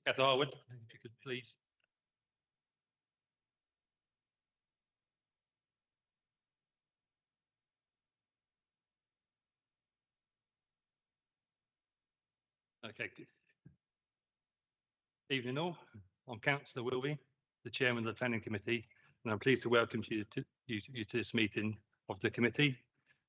Councillor Harwood, if you could please. Okay. Evening all. I'm Councillor Wilby, the Chairman of the Planning Committee, and I'm pleased to welcome you to this meeting of the committee.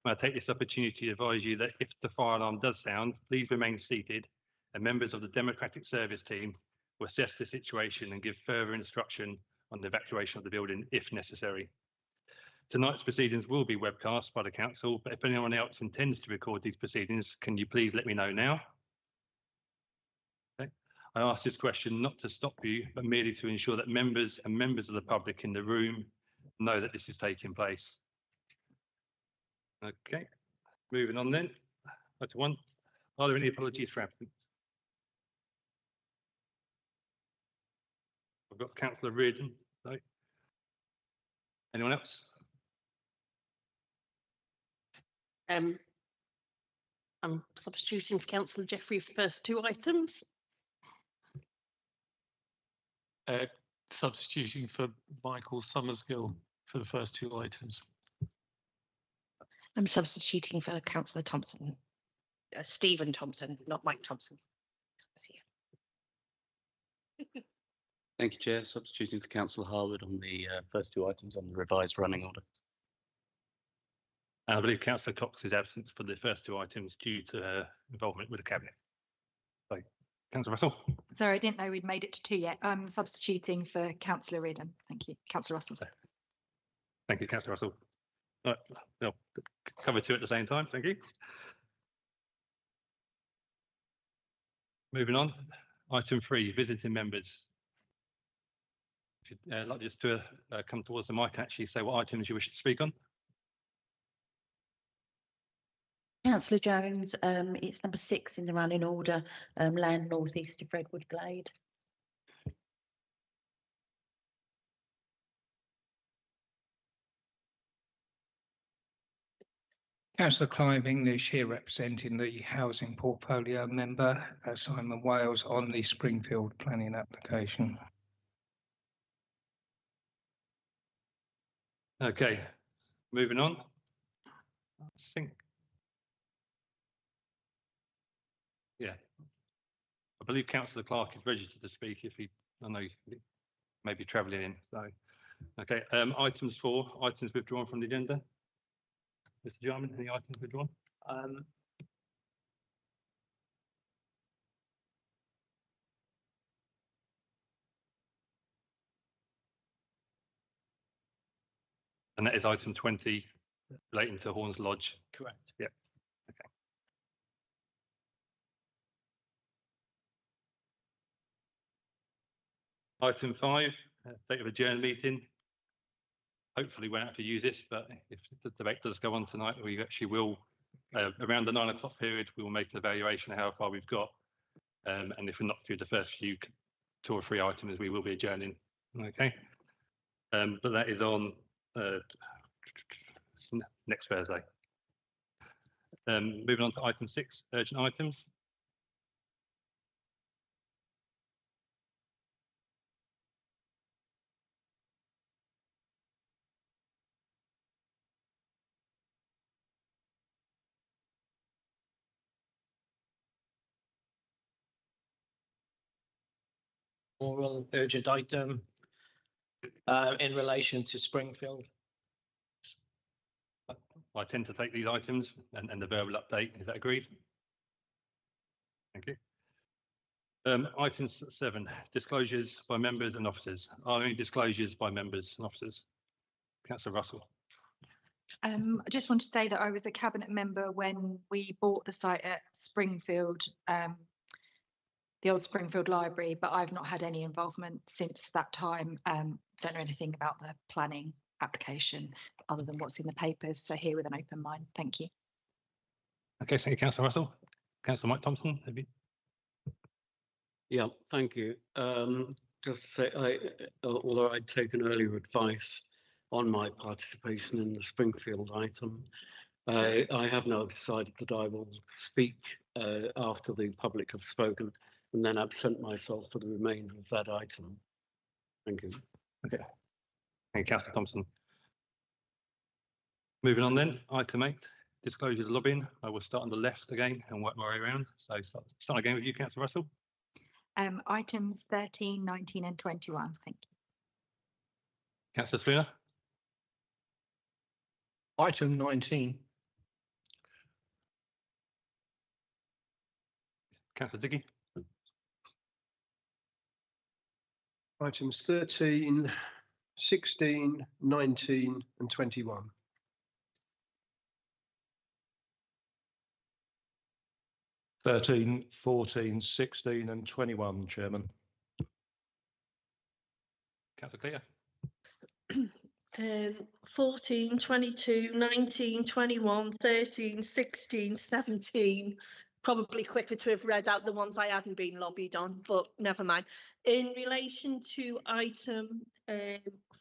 I take this opportunity to advise you that if the fire alarm does sound, please remain seated, and members of the Democratic Service team will assess the situation and give further instruction on the evacuation of the building if necessary. Tonight's proceedings will be webcast by the council, but if anyone else intends to record these proceedings, can you please let me know now? Okay. I ask this question not to stop you, but merely to ensure that members of the public in the room know that this is taking place. Okay, moving on then. Item 1. Are there any apologies for absence? I've got Councillor Reardon. No. Anyone else? I'm substituting for Councillor Jeffrey for the first two items. Substituting for Michael Summersgill for the first two items. I'm substituting for Councillor Thompson, Stephen Thompson, not Mike Thompson. Thank you, Chair. Substituting for Councillor Harwood on the first two items on the revised running order. And I believe Councillor Cox is absent for the first two items due to her involvement with the Cabinet. So, Councillor Russell. Sorry, I didn't know we'd made it to 2 yet. I'm substituting for Councillor Reardon. Thank you. Councillor Russell. Thank you, Councillor Russell. Right, they'll cover two at the same time. Thank you. Moving on, item 3, visiting members. If you'd like just to come towards the mic and actually say what items you wish to speak on. Councillor Jones, it's number 6 in the running order, land north east of Redwood Glade. Councillor Clive English here representing the housing portfolio member, Simon Wales, on the Springfield planning application. Okay, moving on. I think, yeah, I believe Councillor Clark is registered to speak if he, I know he may be travelling in. So, okay, items 4, items withdrawn from the agenda. Mr. Jarman, any items withdrawn? And that is item 20 relating to Horns Lodge. Correct. Yep. Okay. Item 5, date of adjourned meeting. Hopefully we won't have to use this, but if the debate does go on tonight, we actually will, around the 9 o'clock period, we will make an evaluation of how far we've got. And if we're not through the first few 2 or 3 items, we will be adjourning. Okay. But that is on next Thursday. Moving on to item 6, urgent items. Oral urgent item in relation to Springfield. I tend to take these items and the verbal update. Is that agreed? Thank you. Item 7, disclosures by members and officers. Are there any disclosures by members and officers? Councillor Russell. I just want to say that I was a Cabinet member when we bought the site at Springfield, the old Springfield Library, but I've not had any involvement since that time. Don't know anything about the planning application other than what's in the papers. So here with an open mind. Thank you. Okay, thank you, Councillor Russell. Councillor Mike Thompson, have you? Yeah, thank you. Just to say, although I'd taken earlier advice on my participation in the Springfield item, I have now decided that I will speak after the public have spoken and then absent myself for the remainder of that item. Thank you. Thank you, Councillor Thompson. Moving on then, item 8, disclosures lobbying. I will start on the left again and work my way around. So start again with you, Councillor Russell. Items 13, 19 and 21. Thank you. Councillor Spooner, Item 19. Councillor Ziggy, Items 13, 16, 19 and 21. Thirteen, 14, 16 and 21, Chairman. Councillor Clear, 14, 22, 19, 21, 13, 16, 17. Probably quicker to have read out the ones I hadn't been lobbied on, but never mind. In relation to item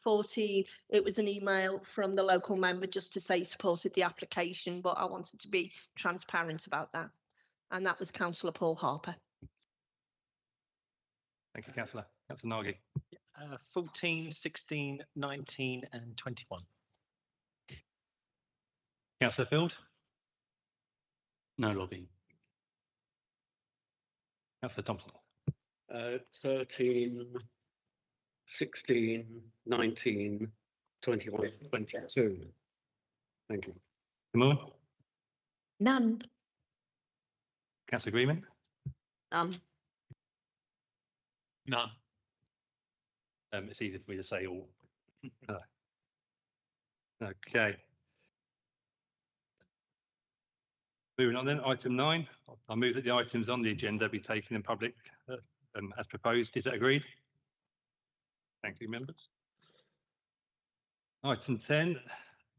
14, it was an email from the local member just to say he supported the application, but I wanted to be transparent about that. And that was Councillor Paul Harper. thank you, Councillor. Councillor Nagy, 14, 16, 19 and 21. Councillor Field, No lobbying. Councillor Thompson, 13, 16, 19, 21, 22. Thank you. Moon, None. Councillor Greenman, None. None. it's easy for me to say all. Okay. Moving on then, item 9. I move that the items on the agenda be taken in public as proposed. Is that agreed? Thank you, members. Item 10.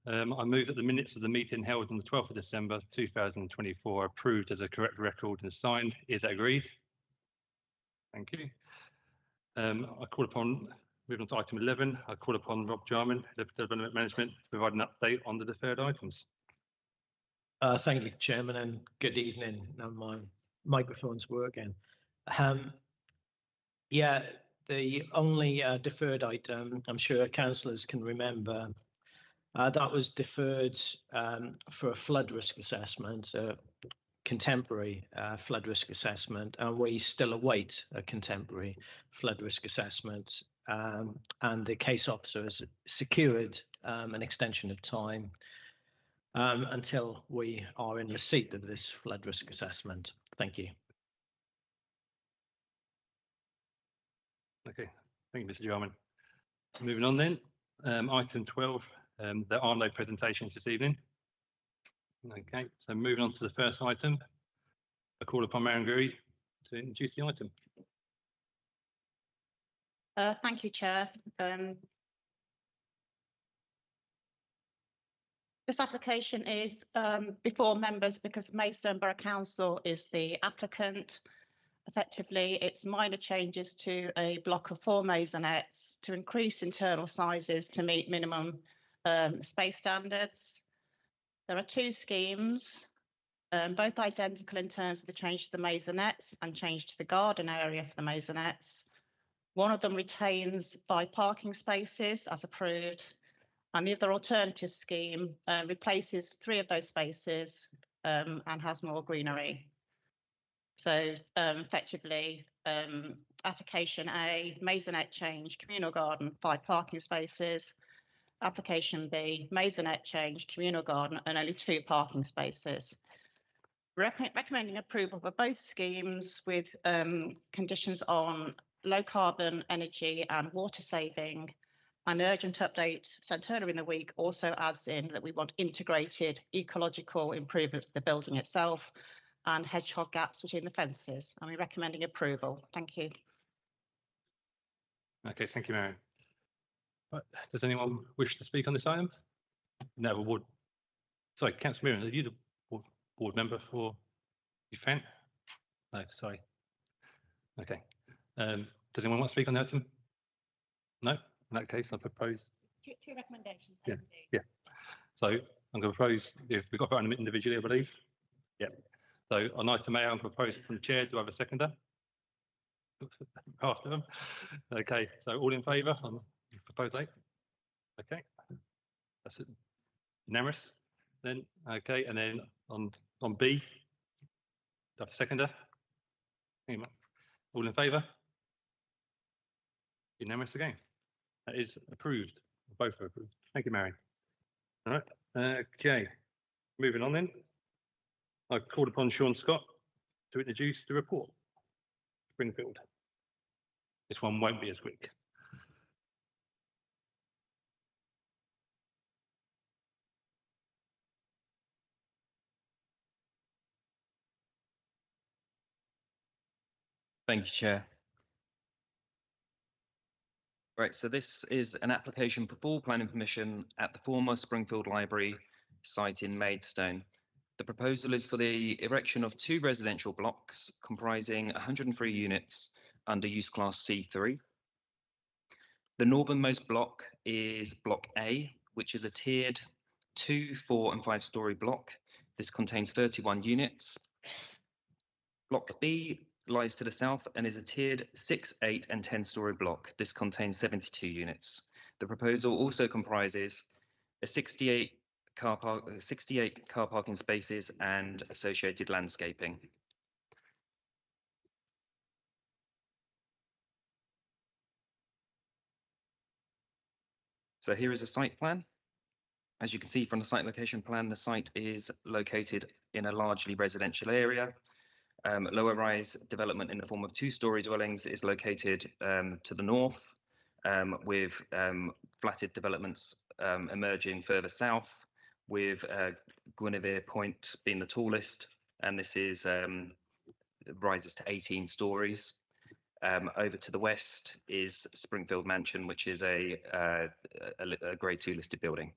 I move that the minutes of the meeting held on the 12th of December 2024 are approved as a correct record and signed. Is that agreed? Thank you. I call upon, moving on to item 11, I call upon Rob Jarman, Head of Development Management, to provide an update on the deferred items. Thank you, Chairman, and good evening. Now my microphone's working. Yeah, the only deferred item, I'm sure councillors can remember, that was deferred for a flood risk assessment, contemporary flood risk assessment, and we still await a contemporary flood risk assessment. And the case officer has secured an extension of time until we are in receipt of this flood risk assessment. Thank you. Okay, thank you, Mr. Jarman. Moving on then, item 12, there are no presentations this evening. Okay, so moving on to the first item, I call upon Marion Greary to introduce the item. Thank you, Chair. This application is before members because Maidstone Borough Council is the applicant. Effectively, it's minor changes to a block of 4 maisonettes to increase internal sizes to meet minimum space standards. There are 2 schemes, both identical in terms of the change to the maisonettes and change to the garden area for the maisonettes. One of them retains 5 parking spaces as approved, and the other alternative scheme replaces 3 of those spaces and has more greenery. So effectively, application A, maisonette change, communal garden, 5 parking spaces. Application B, maisonette change, communal garden, and only 2 parking spaces. Recommending approval for both schemes with conditions on low carbon energy and water saving. An urgent update sent earlier in the week also adds in that we want integrated ecological improvements to the building itself and hedgehog gaps between the fences. And we're recommending approval. Thank you. Okay, thank you, Marion. Right, does anyone wish to speak on this item? No, would. Sorry, Councillor Marion, are you the board member for UFEN? No, sorry. Okay. Does anyone want to speak on the item? No? In that case, I propose. 2 recommendations. Yeah, yeah. So I'm going to propose, if we've got to vote on them individually, I believe. Yeah. So on item A, I'm proposing from the chair. Do I have a seconder? after them. Okay, so all in favour on the proposed date? Okay, that's it. Unanimous then, okay, and then on B, do I have a seconder? Hang on. All in favour? Unanimous again. That is approved. Both are approved. Thank you, Mary. All right. Okay. Moving on then. I called upon Sean Scott to introduce the report. Springfield. This one won't be as quick. Thank you, Chair. Right, so this is an application for full planning permission at the former Springfield Library site in Maidstone. The proposal is for the erection of 2 residential blocks comprising 103 units under use class C3. The northernmost block is Block A, which is a tiered 2, 4 and 5-storey block. This contains 31 units. Block B lies to the south and is a tiered 6, 8 and 10-storey block. This contains 72 units. The proposal also comprises a 68 car parking spaces and associated landscaping. So here is a site plan. As you can see from the site location plan, the site is located in a largely residential area. Lower rise development in the form of 2-storey dwellings is located to the north, with flatted developments emerging further south, with Guinevere Point being the tallest, and this is rises to 18 stories. Over to the west is Springfield Mansion, which is a Grade 2 listed building.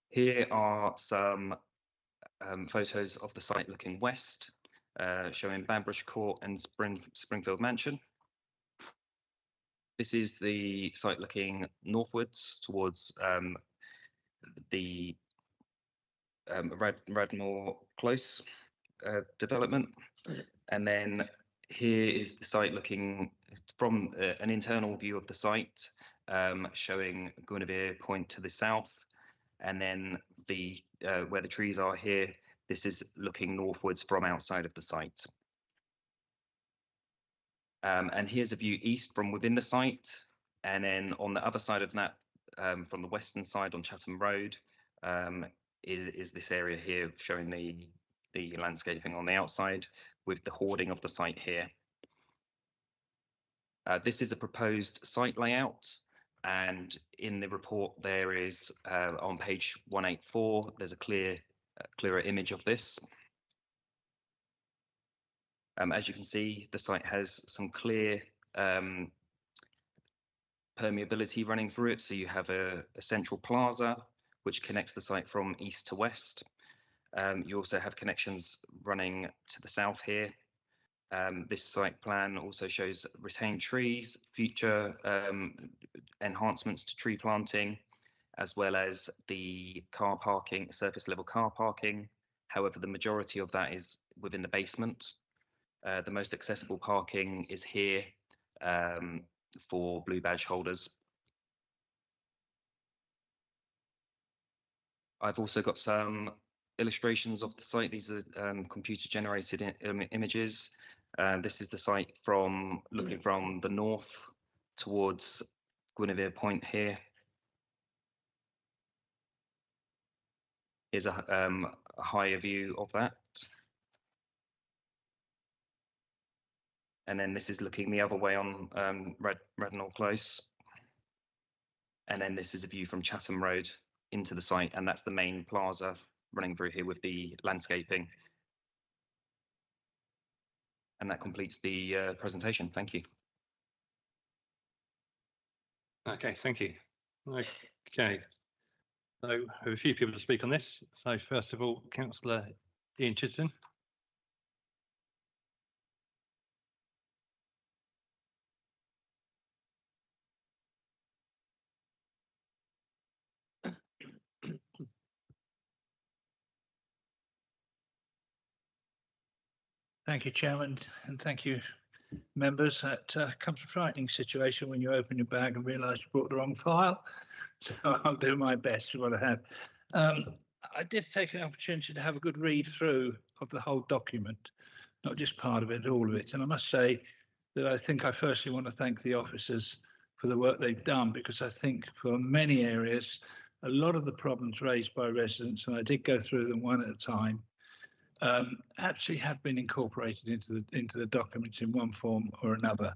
Here are some photos of the site looking west, showing Bambridge Court and Springfield Mansion. This is the site looking northwards towards the Radnor Close development, and then here is the site looking from an internal view of the site, showing Guinevere Point to the south, and then the where the trees are here. This is looking northwards from outside of the site. And here's a view east from within the site, and then on the other side of that, from the western side on Chatham Road, is this area here, showing the landscaping on the outside with the hoarding of the site here. This is a proposed site layout, and in the report there is on page 184 there's a clearer image of this. As you can see, the site has some clear permeability running through it. So you have a central plaza which connects the site from east to west. You also have connections running to the south here. This site plan also shows retained trees, future enhancements to tree planting, as well as the car parking, surface level car parking. However, the majority of that is within the basement. The most accessible parking is here for blue badge holders. I've also got some illustrations of the site. These are computer generated images. This is the site from looking from the north towards Guinevere Point here. Here's a higher view of that. And then this is looking the other way on Radnor Close. And then this is a view from Chatham Road into the site, and that's the main plaza running through here with the landscaping. And that completes the presentation. Thank you. Okay, thank you. Okay, so I have a few people to speak on this. So first of all, Councillor Ian Chitton. Thank you, Chairman, and thank you, members, that comes a frightening situation when you open your bag and realise you brought the wrong file. So I'll do my best with what I have. I did take an opportunity to have a good read through of the whole document, not just part of it, all of it. And I must say that I think I firstly want to thank the officers for the work they've done, because I think for many areas, a lot of the problems raised by residents, and I did go through them one at a time, actually have been incorporated into the documents in one form or another.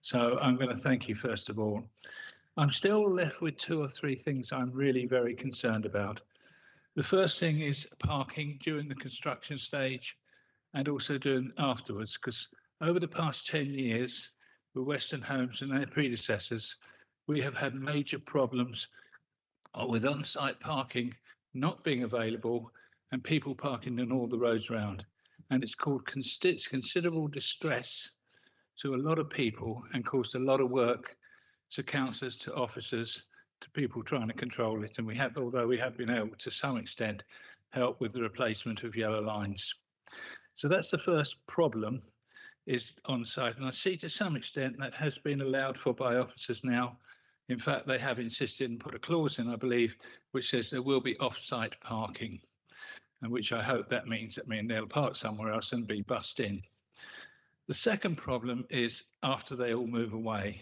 So I'm going to thank you first of all. I'm still left with 2 or 3 things I'm really very concerned about. The first thing is parking during the construction stage and also doing afterwards, because over the past 10 years with Western Homes and their predecessors, we have had major problems with on-site parking not being available and people parking on all the roads around. And it's caused considerable distress to a lot of people and caused a lot of work to councillors, to officers, to people trying to control it. And we have, although we have been able to some extent help with the replacement of yellow lines. So that's the first problem, is on site. And I see to some extent that has been allowed for by officers now. In fact, they have insisted and put a clause in, I believe, which says there will be off-site parking, and which I hope that means they'll park somewhere else and be bussed in. The second problem is after they all move away.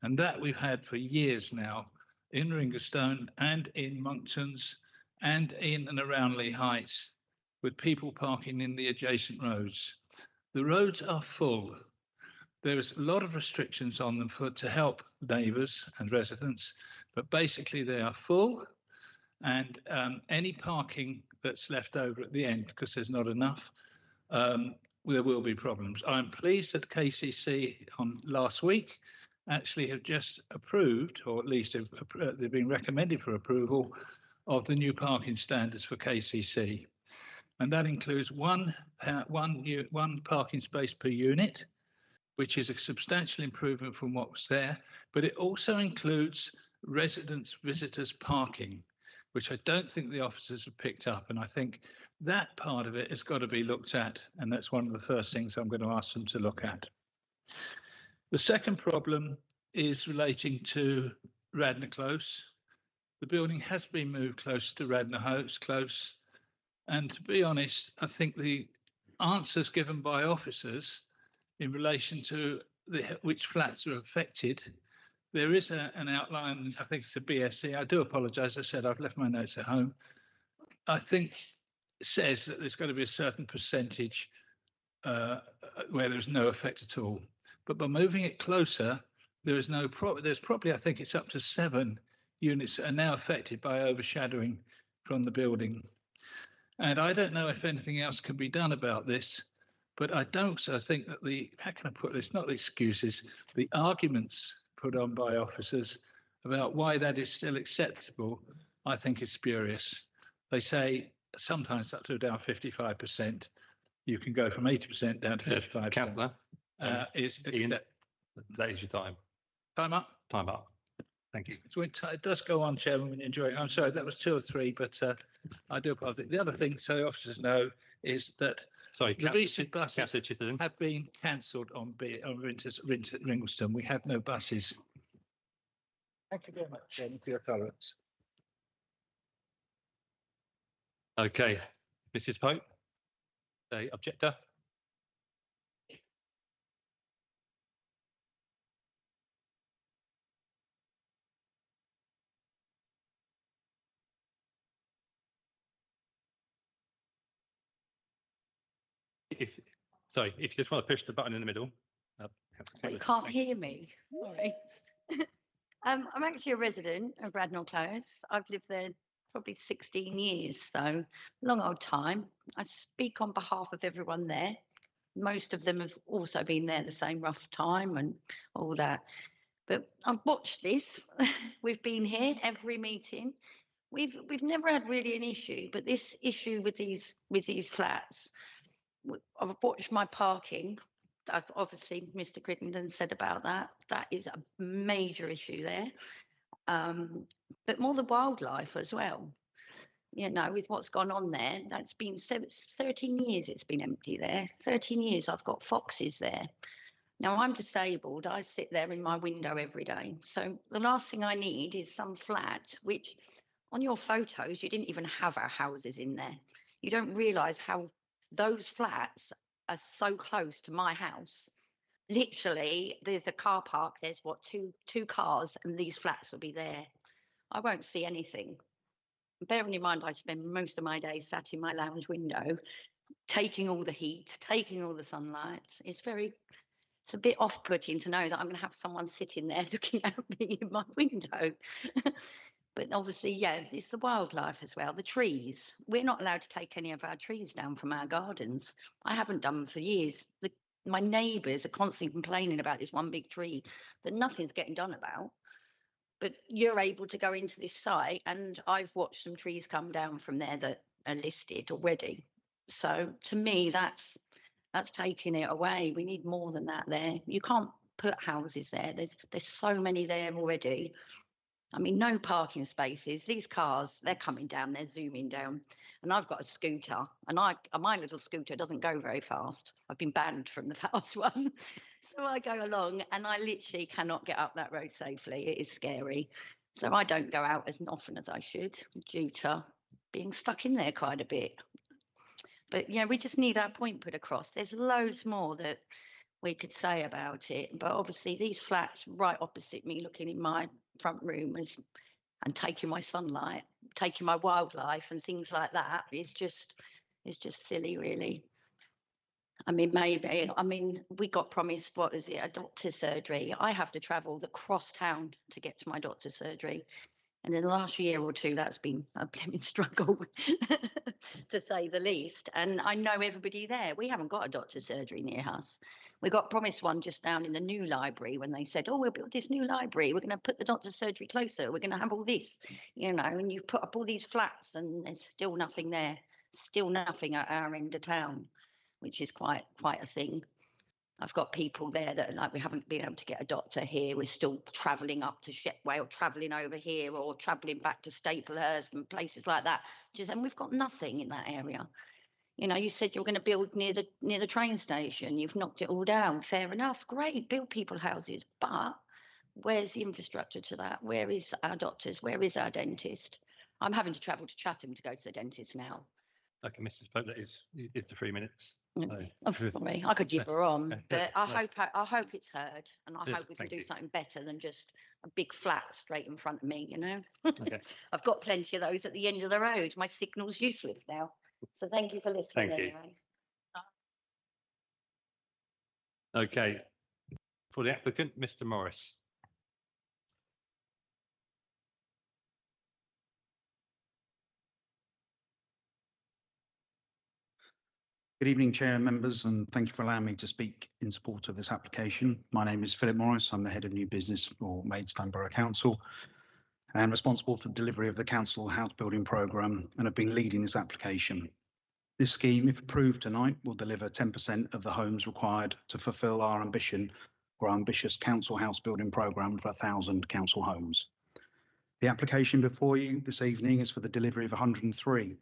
And that we've had for years now in Ringerstone and in Monktons and in and around Lee Heights, with people parking in the adjacent roads. The roads are full. There is a lot of restrictions on them to help neighbours and residents, but basically they are full, and any parking that's left over at the end, because there's not enough, there will be problems. I'm pleased that KCC on last week actually have just approved, or at least they've been recommended for approval, of the new parking standards for KCC. And that includes one parking space per unit, which is a substantial improvement from what was there, but it also includes visitors parking, which I don't think the officers have picked up. And I think that part of it has got to be looked at. And that's one of the first things I'm going to ask them to look at. The second problem is relating to Radnor Close. The building has been moved closer to Radnor Close. And to be honest, I think the answers given by officers in relation to which flats are affected, there is an outline, I think it's a BSc. I do apologise, I said I've left my notes at home. I think it says that there's going to be a certain percentage where there's no effect at all. But by moving it closer, there is no problem. There's probably, I think it's up to 7 units that are now affected by overshadowing from the building. And I don't know if anything else can be done about this, but I don't also think that how can I put this, not the excuses, the arguments put on by officers about why that is still acceptable, I think is spurious. They say sometimes up to down 55%. You can go from 80% down to 55%. Councillor, Ian, that is your time. Time up? Time up. Thank you. So it does go on, Chairman, when you enjoy it. I'm sorry, that was 2 or 3, but I do apologize. The other thing, so officers know, is that the recent buses have been cancelled on Ringlestone. We have no buses. Thank you very much, Chairman, for your tolerance. Okay, Mrs. Pope, the objector. If you just want to push the button in the middle. You can't hear me. Sorry. I'm actually a resident of Radnor Close. I've lived there probably 16 years, so long old time. I speak on behalf of everyone there. Most of them have also been there the same rough time and all that. But I've watched this. We've been here every meeting. We've never had really an issue, but this issue with these flats, I've watched my parking. As obviously Mr. Crittenden said about that. That is a major issue there. But more the wildlife as well. You know, with what's gone on there, that's been 13 years it's been empty there. 13 years I've got foxes there. Now, I'm disabled. I sit there in my window every day. So the last thing I need is some flat, which on your photos, you didn't even have our houses in there. You don't realise how those flats are so close to my house. Literally, there's a car park. There's what, two cars, and these flats will be there. I won't see anything. Bearing in mind, I spend most of my day sat in my lounge window, taking all the heat, taking all the sunlight. It's a bit off-putting to know that I'm going to have someone sitting there looking at me in my window. But obviously, yeah, it's the wildlife as well. The trees. We're not allowed to take any of our trees down from our gardens. I haven't done for years. My neighbours are constantly complaining about this one big tree that nothing's getting done about. But you're able to go into this site, and I've watched some trees come down from there that are listed already. So to me, that's taking it away. We need more than that there. You can't put houses there. There's so many there already. I mean, no parking spaces. These cars, they're coming down, they're zooming down. And I've got a scooter, and my little scooter doesn't go very fast. I've been banned from the fast one. So I go along, and I literally cannot get up that road safely. It is scary. So I don't go out as often as I should due to being stuck in there quite a bit. But yeah, we just need our point put across. There's loads more that we could say about it. But obviously these flats right opposite me, looking in my front room and taking my sunlight, taking my wildlife and things like that, it's just silly, really. I mean, we got promised, what is it, a doctor's surgery. I have to travel the cross town to get to my doctor's surgery. And in the last year or two, that's been a blooming struggle, to say the least. And I know everybody there. We haven't got a doctor's surgery near us. We got promised one just down in the new library when they said, oh, we'll build this new library. We're going to put the doctor's surgery closer. We're going to have all this, and you've put up all these flats and there's still nothing there. Still nothing at our end of town, which is quite a thing. I've got people there that like, we haven't been able to get a doctor here. We're still travelling up to Shepway or travelling over here or travelling back to Staplehurst and places like that. And we've got nothing in that area. You said you're going to build near the train station. You've knocked it all down. Fair enough. Great. Build people houses. But where's the infrastructure to that? Where is our doctors? Where is our dentist? I'm having to travel to Chatham to go to the dentist now. Okay, Mrs. Pope, that is the 3 minutes. I'm sorry, I could gibber on, but I hope it's heard, and I hope we can do something better than just a big flat straight in front of me. Okay. I've got plenty of those at the end of the road. My signal's useless now. So thank you for listening. Thank you. Anyway. Okay. For the applicant, Mr. Morris. Good evening, Chair and members, and thank you for allowing me to speak in support of this application. My name is Philip Morris. I'm the Head of New Business for Maidstone Borough Council and responsible for the delivery of the Council House Building Programme, and have been leading this application. This scheme, if approved tonight, will deliver 10% of the homes required to fulfil our ambition for our ambitious Council House Building Programme for 1,000 council homes. The application before you this evening is for the delivery of 103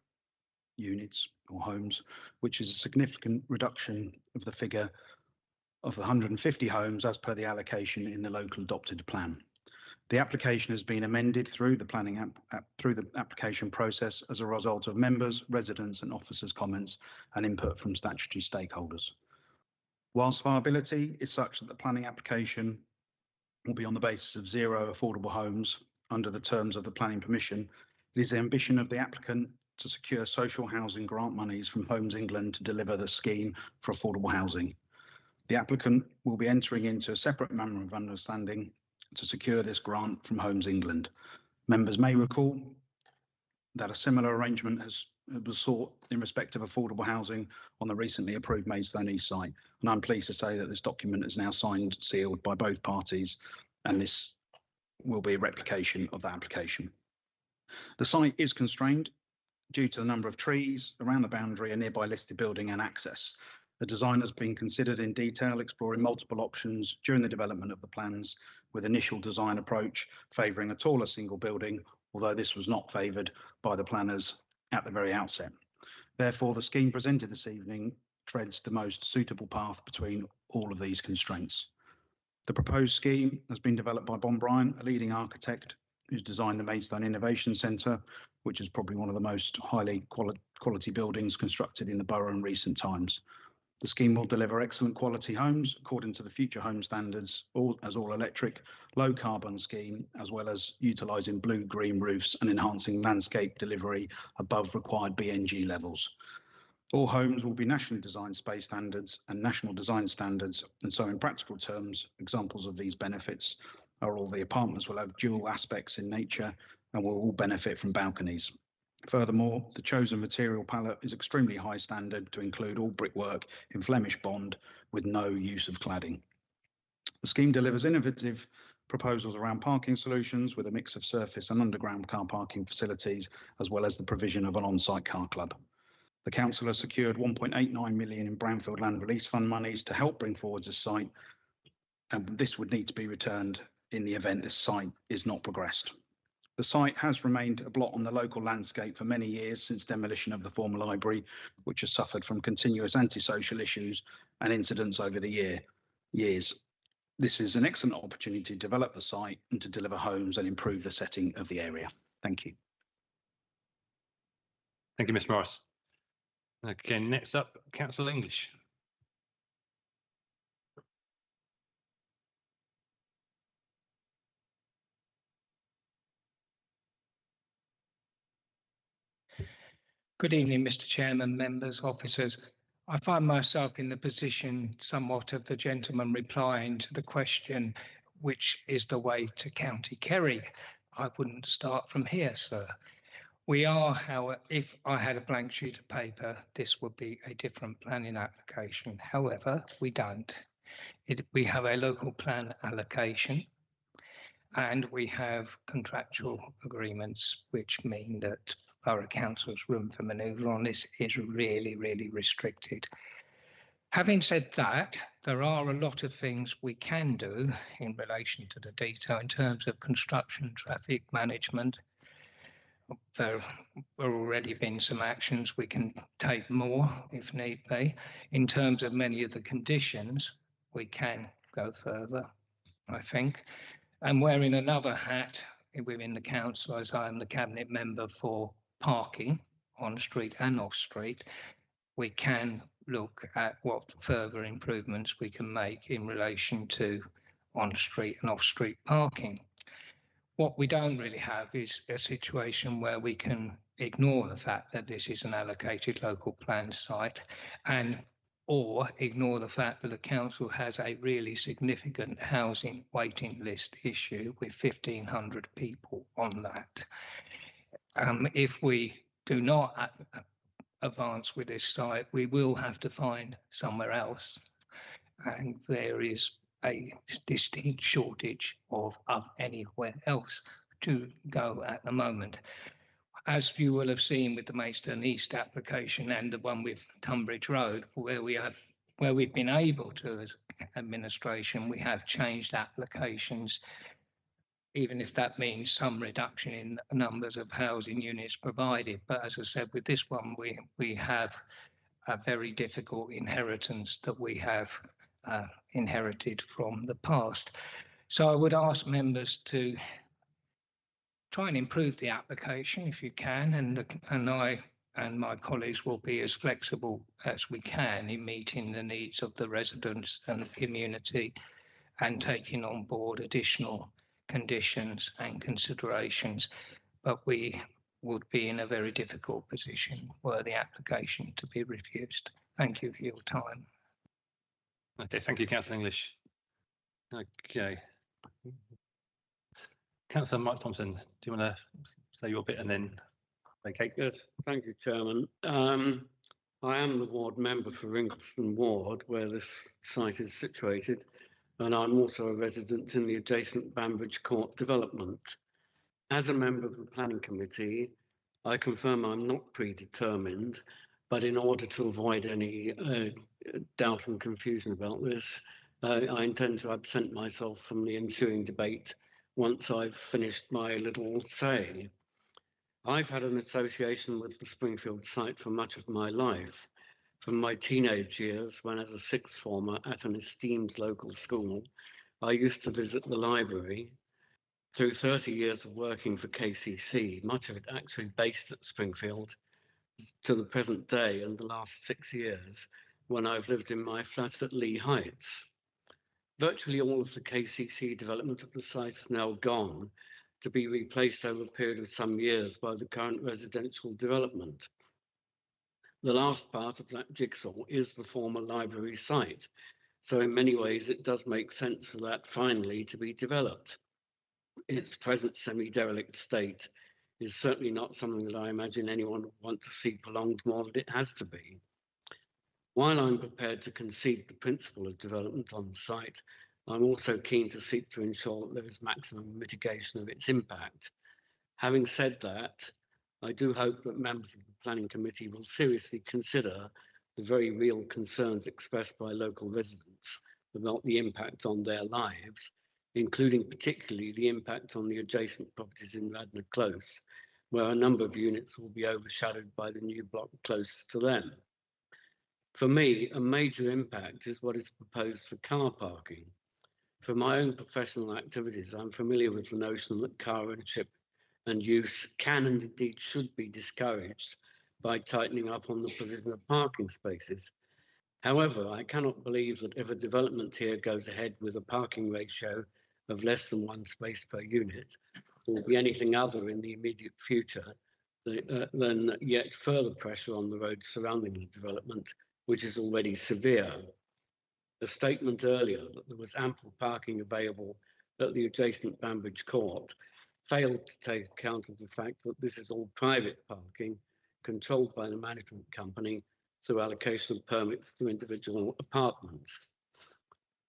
units or homes, which is a significant reduction of the figure of the 150 homes as per the allocation in the local adopted plan. The application has been amended through the through the application process as a result of members, residents and officers' comments and input from statutory stakeholders. Whilst viability is such that the planning application will be on the basis of 0 affordable homes under the terms of the planning permission, it is the ambition of the applicant to secure social housing grant monies from Homes England to deliver the scheme for affordable housing. The applicant will be entering into a separate memorandum of understanding to secure this grant from Homes England. Members may recall that a similar arrangement was sought in respect of affordable housing on the recently approved Maidstone East site, and I'm pleased to say that this document is now signed, sealed by both parties, and this will be a replication of that application. The site is constrained due to the number of trees around the boundary, a nearby listed building and access. The design has been considered in detail, exploring multiple options during the development of the plans, with initial design approach favouring a taller single building, although this was not favoured by the planners at the very outset. Therefore, the scheme presented this evening treads the most suitable path between all of these constraints. The proposed scheme has been developed by Bond Bryan, a leading architect who's designed the Maidstone Innovation Centre, which is probably one of the most highly quality buildings constructed in the borough in recent times. The scheme will deliver excellent quality homes according to the Future Home Standards as all electric, low carbon scheme, as well as utilising blue-green roofs and enhancing landscape delivery above required BNG levels. All homes will be nationally designed space standards and national design standards, and so in practical terms, examples of these benefits are all the apartments will have dual aspects in nature and will all benefit from balconies. Furthermore, the chosen material palette is extremely high standard to include all brickwork in Flemish bond with no use of cladding. The scheme delivers innovative proposals around parking solutions with a mix of surface and underground car parking facilities, as well as the provision of an on-site car club. The council has secured 1.89 million in Brownfield Land Release Fund monies to help bring forward this site, and this would need to be returned in the event this site is not progressed. The site has remained a blot on the local landscape for many years since demolition of the former library, which has suffered from continuous antisocial issues and incidents over the years. This is an excellent opportunity to develop the site and to deliver homes and improve the setting of the area. Thank you. Thank you, Ms Morris. Okay, next up, Councillor English. Good evening, Mr. Chairman, members, officers. I find myself in the position somewhat of the gentleman replying to the question, which is the way to County Kerry? I wouldn't start from here, sir. We are, however, if I had a blank sheet of paper, this would be a different planning application. However, we don't. We have a local plan allocation and we have contractual agreements, which mean that Borough Council's room for manoeuvre on this is really, really restricted. Having said that, there are a lot of things we can do in relation to the detail in terms of construction, traffic management. There have already been some actions. We can take more if need be. In terms of many of the conditions, we can go further, I think. And wearing another hat within the council, as I am the cabinet member for parking on street and off street, we can look at what further improvements we can make in relation to on street and off street parking. What we don't really have is a situation where we can ignore the fact that this is an allocated local plan site or ignore the fact that the council has a really significant housing waiting list issue with 1,500 people on that. If we do not advance with this site, we will have to find somewhere else. And there is a distinct shortage of anywhere else to go at the moment. As you will have seen with the Maidstone East application and the one with Tunbridge Road, where we've been able to, as administration, we have changed applications, even if that means some reduction in numbers of housing units provided. But as I said, with this one, we have a very difficult inheritance that we have inherited from the past. So I would ask members to try and improve the application if you can, and I and my colleagues will be as flexible as we can in meeting the needs of the residents and the community and taking on board additional conditions and considerations. But we would be in a very difficult position were the application to be refused. Thank you for your time. Okay, thank you, Councillor English. Okay. Councillor Mike Thompson, do you want to say your bit and then vacate? Yes, thank you, Chairman. I am the ward member for Ringleston Ward, where this site is situated, and I'm also a resident in the adjacent Banbridge Court development. As a member of the Planning Committee, I confirm I'm not predetermined, but in order to avoid any doubt and confusion about this, I intend to absent myself from the ensuing debate once I've finished my little say. I've had an association with the Springfield site for much of my life, From my teenage years, when as a sixth former at an esteemed local school, I used to visit the library. Through 30 years of working for KCC, much of it actually based at Springfield, to the present day and the last 6 years when I've lived in my flat at Lee Heights. Virtually all of the KCC development of the site is now gone, to be replaced over a period of some years by the current residential development. The last part of that jigsaw is the former library site, so in many ways it does make sense for that finally to be developed. Its present semi-derelict state is certainly not something that I imagine anyone would want to see prolonged more than it has to be. While I'm prepared to concede the principle of development on the site, I'm also keen to seek to ensure that there is maximum mitigation of its impact. Having said that, I do hope that members of the Planning Committee will seriously consider the very real concerns expressed by local residents about the impact on their lives, including particularly the impact on the adjacent properties in Radnor Close, where a number of units will be overshadowed by the new block close to them. For me, a major impact is what is proposed for car parking. For my own professional activities, I'm familiar with the notion that car ownership and use can and indeed should be discouraged by tightening up on the provision of parking spaces. However, I cannot believe that if a development here goes ahead with a parking ratio of less than 1 space per unit, there will be anything other in the immediate future than yet further pressure on the roads surrounding the development, which is already severe. The statement earlier that there was ample parking available at the adjacent Banbridge Court failed to take account of the fact that this is all private parking controlled by the management company through allocation of permits to individual apartments.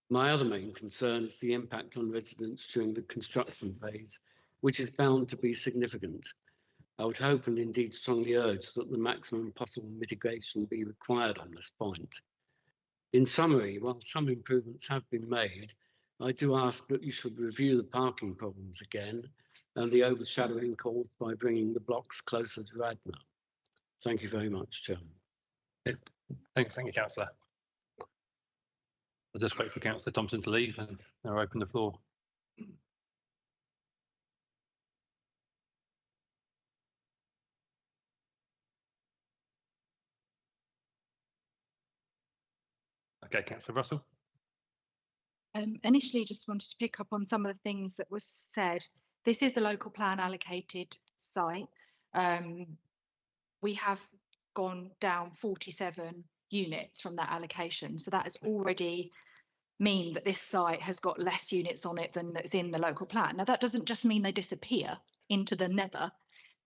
My other main concern is the impact on residents during the construction phase, which is bound to be significant. I would hope and indeed strongly urge that the maximum possible mitigation be required on this point. In summary, while some improvements have been made, I do ask that you should review the parking problems again and the overshadowing caused by bringing the blocks closer to Radnor. Thank you very much, Chairman. Thank you, Councillor. I'll just wait for Councillor Thompson to leave and I'll open the floor. Okay, Councillor Russell. Initially, just wanted to pick up on some of the things that was said. This is a local plan allocated site. We have gone down 47 units from that allocation. So that has already mean that this site has got less units on it than that's in the local plan. Now, that doesn't just mean they disappear into the nether.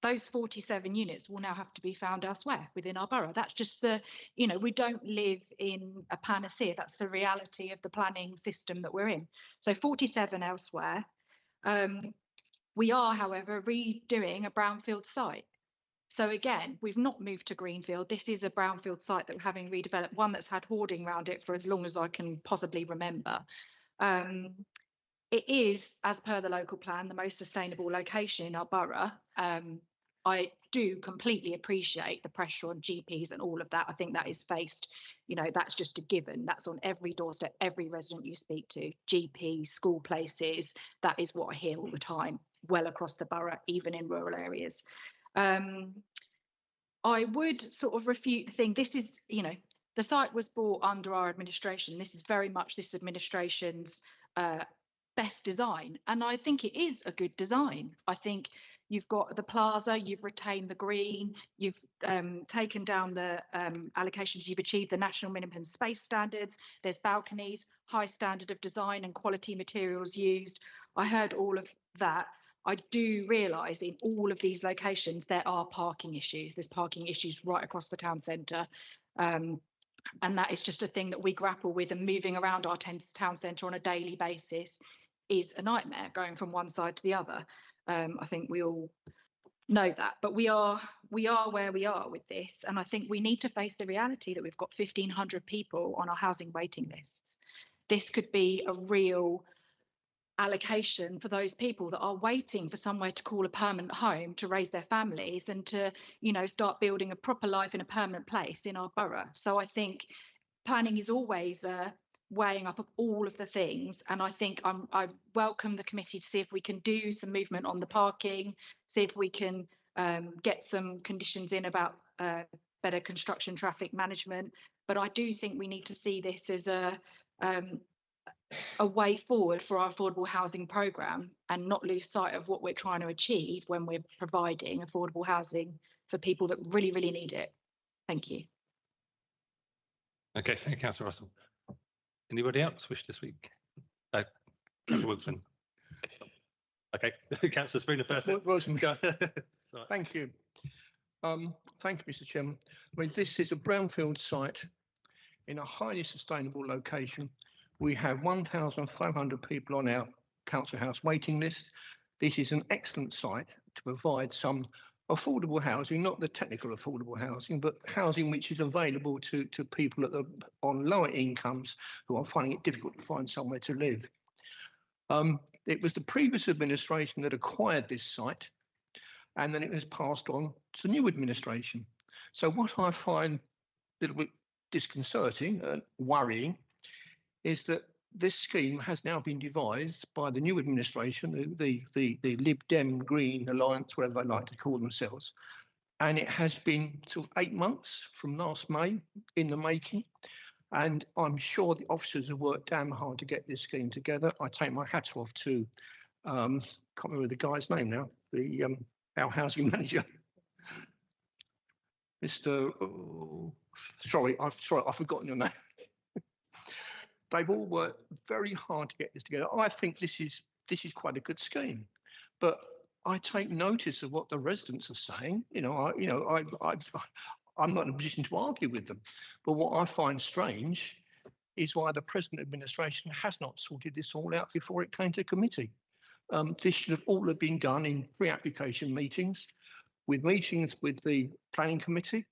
Those 47 units will now have to be found elsewhere within our borough. That's just the, you know, we don't live in a panacea. That's the reality of the planning system that we're in. So 47 elsewhere. We are, however, redoing a brownfield site. So again, we've not moved to greenfield. This is a brownfield site that we're having redeveloped, one that's had hoarding around it for as long as I can possibly remember. It is, as per the local plan, the most sustainable location in our borough. I do completely appreciate the pressure on GPs and all of that. I think that is faced, you know, that's just a given. That's on every doorstep, every resident you speak to, GPs, school places. That is what I hear all the time, well across the borough, even in rural areas. I would sort of refute the thing. This is, you know, the site was bought under our administration. This is very much this administration's best design. And I think it is a good design. I think you've got the plaza, you've retained the green, you've taken down the allocations, you've achieved the national minimum space standards, there's balconies, high standard of design and quality materials used. I heard all of that. I do realise in all of these locations there are parking issues. There's parking issues right across the town centre. And that is just a thing that we grapple with, and moving around our town centre on a daily basis is a nightmare, going from one side to the other. I think we all know that, but we are where we are with this, and I think we need to face the reality that we've got 1,500 people on our housing waiting lists. This could be a real allocation for those people that are waiting for somewhere to call a permanent home to raise their families and to, start building a proper life in a permanent place in our borough. So I think planning is always weighing up of all of the things, and I think I welcome the committee to see if we can do some movement on the parking, see if we can get some conditions in about better construction traffic management. But I do think we need to see this as a way forward for our affordable housing programme and not lose sight of what we're trying to achieve when we're providing affordable housing for people that really, really need it. Thank you. Okay, thank you, Councillor Russell. Anybody else wish to speak? Councillor Wilson. Okay, Councillor Spooner first. Wilson. Go. Thank you. Thank you, Mr. Chairman. I mean, this is a brownfield site in a highly sustainable location. We have 1,500 people on our council house waiting list. This is an excellent site to provide some affordable housing, not the technical affordable housing, but housing which is available to people on lower incomes who are finding it difficult to find somewhere to live. It was the previous administration that acquired this site, and then it was passed on to the new administration. So what I find a little bit disconcerting and worrying is that this scheme has now been devised by the new administration, the Lib Dem Green Alliance, whatever they like to call themselves, and it has been sort of 8 months from last May in the making, and I'm sure the officers have worked damn hard to get this scheme together. I take my hat off to, can't remember the guy's name now, our housing manager, Mr. Sorry, I've forgotten your name. They've all worked very hard to get this together. I think this is quite a good scheme, but I take notice of what the residents are saying. I'm not in a position to argue with them, but what I find strange is why the present administration has not sorted this all out before it came to committee. This should have all have been done in pre-application meetings, with the planning committee,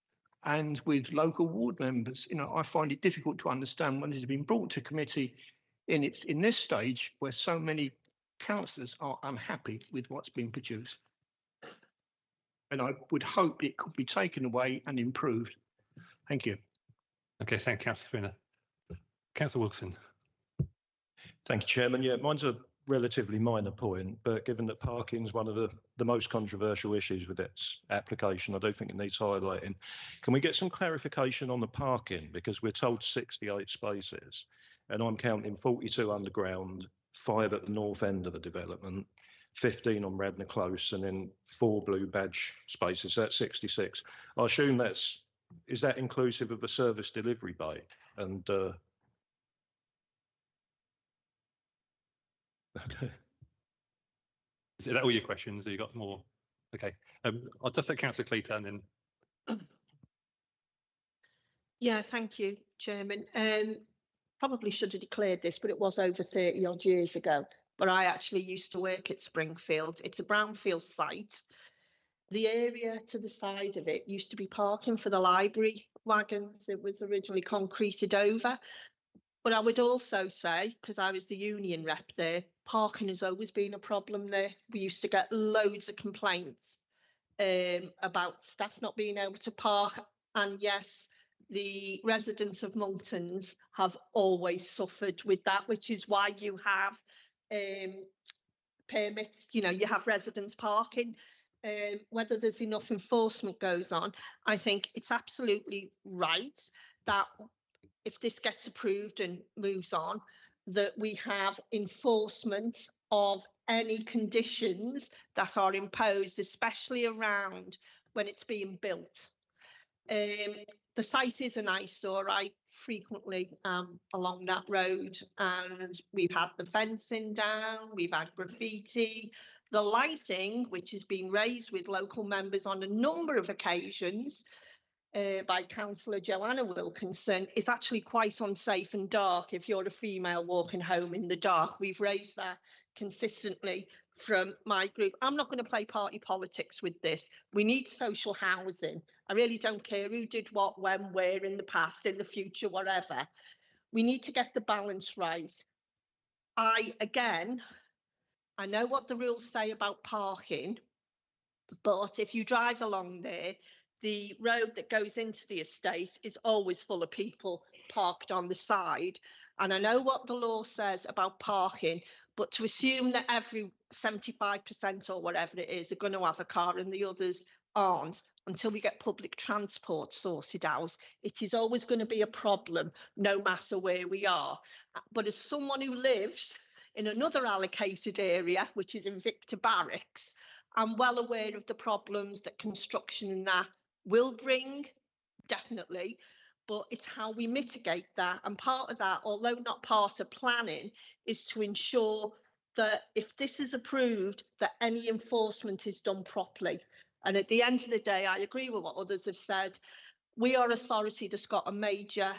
and with local ward members. I find it difficult to understand when it has been brought to committee in this stage where so many councillors are unhappy with what's been produced. And I would hope it could be taken away and improved. Thank you. Okay, thank you, Councillor Spooner. Councillor Wilson. Thank you, Chairman. Yeah, mine's a relatively minor point, but given that parking is one of the most controversial issues with its application, I do think it needs highlighting. Can we get some clarification on the parking? Because we're told 68 spaces, and I'm counting 42 underground, 5 at the north end of the development, 15 on Radnor Close, and then 4 blue badge spaces. That's 66. I assume is that inclusive of a service delivery bay? And okay. Is that all your questions? Have you got more? Okay. I'll just let Councillor Cleater and then. Yeah, thank you, Chairman. Probably should have declared this, but it was over 30 odd years ago. But I actually used to work at Springfield. It's a brownfield site. The area to the side of it used to be parking for the library wagons. It was originally concreted over. But I would also say, because I was the union rep there, parking has always been a problem there. We used to get loads of complaints about staff not being able to park. And yes, the residents of Monkton's have always suffered with that, which is why you have permits, you have residents parking. Whether there's enough enforcement goes on, I think it's absolutely right that if this gets approved and moves on, that we have enforcement of any conditions that are imposed, especially around when it's being built. The site is an eyesore. I frequently along that road, and we've had the fencing down, we've had graffiti, the lighting, which has been raised with local members on a number of occasions, by Councillor Joanna Wilkinson, is actually quite unsafe and dark if you're a female walking home in the dark. We've raised that consistently from my group. I'm not going to play party politics with this. We need social housing. I really don't care who did what, when, where, in the past, in the future, whatever. We need to get the balance right. I, again, I know what the rules say about parking, but if you drive along there, the road that goes into the estate is always full of people parked on the side. And I know what the law says about parking, but to assume that every 75% or whatever it is are going to have a car and the others aren't, until we get public transport sorted out, it is always going to be a problem, no matter where we are. But as someone who lives in another allocated area, which is in Victor Barracks, I'm well aware of the problems that construction and that will bring, definitely, but it's how we mitigate that. And part of that, although not part of planning, is to ensure that if this is approved, that any enforcement is done properly. And at the end of the day, I agree with what others have said. We are authority that's got a major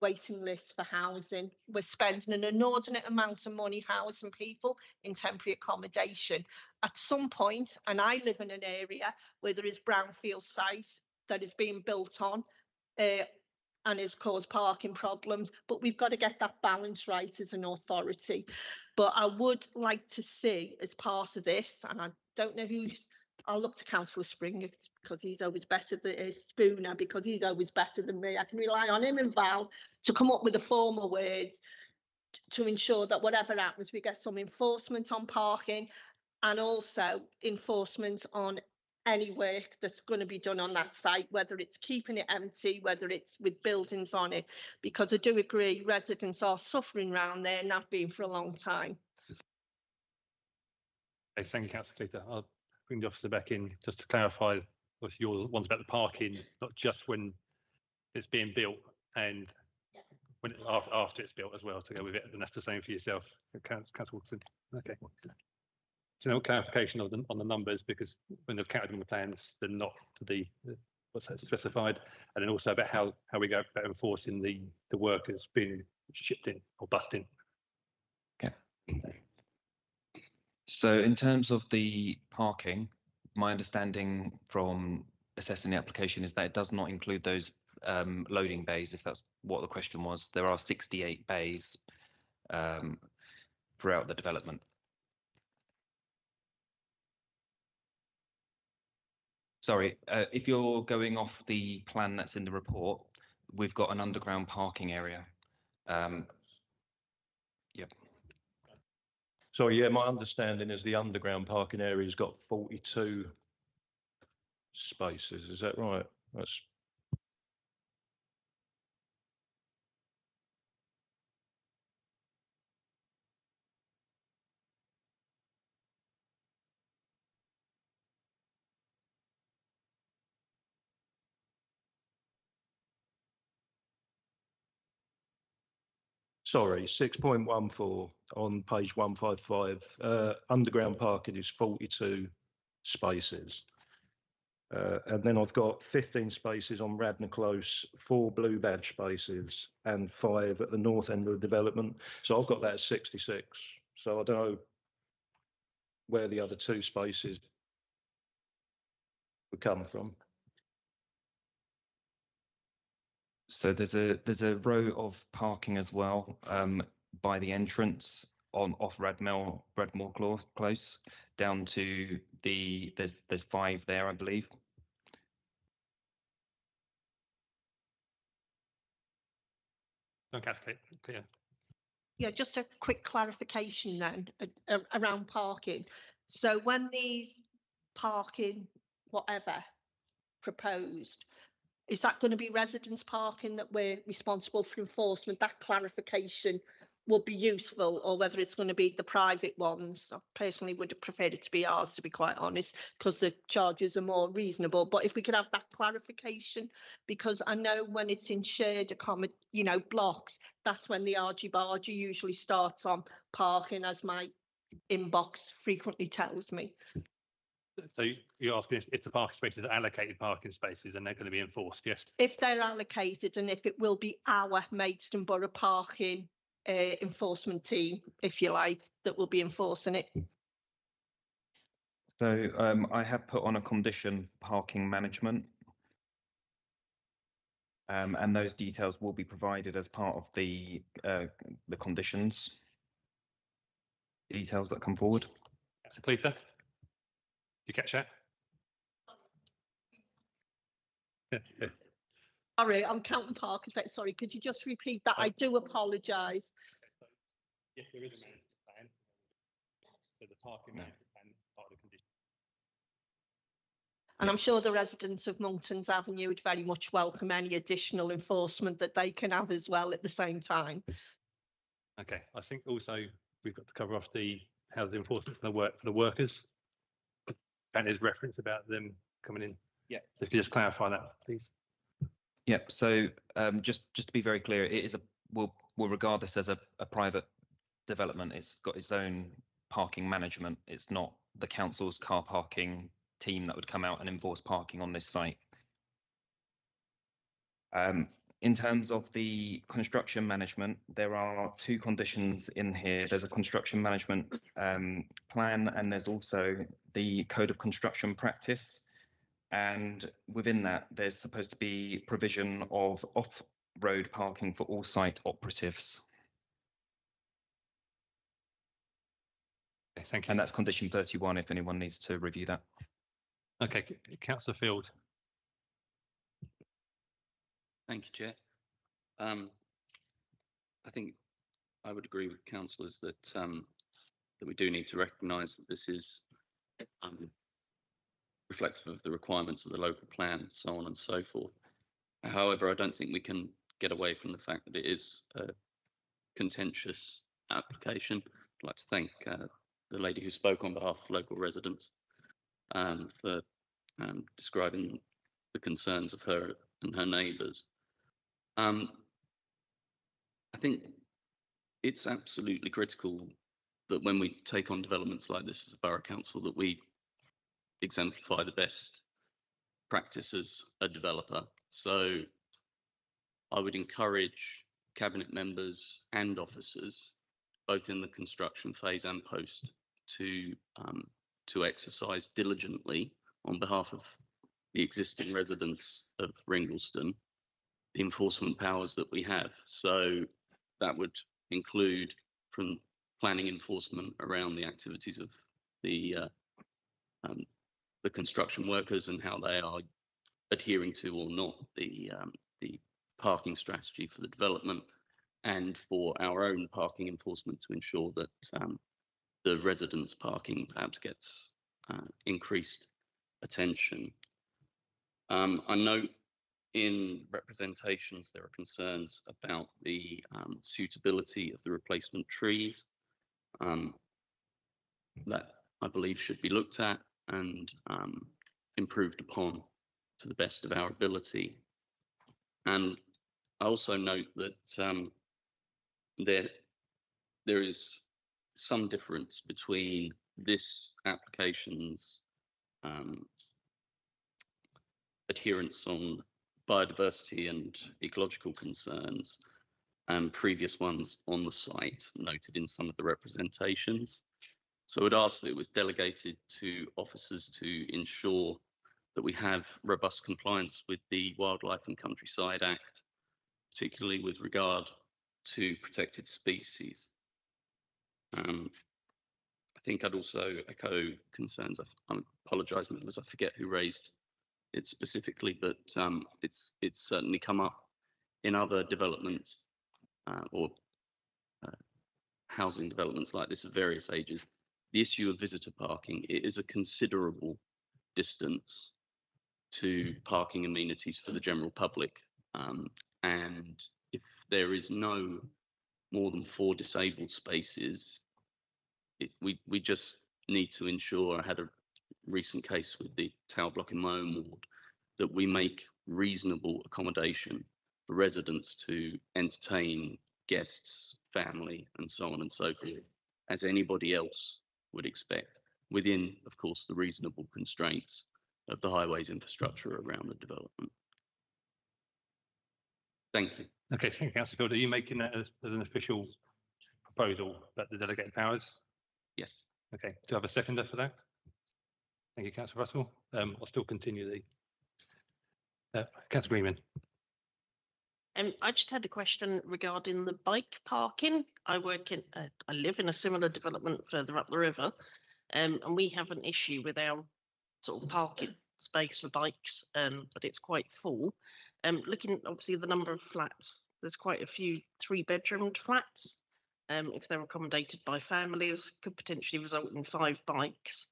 waiting list for housing. We're spending an inordinate amount of money housing people in temporary accommodation. At some point, and I live in an area where there is brownfield sites that is being built on and has caused parking problems, but we've got to get that balance right as an authority. But I would like to see, as part of this, and I don't know who's, I'll look to Councillor Springer because he's always better than Spooner, because he's always better than me. I can rely on him and Val to come up with the formal words to ensure that whatever happens, we get some enforcement on parking and also enforcement on any work that's going to be done on that site, whether it's keeping it empty, whether it's with buildings on it, because I do agree residents are suffering around there and have been for a long time. Okay, thank you, Councillor Cleaver. I'll bring the officer back in just to clarify. Your one's about the parking, not just when it's being built and when after it's built as well to go with it, and that's the same for yourself, Councillor Wilson. Okay. So no clarification on the numbers, because when they've counted in the plans, they're not to the what's that specified, and then also about how we go about enforcing the workers being shipped in or bussed in. Okay. So in terms of the parking, my understanding from assessing the application is that it does not include those loading bays, if that's what the question was. There are 68 bays throughout the development. Sorry, if you're going off the plan that's in the report, we've got an underground parking area. Yep. Sorry, yeah, my understanding is the underground parking area's got 42 spaces. Is that right? That's sorry, 6.14 on page 155. Underground parking is 42 spaces. And then I've got 15 spaces on Radnor Close, 4 blue badge spaces, and 5 at the north end of the development. So I've got that as 66. So I don't know where the other 2 spaces would come from. So there's a row of parking as well by the entrance off Radmore Close down to there's 5 there, I believe. Clear. Yeah, just a quick clarification then around parking. So when these parking, whatever, proposed, is that going to be residence parking that we're responsible for enforcement? That clarification would be useful, or whether it's going to be the private ones. I personally would have preferred it to be ours, to be quite honest, because the charges are more reasonable. But if we could have that clarification, because I know when it's in shared blocks, that's when the argy-bargy usually starts on parking, as my inbox frequently tells me. So you're asking if the parking spaces are allocated parking spaces and they're going to be enforced, yes? If they're allocated, and if it will be our Maidstone Borough parking enforcement team, if you like, that will be enforcing it. So I have put on a condition parking management, and those details will be provided as part of the conditions details that come forward. Councillor Cleaver, you catch that? Sorry, I'm County Park. Sorry, could you just repeat that? I do apologise. Yes, there is a management plan. So the parking management plan is part of the condition. And I'm sure the residents of Monkton's Avenue would very much welcome any additional enforcement that they can have as well at the same time. Okay, I think also we've got to cover off how's the enforcement for the workers. And there's reference about them coming in. Yeah. So if you just clarify that, please. Yep. So just to be very clear, it is we'll regard this as a private development. It's got its own parking management. It's not the council's car parking team that would come out and enforce parking on this site. In terms of the construction management, there are two conditions in here. There's a construction management plan, and there's also the code of construction practice. And within that, there's supposed to be provision of off-road parking for all site operatives. Okay, thank you. And that's condition 31 if anyone needs to review that. Okay, Councillor Field. Thank you, Chair. I think I would agree with councillors that that we do need to recognise that this is reflective of the requirements of the local plan, and so on and so forth. However, I don't think we can get away from the fact that it is a contentious application. I'd like to thank the lady who spoke on behalf of local residents for describing the concerns of her and her neighbours. I think it's absolutely critical that when we take on developments like this as a borough council, that we exemplify the best practice as a developer. So I would encourage cabinet members and officers, both in the construction phase and post, to exercise diligently on behalf of the existing residents of Ringleston the enforcement powers that we have. So that would include from planning enforcement around the activities of the construction workers and how they are adhering to or not the parking strategy for the development, and for our own parking enforcement to ensure that the residents' parking perhaps gets increased attention. I note in representations there are concerns about the suitability of the replacement trees that I believe should be looked at and improved upon to the best of our ability. And I also note that there is some difference between this application's adherence on biodiversity and ecological concerns and previous ones on the site noted in some of the representations. So I would ask that it was delegated to officers to ensure that we have robust compliance with the Wildlife and Countryside Act, particularly with regard to protected species. I think I'd also echo concerns. I apologise, members, I forget who raised it specifically, but it's certainly come up in other developments or housing developments like this of various ages. The issue of visitor parking, it is a considerable distance to parking amenities for the general public, and if there is no more than 4 disabled spaces, we just need to ensure. I had a recent case with the tower block in my own ward, that we make reasonable accommodation for residents to entertain guests, family, and so on and so forth, as anybody else would expect, within, of course, the reasonable constraints of the highways infrastructure around the development. Thank you. Okay, thank you, Councillor Field. Are you making that as an official proposal about the delegated powers? Yes. Okay, do you have a seconder for that? Thank you, Councillor Russell. I'll still continue the Councillor Greenman. I just had a question regarding the bike parking. I live in a similar development further up the river, and we have an issue with our sort of parking space for bikes, but it's quite full. Looking obviously the number of flats, there's quite a few 3-bedroomed flats. If they're accommodated by families, could potentially result in 5 bikes.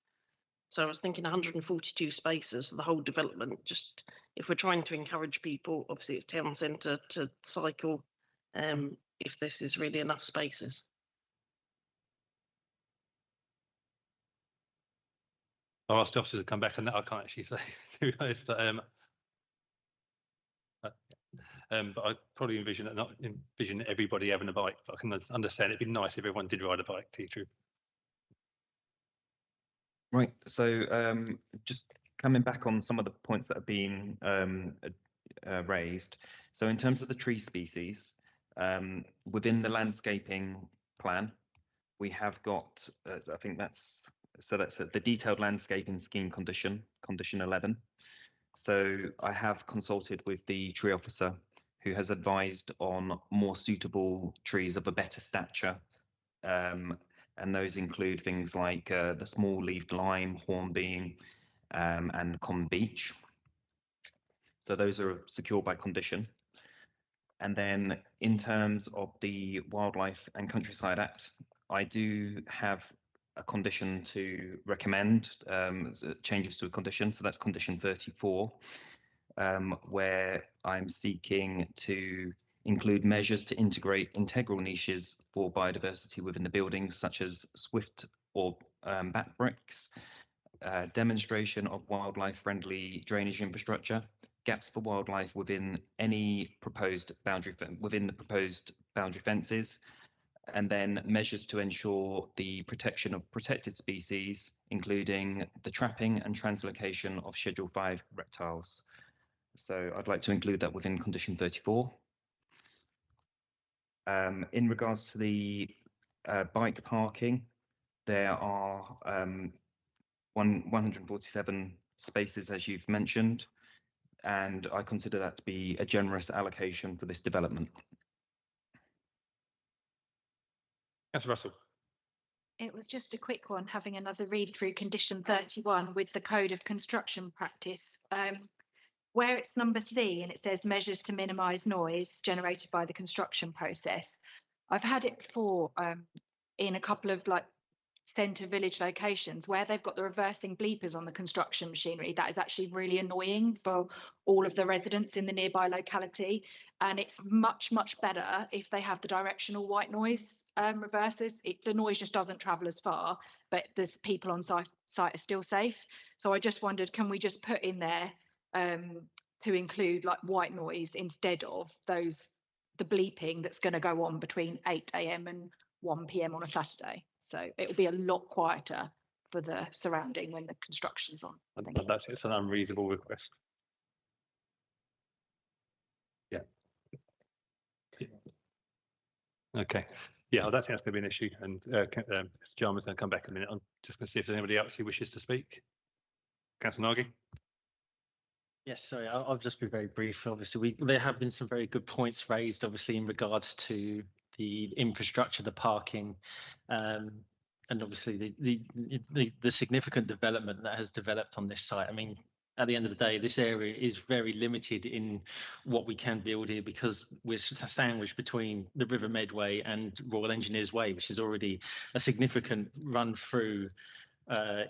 So I was thinking 142 spaces for the whole development. Just if we're trying to encourage people, obviously it's town centre, to cycle, if this is really enough spaces. I'll ask the officer to come back on that. I can't actually say, to be honest, but I probably not envision everybody having a bike, but I can understand it'd be nice if everyone did ride a bike, to you true. Right, so just coming back on some of the points that have been raised. So in terms of the tree species, within the landscaping plan, we have got, I think that's the detailed landscaping scheme condition 11. So I have consulted with the tree officer, who has advised on more suitable trees of a better stature. And those include things like the small-leaved lime, hornbeam, and common beech. So those are secured by condition. And then in terms of the Wildlife and Countryside Act, I do have a condition to recommend changes to a condition. So that's condition 34, where I'm seeking to include measures to integrate integral niches for biodiversity within the buildings, such as swift or back bricks, demonstration of wildlife-friendly drainage infrastructure, gaps for wildlife within any proposed boundary fences, and then measures to ensure the protection of protected species, including the trapping and translocation of Schedule 5 reptiles. So I'd like to include that within condition 34. In regards to the bike parking, there are 147 spaces, as you've mentioned, and I consider that to be a generous allocation for this development. Councillor Russell. It was just a quick one, having another read through condition 31 with the Code of Construction Practice. Where it's number C and it says measures to minimise noise generated by the construction process. I've had it before in a couple of like centre village locations where they've got the reversing bleepers on the construction machinery. That is actually really annoying for all of the residents in the nearby locality. And it's much, much better if they have the directional white noise reversers. The noise just doesn't travel as far, but there's people on site are still safe. So I just wondered, can we just put in there to include like white noise instead of the bleeping that's going to go on between 8 AM and 1 PM on a Saturday. So it will be a lot quieter for the surrounding when the construction's on. It's an unreasonable request. Yeah. Okay. Yeah, I don't think that's going to be an issue. And Mr. Jarman's going to come back in a minute. I'm just going to see if there's anybody else who wishes to speak. Councillor Nagy. Yes, sorry, I'll just be very brief. Obviously, there have been some very good points raised, obviously, in regards to the infrastructure, the parking, and obviously the significant development that has developed on this site. I mean, at the end of the day, this area is very limited in what we can build here because we're sandwiched between the River Medway and Royal Engineers Way, which is already a significant run through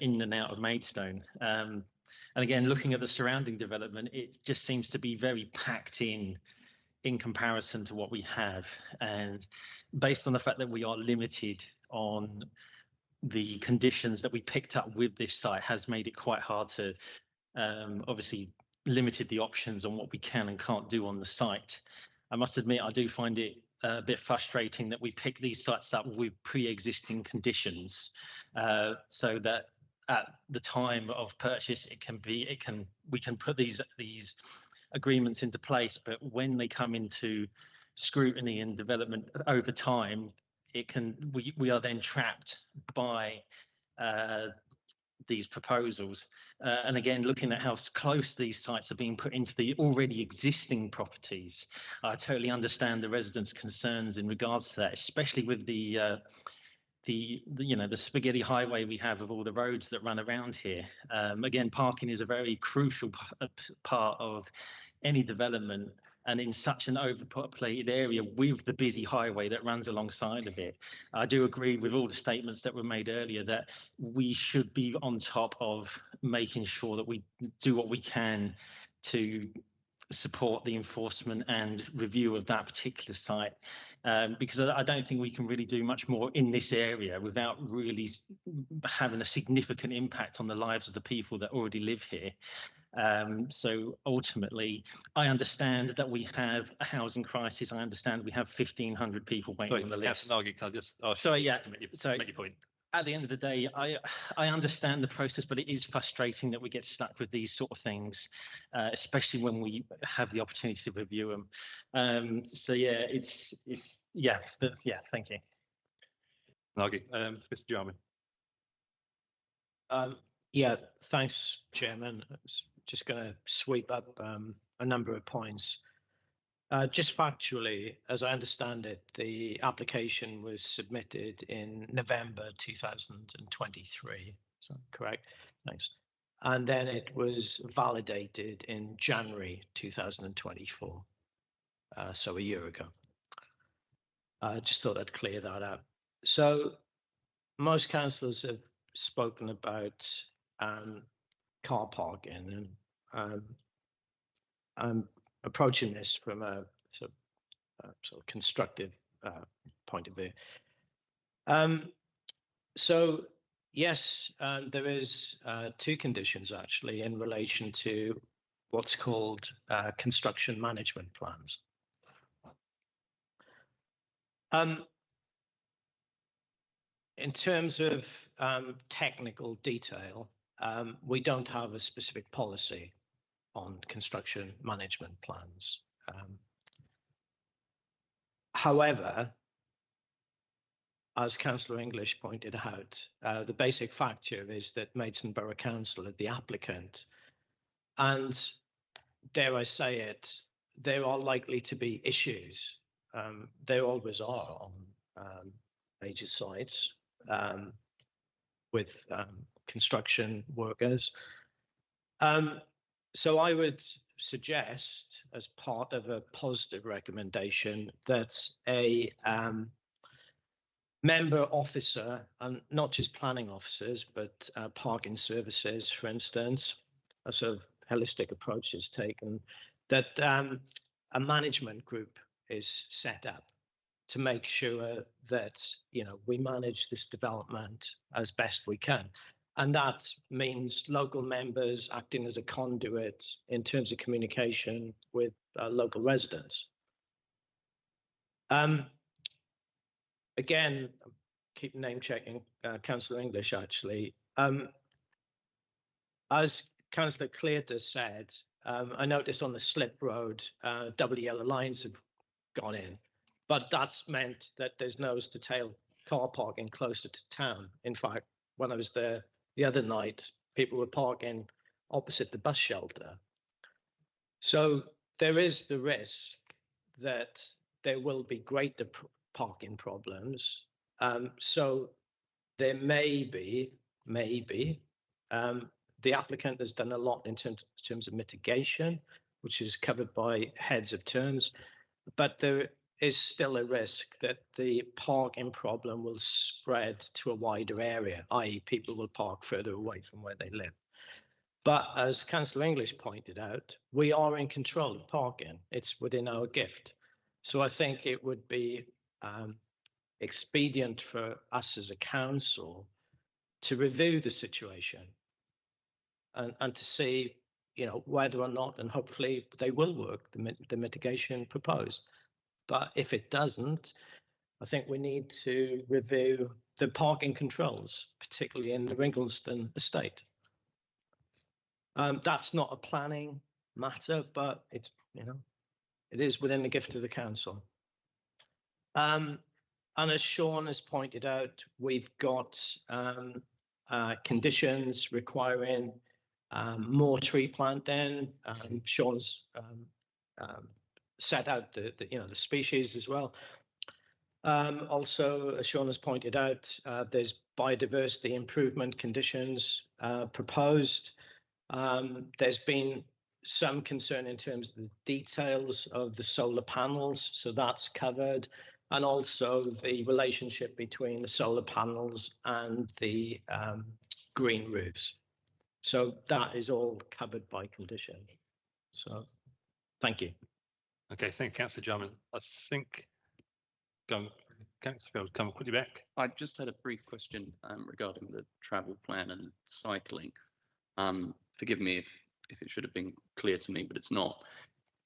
in and out of Maidstone. And again, looking at the surrounding development, it just seems to be very packed in comparison to what we have. And based on the fact that we are limited on the conditions that we picked up with this site has made it quite hard to obviously limited the options on what we can and can't do on the site. I must admit, I do find it a bit frustrating that we pick these sites up with pre-existing conditions so that at the time of purchase we can put these agreements into place, but when they come into scrutiny and development over time, we are then trapped by these proposals. And again, looking at how close these sites are being put into the already existing properties, I totally understand the residents' concerns in regards to that, especially with the the spaghetti highway we have of all the roads that run around here. Again, parking is a very crucial part of any development, and in such an overpopulated area with the busy highway that runs alongside of it. I do agree with all the statements that were made earlier that we should be on top of making sure that we do what we can to support the enforcement and review of that particular site, because I don't think we can really do much more in this area without really having a significant impact on the lives of the people that already live here. So ultimately, I understand that we have a housing crisis. I understand we have 1,500 people waiting on the list. Councillor Nagy, can I just ask Sorry, you yeah. to make your point? At the end of the day, I understand the process, but it is frustrating that we get stuck with these sort of things, especially when we have the opportunity to review them. So yeah, thank you. Nagy, Mr. Jarman. Yeah, thanks, Chairman. I was just going to sweep up a number of points. Just factually, as I understand it, the application was submitted in November 2023. Is that correct? Thanks. And then it was validated in January 2024, so a year ago. I just thought I'd clear that up. So most councillors have spoken about car parking, and I'm approaching this from a sort of constructive point of view. So yes, there is two conditions actually in relation to what's called construction management plans. In terms of technical detail, we don't have a specific policy on construction management plans. However, as Councillor English pointed out, the basic fact here is that Maidstone Borough Council are the applicant, and dare I say it, there are likely to be issues. There always are on major sites with construction workers. So I would suggest, as part of a positive recommendation, that a member officer, and not just planning officers, but parking services, for instance, a sort of holistic approach is taken, that a management group is set up to make sure that, you know, we manage this development as best we can. And that means local members acting as a conduit in terms of communication with local residents. Again, keep name checking Councillor English actually. As Councillor Clearter said, I noticed on the slip road, double yellow lines have gone in, but that's meant that there's nose to tail car parking closer to town. In fact, when I was there the other night, people were parking opposite the bus shelter. So there is the risk that there will be greater parking problems. So there may be, the applicant has done a lot in terms of mitigation, which is covered by heads of terms, but there is still a risk that the parking problem will spread to a wider area, i.e. people will park further away from where they live. But as Councillor English pointed out, we are in control of parking. It's within our gift. So I think it would be expedient for us as a council to review the situation and to see, you know, whether or not, and hopefully they will work, the mitigation proposed. But if it doesn't, I think we need to review the parking controls, particularly in the Ringleston estate. That's not a planning matter, but it's, you know, it is within the gift of the council. And as Sean has pointed out, we've got conditions requiring more tree planting. Sean's set out the species as well. Also, as Sean has pointed out, there's biodiversity improvement conditions proposed. There's been some concern in terms of the details of the solar panels, so that's covered, and also the relationship between the solar panels and the green roofs. So that is all covered by condition. So, thank you. Okay, thank you, Councillor Jarman. I think, Councillor Field, come quickly back. I just had a brief question regarding the travel plan and cycling. Forgive me if it should have been clear to me, but it's not.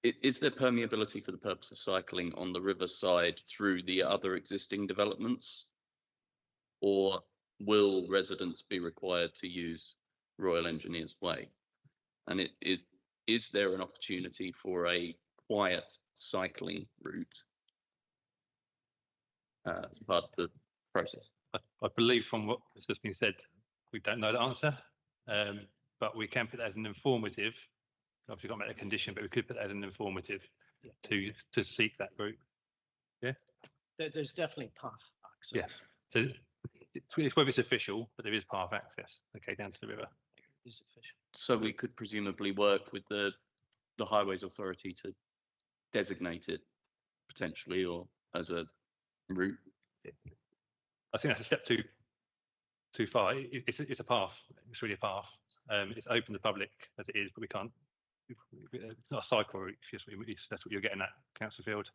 Is there permeability for the purpose of cycling on the riverside through the other existing developments? Or will residents be required to use Royal Engineers Way? And is there an opportunity for a quiet cycling route as part of the process? I believe from what has just been said, we don't know the answer, but we can put that as an informative. Obviously, can't make a condition, but we could put that as an informative to seek that route. Yeah. There's definitely path access. Yes. So it's whether it's official, but there is path access. Okay, down to the river. It is official. So we could presumably work with the Highways Authority to designate it potentially, or as a route. I think that's a step too far. It's a path. It's really a path. It's open to the public as it is, but we can't. It's not a cycle route. If that's what you're getting at, Councillor Field.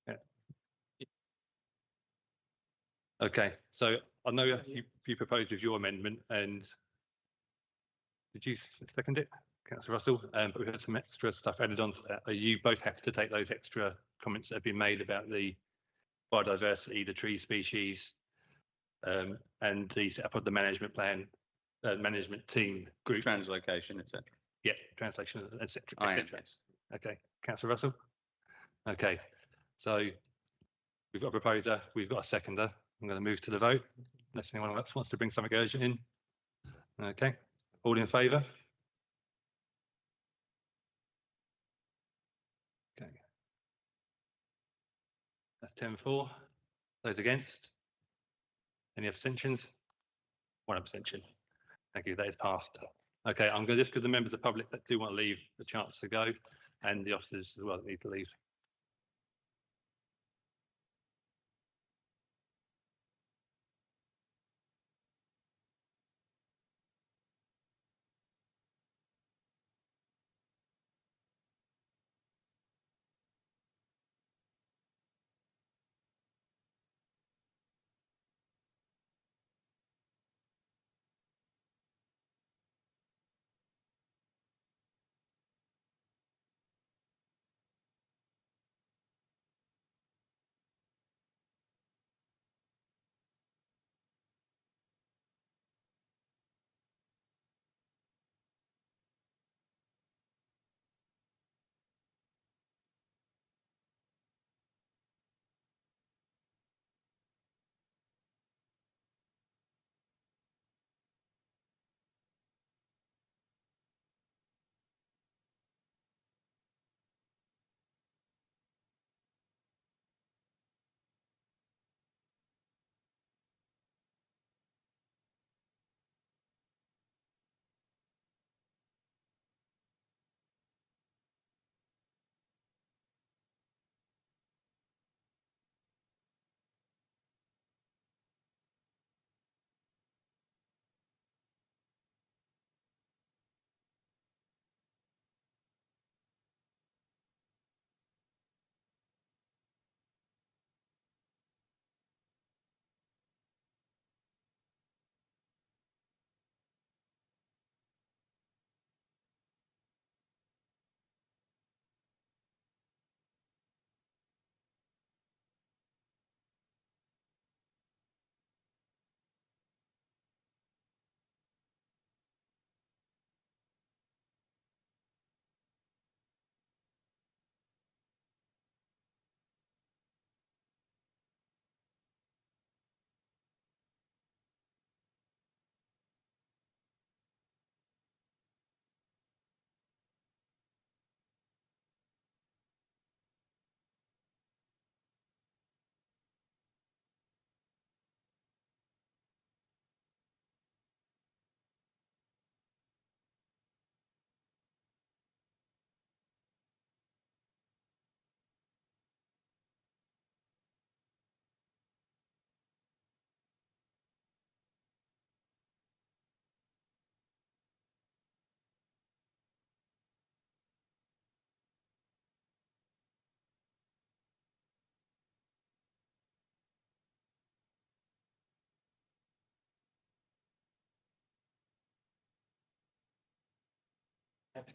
Yeah. Okay. So I know you proposed with your amendment, and did you second it, Councillor Russell? But we had some extra stuff added on to that. Are you both happy to take those extra comments that have been made about the biodiversity, the tree species, and the setup of the management plan, management team group? Translocation, etc. Yeah, translation, etc. I am, yes. Okay, Councillor Russell? Okay, so we've got a proposer, we've got a seconder. I'm going to move to the vote, unless anyone else wants to bring something urgent in. Okay, all in favour? Okay. That's 10-4. Those against? Any abstentions? One abstention. Thank you, that is passed. Okay, I'm going to just give the members of the public that do want to leave the chance to go, and the officers as well that need to leave.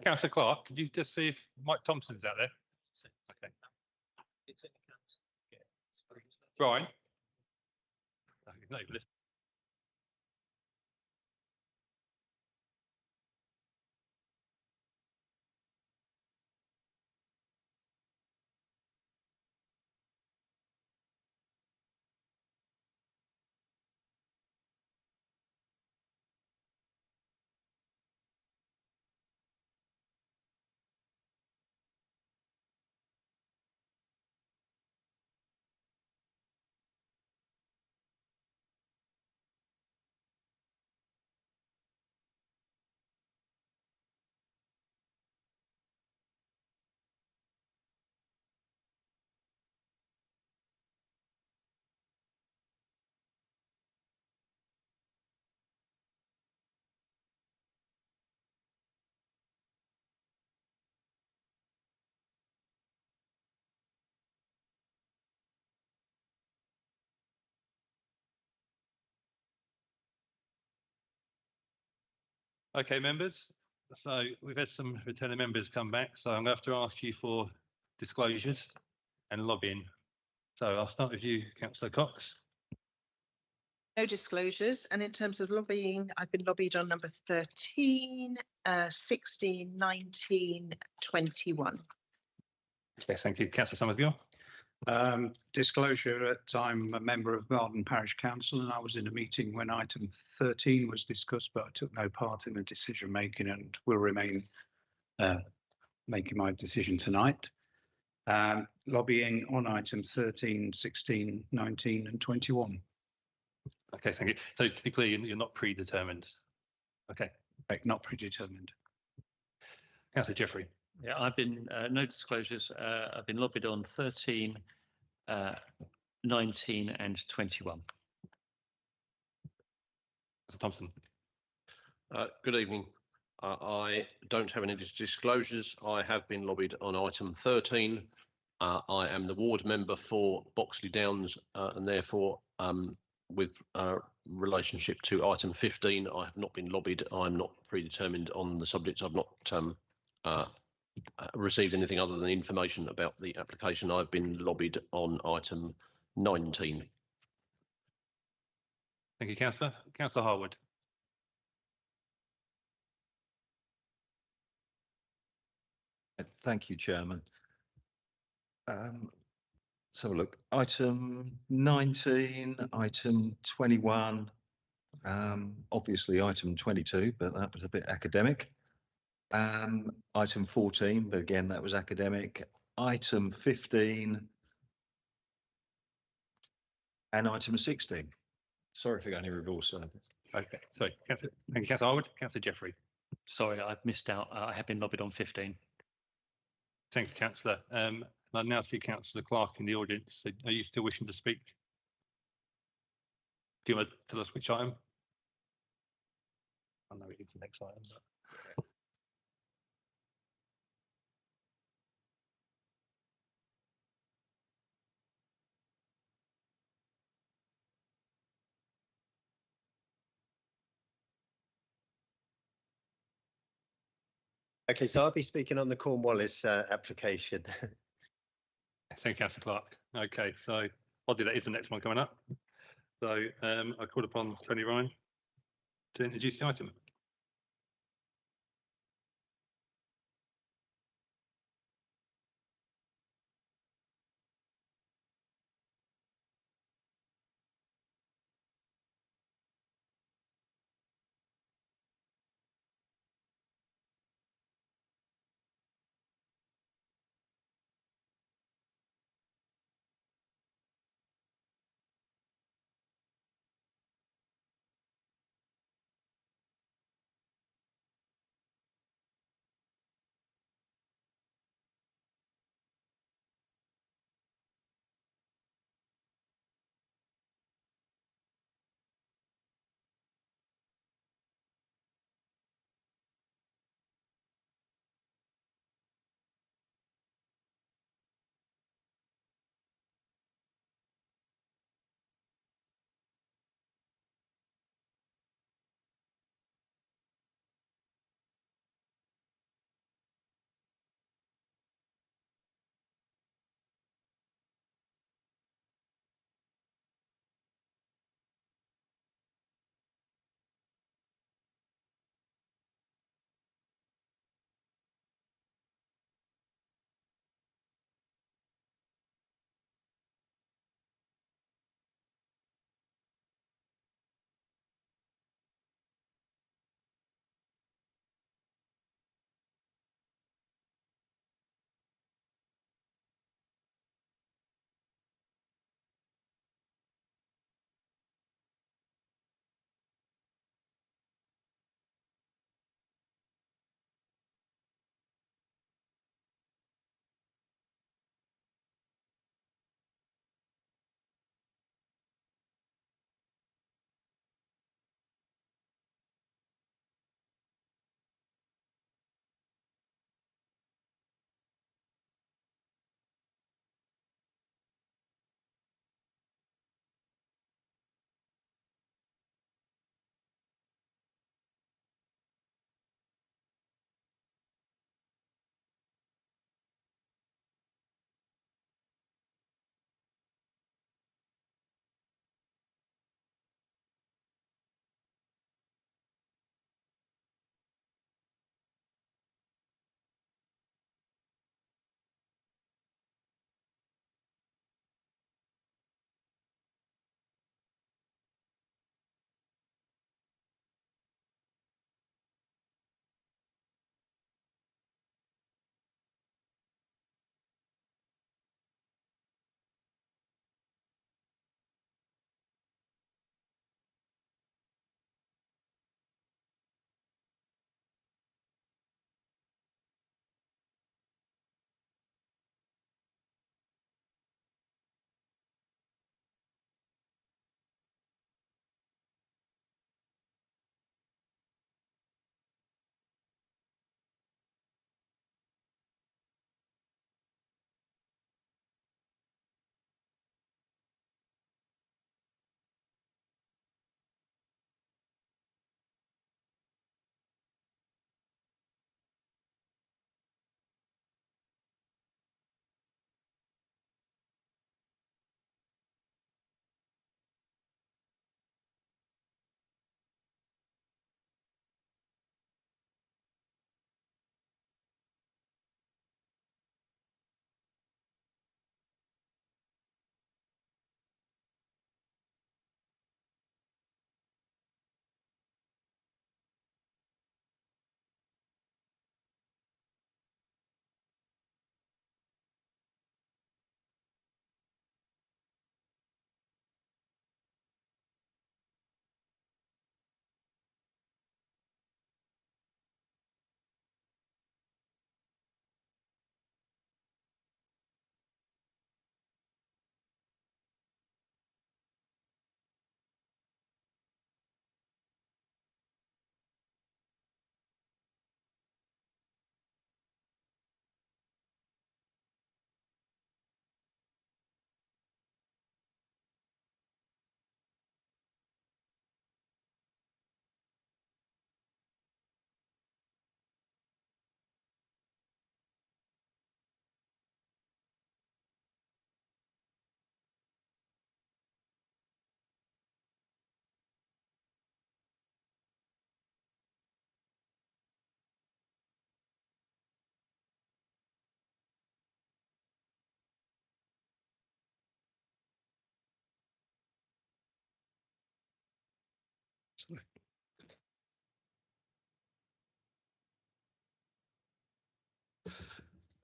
Councillor Clark, could you just see if Mike Thompson's out there? Okay. Brian? No, listen. Okay, members. So we've had some returning members come back, so I'm going to have to ask you for disclosures and lobbying. So I'll start with you, Councillor Cox. No disclosures. And in terms of lobbying, I've been lobbied on number 13, 16, 19, 21. Yes, thank you. Councillor Summersgill. Disclosure, I'm a member of Marden Parish Council and I was in a meeting when item 13 was discussed, but I took no part in the decision making and will remain making my decision tonight. Lobbying on items 13, 16, 19 and 21. Okay, thank you. So to be clear, you're not predetermined. Okay. Right, not predetermined. Councillor Jeffrey. Yeah, I've been no disclosures. I've been lobbied on 13, 19 and 21. Thompson. Good evening. I don't have any disclosures. I have been lobbied on item 13. I am the ward member for Boxley Downs and therefore with relationship to item 15, I have not been lobbied. I'm not predetermined on the subject. I've not received anything other than information about the application. I've been lobbied on item 19. Thank you, Councillor. Councillor Harwood. Thank you, Chairman. So look, item 19, item 21, obviously item 22, but that was a bit academic. Item 14, but again, that was academic. Item 15 and item 16. Sorry for going reverse service. Okay, sorry. Thank you, Councillor Harwood. Councillor Jeffrey. Sorry, I've missed out. I have been lobbied on 15. Thank you, Councillor. I now see Councillor Clark in the audience. Are you still wishing to speak? Do you want to tell us which item? I know it's the next item. But... Okay, so I'll be speaking on the Cornwallis application. Thank you, Councillor Clark. Okay, so oddly that is the next one coming up. So I call upon Tony Ryan to introduce the item.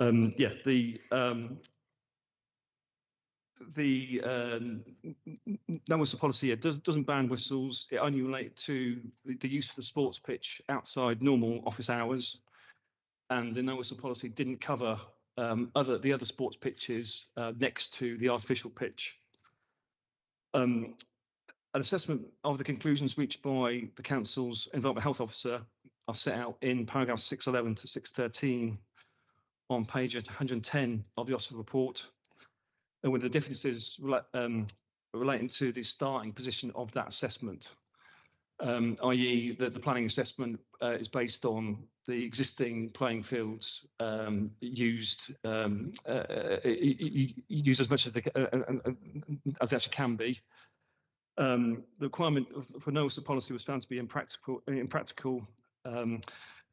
Yeah, the no whistle policy doesn't ban whistles. It only relates to the use of the sports pitch outside normal office hours, and the no whistle policy didn't cover the other sports pitches next to the artificial pitch. An assessment of the conclusions reached by the council's environmental health officer are set out in paragraphs 611 to 613 on page 110 of the officer report, and with the differences relating to the starting position of that assessment, i.e. that the planning assessment is based on the existing playing fields used as much as they actually can be. The requirement for no whistle policy was found to be impractical,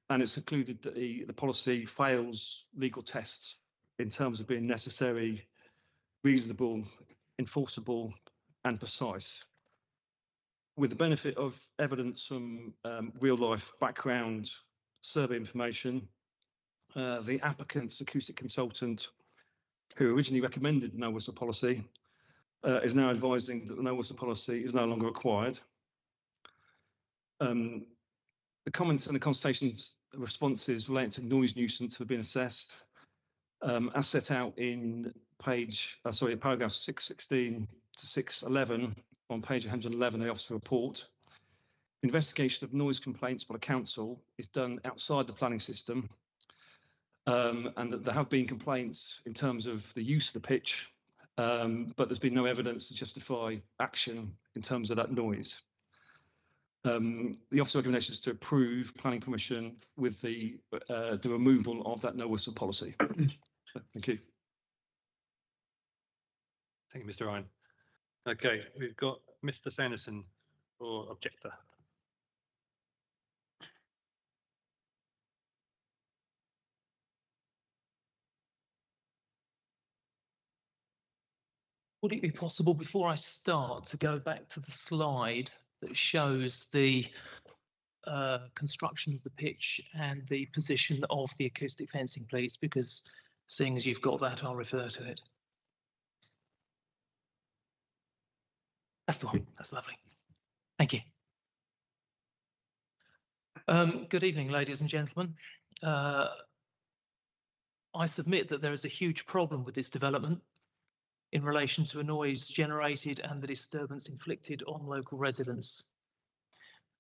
and it's concluded that the policy fails legal tests in terms of being necessary, reasonable, enforceable, and precise. With the benefit of evidence from real-life background survey information, the applicant's acoustic consultant, who originally recommended no whistle policy, is now advising that the no whistle policy is no longer required. The comments and the consultation's responses relating to noise nuisance have been assessed, as set out in paragraph 616 to 611 on page 111 of the officer report. Investigation of noise complaints by the council is done outside the planning system, and that there have been complaints in terms of the use of the pitch, but there's been no evidence to justify action in terms of that noise. The officer recommendation is to approve planning permission with the removal of that no whistle policy. Thank you. Thank you, Mr. Ryan. Okay, we've got Mr. Sanderson for objector. Would it be possible before I start to go back to the slide that shows the construction of the pitch and the position of the acoustic fencing, please? Because seeing as you've got that, I'll refer to it. That's the one. That's lovely. Thank you. Good evening, ladies and gentlemen. I submit that there is a huge problem with this development in relation to a noise generated and the disturbance inflicted on local residents.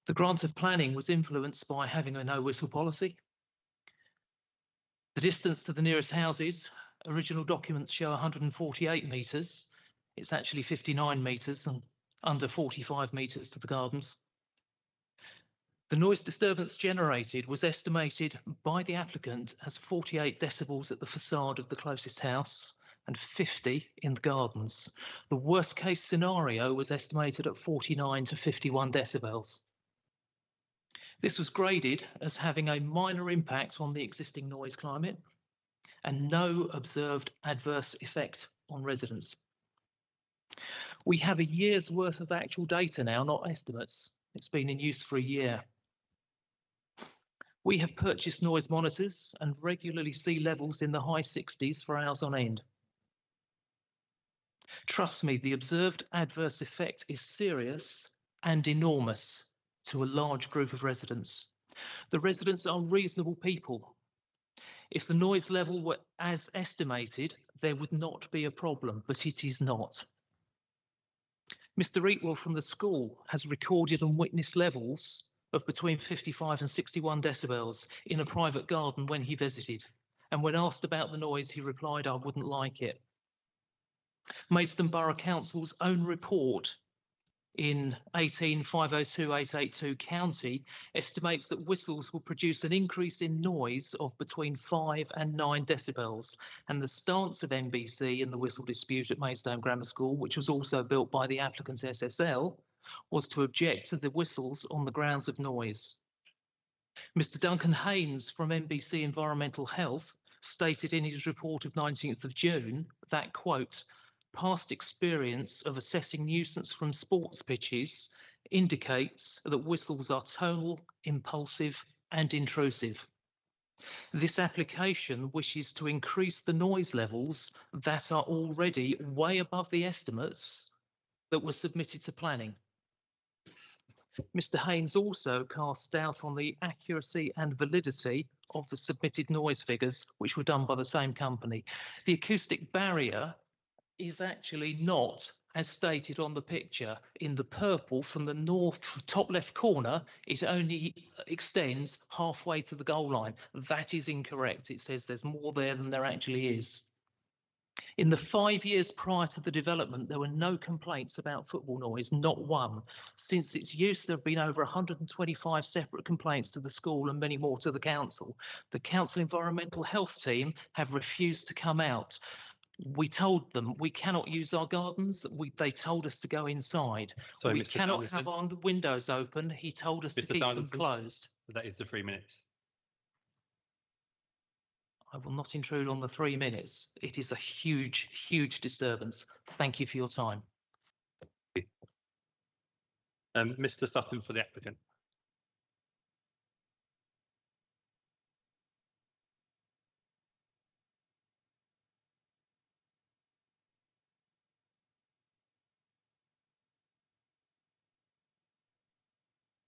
The grant of planning was influenced by having a no whistle policy. The distance to the nearest houses, original documents show 148 metres. It's actually 59 metres and under 45 metres to the gardens. The noise disturbance generated was estimated by the applicant as 48 decibels at the facade of the closest house and 50 in the gardens. The worst case scenario was estimated at 49 to 51 decibels. This was graded as having a minor impact on the existing noise climate and no observed adverse effect on residents. We have a year's worth of actual data now, not estimates. It's been in use for a year. We have purchased noise monitors and regularly see levels in the high 60s for hours on end. Trust me, the observed adverse effect is serious and enormous to a large group of residents. The residents are reasonable people. If the noise level were as estimated, there would not be a problem, but it is not. Mr. Eatwell from the school has recorded and witnessed levels of between 55 and 61 decibels in a private garden when he visited. And when asked about the noise, he replied, "I wouldn't like it." Maidstone Borough Council's own report in 18502882 county estimates that whistles will produce an increase in noise of between 5 and 9 decibels. And the stance of MBC in the whistle dispute at Maidstone Grammar School, which was also built by the applicant SSL, was to object to the whistles on the grounds of noise. Mr. Duncan Haynes from MBC Environmental Health stated in his report of 19th of June that, quote, past experience of assessing nuisance from sports pitches indicates that whistles are tonal, impulsive and intrusive. This application wishes to increase the noise levels that are already way above the estimates that were submitted to planning. Mr. Haynes also cast doubt on the accuracy and validity of the submitted noise figures, which were done by the same company. The acoustic barrier is actually not as stated on the picture. In the purple from the north top left corner, it only extends halfway to the goal line. That is incorrect. It says there's more there than there actually is. In the 5 years prior to the development, there were no complaints about football noise, not one. Since its use, there have been over 125 separate complaints to the school and many more to the council. The council environmental health team have refused to come out. We told them we cannot use our gardens. They told us to go inside. Sorry, We Mr. cannot Sanderson. have our windows open. He told us to Mr. keep them Sanderson. closed. That is the 3 minutes. I will not intrude on the 3 minutes. It is a huge, huge disturbance. Thank you for your time. Mr. Sutton for the applicant.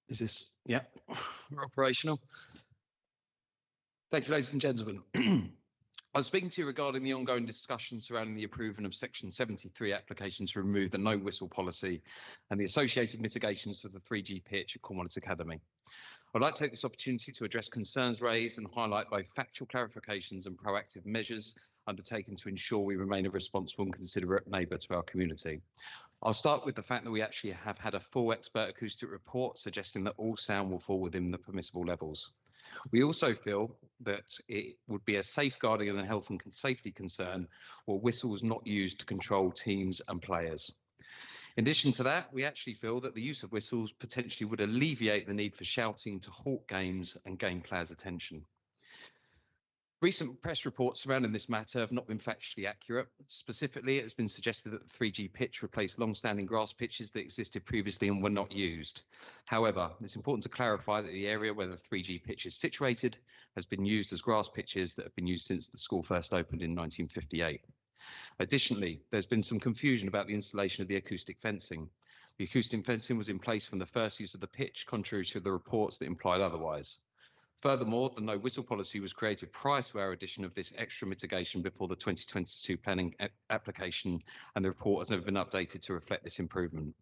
Is this, yeah, we're operational. Thank you, ladies and gentlemen. I was speaking to you regarding the ongoing discussion surrounding the approval of Section 73 application to remove the no whistle policy and the associated mitigations for the 3G pitch at Cornwallis Academy. I'd like to take this opportunity to address concerns raised and highlight both factual clarifications and proactive measures undertaken to ensure we remain a responsible and considerate neighbour to our community. I'll start with the fact that we actually have had a full expert acoustic report suggesting that all sound will fall within the permissible levels. We also feel that it would be a safeguarding and a health and safety concern were whistles not used to control teams and players. In addition to that, we actually feel that the use of whistles potentially would alleviate the need for shouting to halt games and gain players' attention. Recent press reports surrounding this matter have not been factually accurate. Specifically, it has been suggested that the 3G pitch replaced long-standing grass pitches that existed previously and were not used. However, it's important to clarify that the area where the 3G pitch is situated has been used as grass pitches that have been used since the school first opened in 1958. Additionally, there's been some confusion about the installation of the acoustic fencing. The acoustic fencing was in place from the first use of the pitch, contrary to the reports that implied otherwise. Furthermore, the no whistle policy was created prior to our addition of this extra mitigation before the 2022 planning application, and the report has never been updated to reflect this improvement.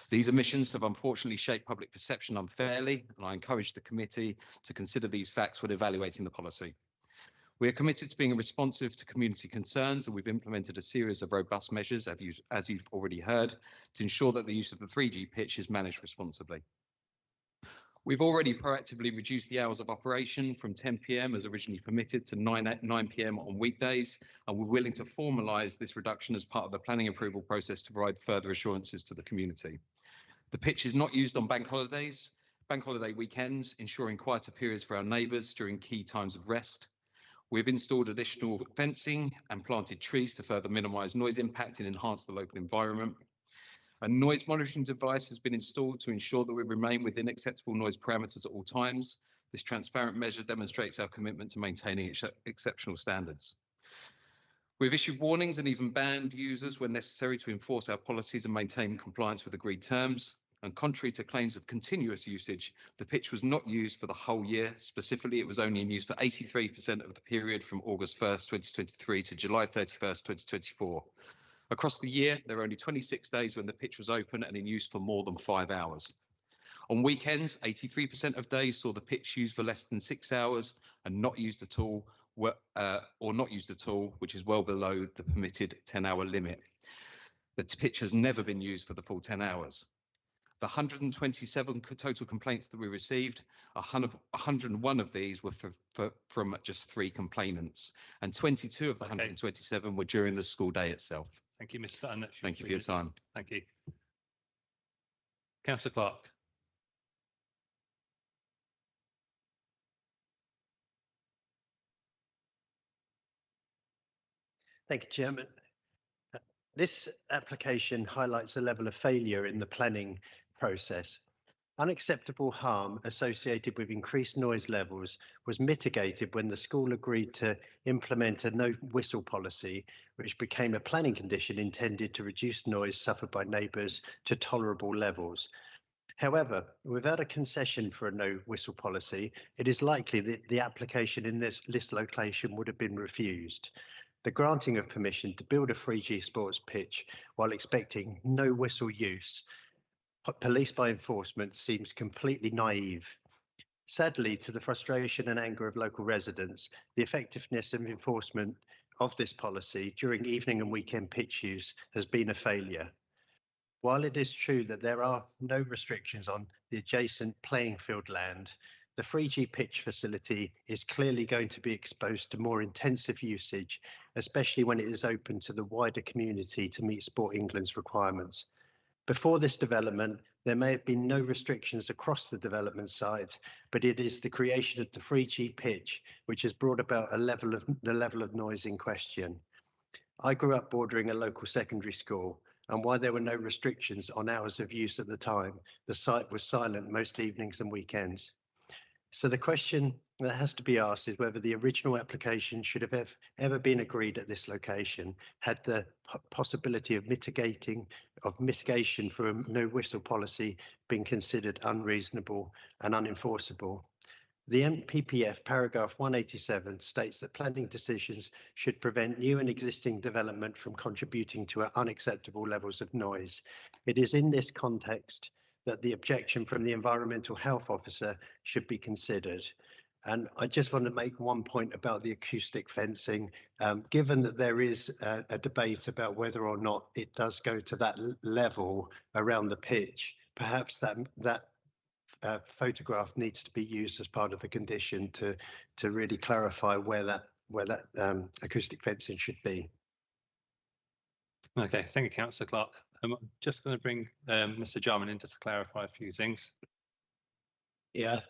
These omissions have unfortunately shaped public perception unfairly, and I encourage the committee to consider these facts when evaluating the policy. We are committed to being responsive to community concerns, and we've implemented a series of robust measures, as you've already heard, to ensure that the use of the 3G pitch is managed responsibly. We've already proactively reduced the hours of operation from 10 p.m. as originally permitted to 9 p.m. on weekdays, and we're willing to formalise this reduction as part of the planning approval process to provide further assurances to the community. The pitch is not used on bank holidays, bank holiday weekends, ensuring quieter periods for our neighbours during key times of rest. We've installed additional fencing and planted trees to further minimise noise impact and enhance the local environment. A noise monitoring device has been installed to ensure that we remain within acceptable noise parameters at all times. This transparent measure demonstrates our commitment to maintaining exceptional standards. We've issued warnings and even banned users when necessary to enforce our policies and maintain compliance with agreed terms. And contrary to claims of continuous usage, the pitch was not used for the whole year. Specifically, it was only in use for 83% of the period from August 1st, 2023 to July 31st, 2024. Across the year, there are only 26 days when the pitch was open and in use for more than 5 hours. On weekends, 83% of days saw the pitch used for less than 6 hours and not used at all, or not used at all, which is well below the permitted 10-hour limit. The pitch has never been used for the full 10 hours. The 127 total complaints that we received, 101 of these were from just 3 complainants, and 22 of the 127 were during the school day itself. Thank you, Mr. Sutton. Thank you for your time. Thank you. Councillor Clark. Thank you, Chairman. This application highlights the level of failure in the planning process. Unacceptable harm associated with increased noise levels was mitigated when the school agreed to implement a no whistle policy, which became a planning condition intended to reduce noise suffered by neighbours to tolerable levels. However, without a concession for a no whistle policy, it is likely that the application in this location would have been refused. The granting of permission to build a 3G sports pitch while expecting no whistle use, police by enforcement, seems completely naive. Sadly, to the frustration and anger of local residents, the effectiveness and enforcement of this policy during evening and weekend pitch use has been a failure. While it is true that there are no restrictions on the adjacent playing field land, the 3G pitch facility is clearly going to be exposed to more intensive usage, especially when it is open to the wider community to meet Sport England's requirements. Before this development, there may have been no restrictions across the development site, but it is the creation of the 3G pitch which has brought about the level of noise in question. I grew up bordering a local secondary school, and while there were no restrictions on hours of use at the time, the site was silent most evenings and weekends. So the question that has to be asked is whether the original application should have ever been agreed at this location, had the possibility of mitigation for a no whistle policy been considered unreasonable and unenforceable. The NPPF paragraph 187 states that planning decisions should prevent new and existing development from contributing to unacceptable levels of noise. It is in this context that the objection from the environmental health officer should be considered. And I just want to make one point about the acoustic fencing. Given that there is a debate about whether or not it does go to that level around the pitch, perhaps that photograph needs to be used as part of the condition to really clarify where that acoustic fencing should be. Okay, thank you, Councillor Clark. I'm just going to bring Mr. Jarman in just to clarify a few things. Yeah,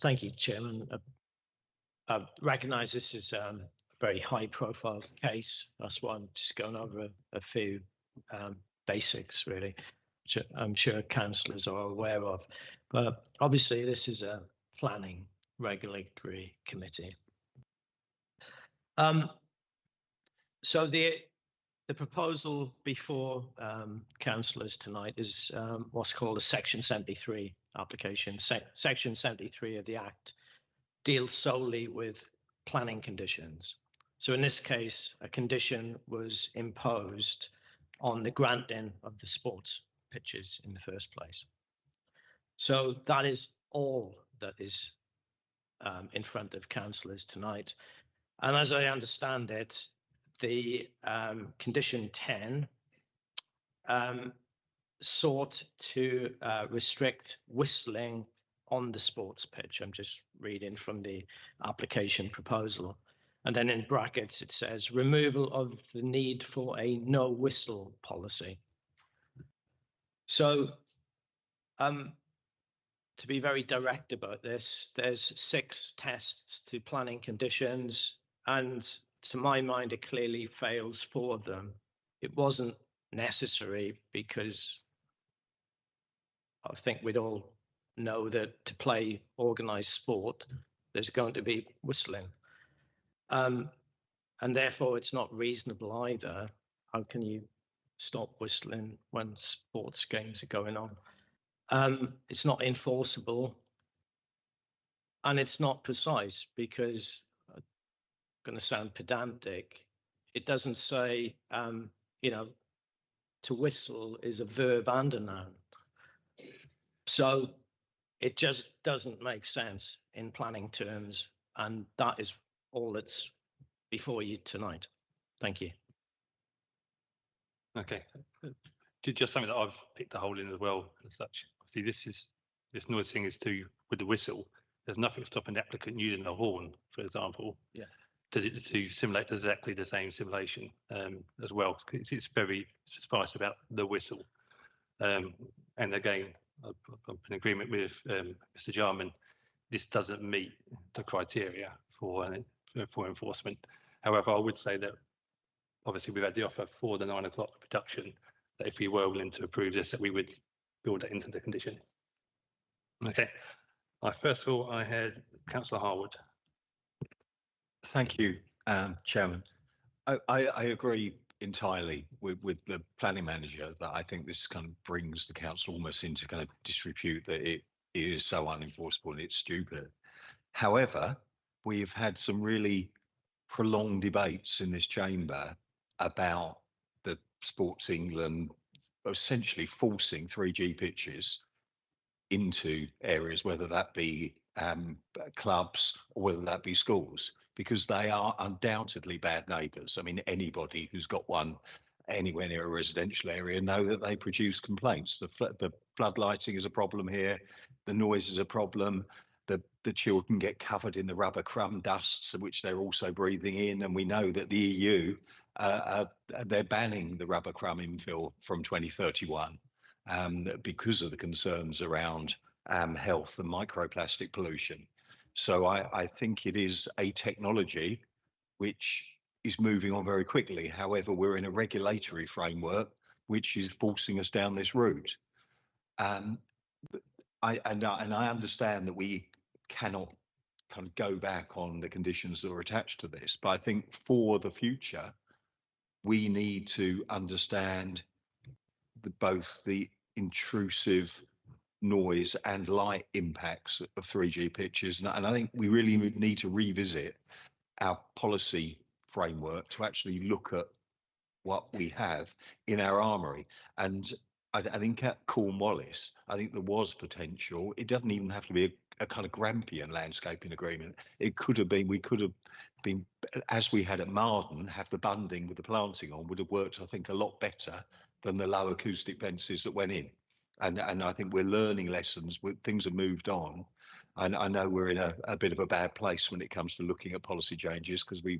thank you, Chairman. I recognise this is a very high-profile case. That's why I'm just going over a few basics, really, which I'm sure councillors are aware of. But obviously, this is a planning regulatory committee. So the proposal before councillors tonight is what's called a Section 73 application. Section 73 of the Act deals solely with planning conditions. So in this case, a condition was imposed on the granting of the sports pitches in the first place. So that is all that is in front of councillors tonight. And as I understand it, the condition 10 sought to restrict whistling on the sports pitch. I'm just reading from the application proposal. And then in brackets, it says removal of the need for a no whistle policy. So to be very direct about this, there's 6 tests to planning conditions, and to my mind, it clearly fails 4 of them. It wasn't necessary because I think we'd all know that to play organised sport, there's going to be whistling. And therefore, it's not reasonable either. How can you stop whistling when sports games are going on? It's not enforceable, and it's not precise because, I'm going to sound pedantic, it doesn't say, you know, to whistle is a verb and a noun. So it just doesn't make sense in planning terms, and that is all that's before you tonight. Thank you. Okay, just something that I've picked a hole in as well as such. See, this noise thing is with the whistle. There's nothing stopping the applicant using a horn, for example, to simulate exactly the same simulation as well. It's very precise about the whistle. And again, I'm in agreement with Mr. Jarman. This doesn't meet the criteria for enforcement. However, I would say that obviously we've had the offer for the 9 o'clock production, that if we were willing to approve this, that we would build that into the condition. Okay. First of all, I had Councillor Harwood. Thank you, Chairman. I agree entirely with the planning manager that I think this kind of brings the council almost into kind of disrepute that it is so unenforceable and it's stupid. However, we've had some really prolonged debates in this chamber about the Sports England essentially forcing 3G pitches into areas, whether that be clubs or whether that be schools, because they are undoubtedly bad neighbours. I mean, anybody who's got one anywhere near a residential area know that they produce complaints. The floodlighting is a problem here. The noise is a problem. The children get covered in the rubber crumb dusts, which they're also breathing in. And we know that the EU, they're banning the rubber crumb infill from 2031 because of the concerns around health and microplastic pollution. So I think it is a technology which is moving on very quickly. However, we're in a regulatory framework which is forcing us down this route. I understand that we cannot kind of go back on the conditions that are attached to this, but I think for the future, we need to understand both the intrusive noise and light impacts of 3G pitches. And I think we really need to revisit our policy framework to actually look at what we have in our armoury. And I think at Cornwallis, I think there was potential. It doesn't even have to be a kind of Grampian landscaping agreement. It could have been, we could have been, as we had at Marden, have the bunding with the planting on would have worked, I think, a lot better than the low acoustic fences that went in. And I think we're learning lessons. Things have moved on. And I know we're in a bit of a bad place when it comes to looking at policy changes because we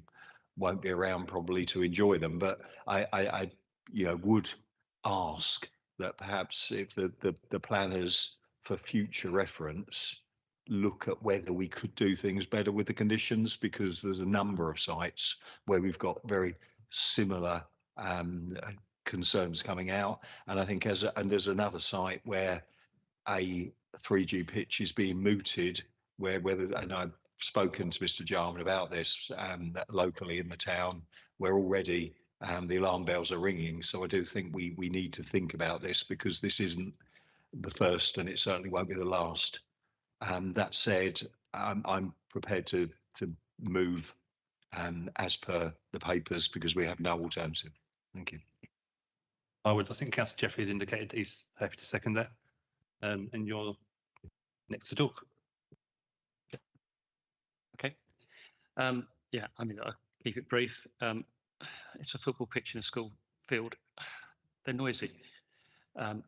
won't be around probably to enjoy them. But I would ask that perhaps if the planners for future reference look at whether we could do things better with the conditions, because there's a number of sites where we've got very similar concerns coming out. And I think there's another site where a 3G pitch is being mooted, and I've spoken to Mr. Jarman about this locally in the town, where already the alarm bells are ringing. So I do think we need to think about this, because this isn't the first and it certainly won't be the last. That said, I'm prepared to move as per the papers, because we have no alternative. Thank you. I think Councillor Jeffrey has indicated he's happy to second that. And you're next to talk. Okay. Yeah, I mean, I'll keep it brief. It's a football pitch in a school field. They're noisy. I've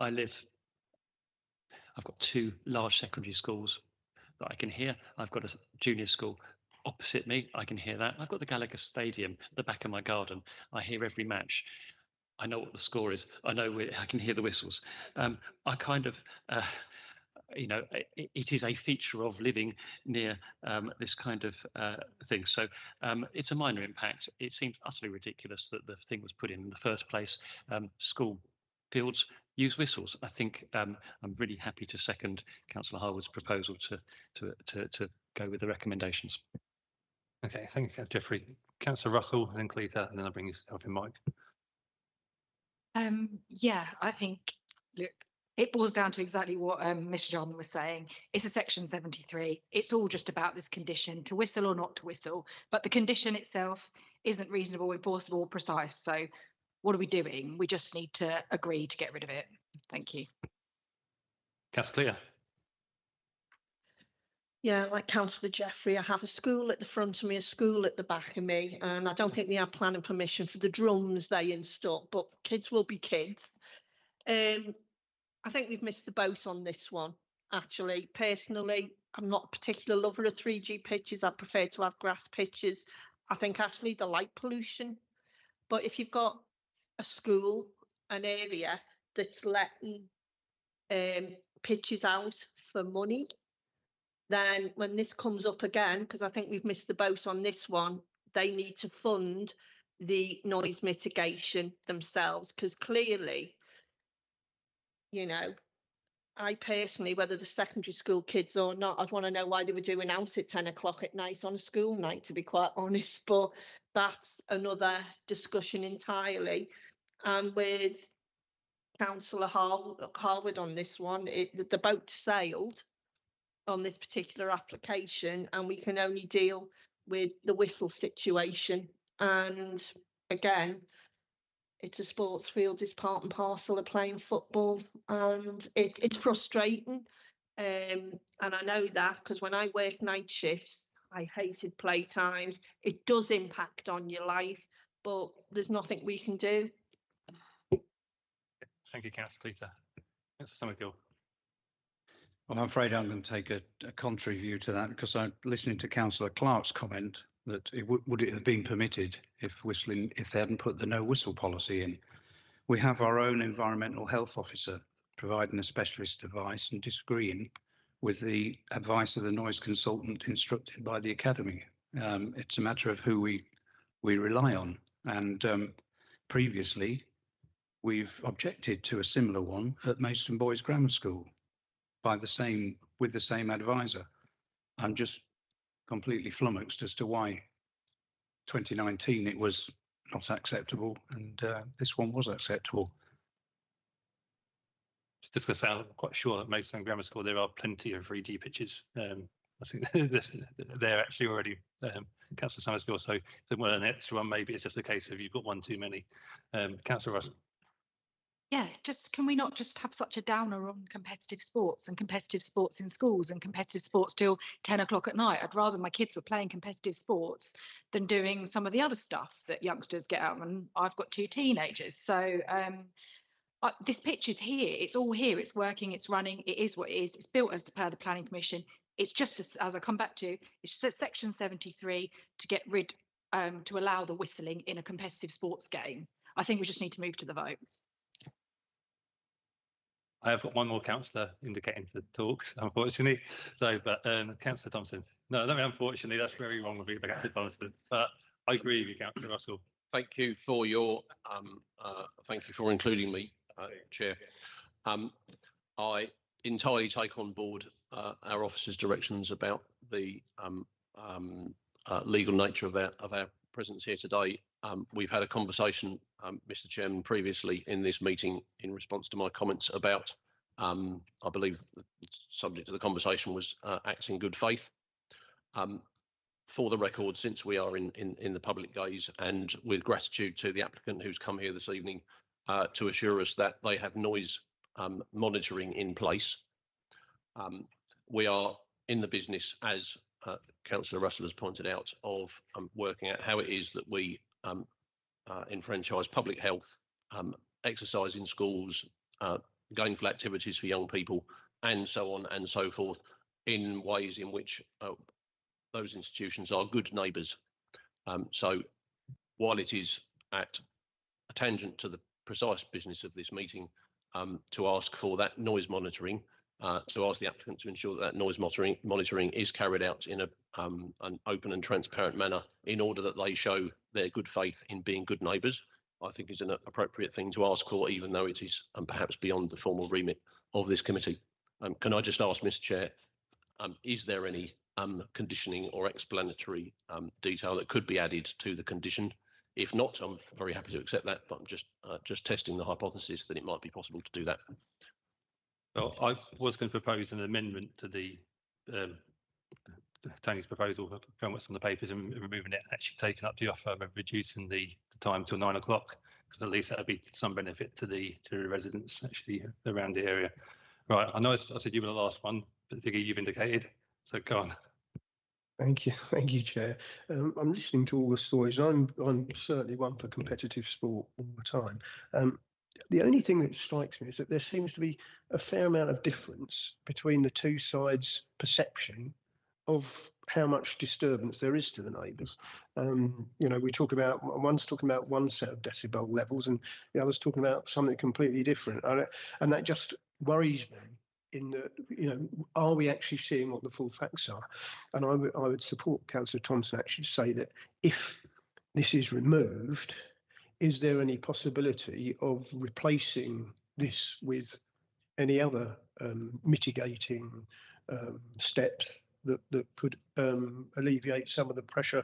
got two large secondary schools that I can hear. I've got a junior school opposite me. I can hear that. I've got the Gallagher Stadium at the back of my garden. I hear every match. I know what the score is. I can hear the whistles. I kind of, it is a feature of living near this kind of thing. So it's a minor impact. It seems utterly ridiculous that the thing was put in the first place. School fields use whistles. I think I'm really happy to second Councillor Harwood's proposal to go with the recommendations. Okay, thank you, Jeffrey. Councillor Russell, and then Cleta, and then I'll bring yourself in, Mike. Yeah, I think, look, it boils down to exactly what Mr. Jarman was saying. It's a section 73. It's all just about this condition, to whistle or not to whistle. But the condition itself isn't reasonable, enforceable, precise. So what are we doing? We just need to agree to get rid of it. Thank you. Councillor Cleta. Yeah, like Councillor Jeffrey, I have a school at the front of me, a school at the back of me, and I don't think they have planning permission for the drums they install, but kids will be kids. I think we've missed the boat on this one, actually. Personally, I'm not a particular lover of 3G pitches. I prefer to have grass pitches. I think actually the light pollution. But if you've got a school, an area that's letting pitches out for money, then when this comes up again, because I think we've missed the boat on this one, they need to fund the noise mitigation themselves, because clearly, I personally, whether the secondary school kids or not, I'd want to know why they were doing out at 10 o'clock at night on a school night, to be quite honest. But that's another discussion entirely. And with Councillor Harwood on this one, the boat sailed on this particular application, and we can only deal with the whistle situation. And again, it's a sports field, it's part and parcel of playing football, and it's frustrating. And I know that because when I work night shifts, I hated play times. It does impact on your life, but there's nothing we can do. Thank you, Councillor Cleaver. Councillor Summergill. Well, I'm afraid I'm going to take a contrary view to that, because I'm listening to Councillor Clark's comment that would it have been permitted if they hadn't put the no whistle policy in. We have our own environmental health officer providing a specialist advice and disagreeing with the advice of the noise consultant instructed by the academy. It's a matter of who we rely on, and previously we've objected to a similar one at Maidstone Boys Grammar School with the same advisor. I'm just completely flummoxed as to why 2019 it was not acceptable and this one was acceptable. Just going to say, I'm quite sure that Maidstone Grammar School there are plenty of 3D pitches. I think they're actually already Councillor Summersgill, so well, an extra one maybe it's just a case of you've got one too many. Councillor Russell. Yeah, just can we not just have such a downer on competitive sports and competitive sports in schools and competitive sports till 10 o'clock at night? I'd rather my kids were playing competitive sports than doing some of the other stuff that youngsters get out. And I've got 2 teenagers, so this pitch is here. It's all here. It's working. It's running. It is what it is. It's built as per the Planning Commission. It's just as I come back to, it's just section 73 to get rid to allow the whistling in a competitive sports game. I think we just need to move to the vote. I have got one more councillor indicating to talks, unfortunately. So, but Councillor Thompson. No, unfortunately, that's very wrong with you, Councillor Thompson. But I agree with you, Councillor Russell. Thank you for your thank you for including me, Chair. I entirely take on board our officer's directions about the legal nature of our presence here today. We've had a conversation, Mr. Chairman, previously in this meeting in response to my comments about, I believe the subject of the conversation was acts in good faith. For the record, since we are in the public gaze, and with gratitude to the applicant who's come here this evening to assure us that they have noise monitoring in place, we are in the business, as Councillor Russell has pointed out, of working out how it is that we enfranchise public health, exercise in schools, gainful activities for young people, and so on and so forth, in ways in which those institutions are good neighbours. So while it is at a tangent to the precise business of this meeting to ask for that noise monitoring, to ask the applicant to ensure that noise monitoring is carried out in an open and transparent manner in order that they show their good faith in being good neighbours, I think is an appropriate thing to ask for, even though it is perhaps beyond the formal remit of this committee. Can I just ask, Mr. Chair, is there any conditioning or explanatory detail that could be added to the condition? If not, I'm very happy to accept that, but I'm just testing the hypothesis that it might be possible to do that. Well, I was going to propose an amendment to the Tony's proposal of going what's on the papers and removing it and actually taking up the offer of reducing the time till 9 o'clock, because at least that would be some benefit to the residents actually around the area. Right, I know I said you were the last one, but Ziggy, you've indicated, so go on. Thank you, Chair. I'm listening to all the stories. I'm certainly one for competitive sport all the time. The only thing that strikes me is that there seems to be a fair amount of difference between the two sides' perception of how much disturbance there is to the neighbours. We talk about, one's talking about one set of decibel levels and the other's talking about something completely different. And that just worries me in that, are we actually seeing what the full facts are? And I would support Councillor Thompson actually to say that if this is removed, is there any possibility of replacing this with any other mitigating steps that could alleviate some of the pressure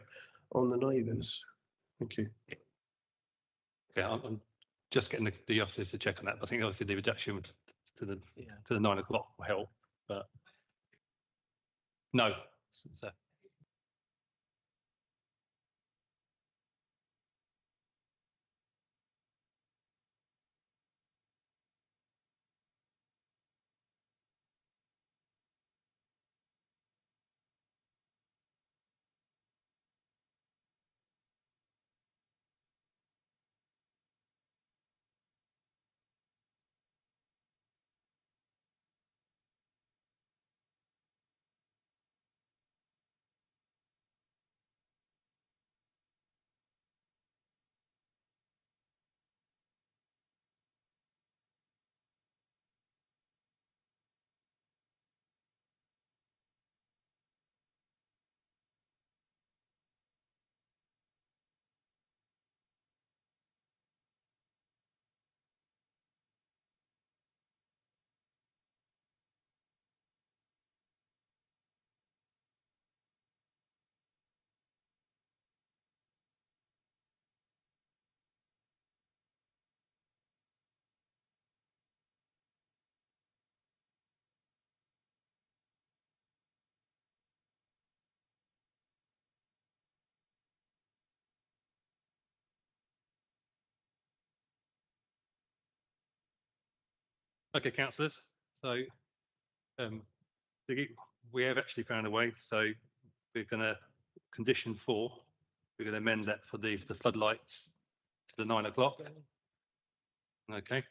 on the neighbours. Thank you. Yeah, I'm just getting the officers to check on that. I think obviously the reduction to the 9 o'clock will help, but no. So, okay, councillors. So we have actually found a way. So we're going to condition 4. We're going to amend that for the floodlights to the 9 o'clock. Okay.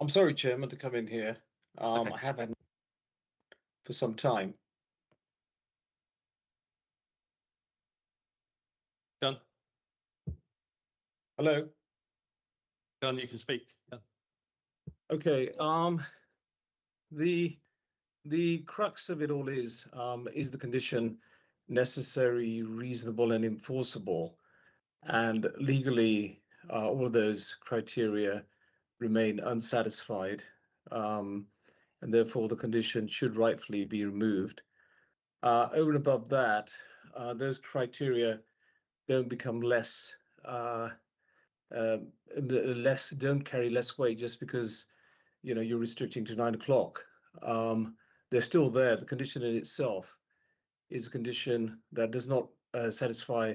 I'm sorry, Chairman, to come in here. Okay. I have had for some time. Done. Hello. Done. You can speak. Yeah. Okay. The crux of it all is the condition necessary, reasonable, and enforceable, and legally, all of those criteria remain unsatisfied, and therefore the condition should rightfully be removed. Over and above that, those criteria don't become less don't carry less weight just because you're restricting to 9 o'clock. They're still there. The condition in itself is a condition that does not satisfy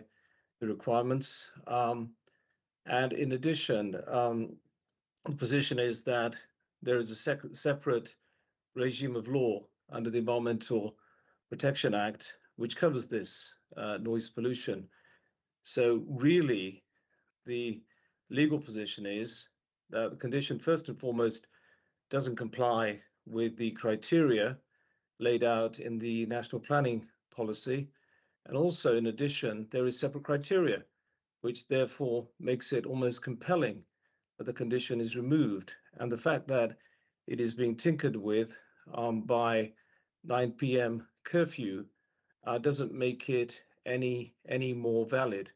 the requirements. And in addition, the position is that there is a separate regime of law under the Environmental Protection Act, which covers this noise pollution. So really, the legal position is that the condition, first and foremost, doesn't comply with the criteria laid out in the National Planning Policy. And also, in addition, there is separate criteria, which therefore makes it almost compelling that the condition is removed. And the fact that it is being tinkered with by 9 p.m. curfew doesn't make it any more valid.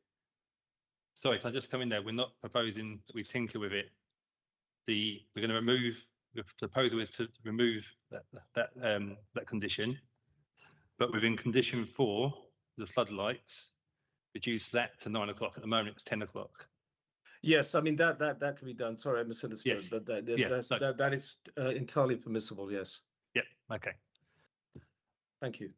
Sorry, can I just come in there? We're not proposing that we tinker with it. We're going to remove. The proposal is to remove that condition, but within condition 4, the floodlights, reduce that to 9 o'clock. At the moment, it's 10 o'clock. Yes, I mean that can be done. Sorry, I misunderstood, Yes. but that is entirely permissible. Yes. Yeah. Okay. Thank you.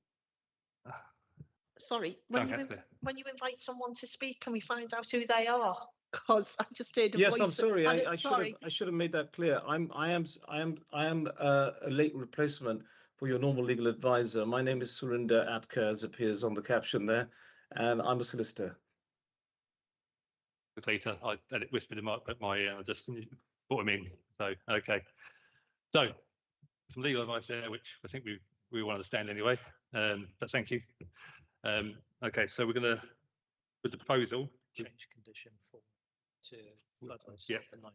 Sorry, Go on, when Councillor. you invite someone to speak, can we find out who they are? Because I just heard a Yes, voice. I'm sorry. and I sorry. should have made that clear. I am a late replacement for your normal legal advisor. My name is Surinder Atkar, as appears on the caption there, and I'm a solicitor. Later, I had it whispered in my just brought him in. So okay. So some legal advice there, which I think we will understand anyway. But thank you. Okay, so we're going to, with the proposal, Change condition 4 to floodlights Yeah. at 9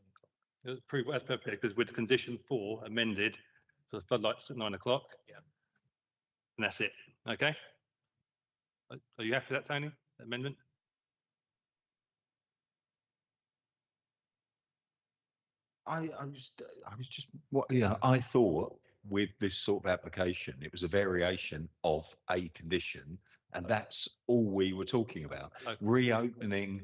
o'clock. Approve as per, because with condition 4 amended, so the floodlights at 9 o'clock. Yeah. And that's it. Okay. Are you happy with that, Tony? Amendment? I was just, what, yeah, I thought with this sort of application, it was a variation of a condition, and that's all we were talking about. Reopening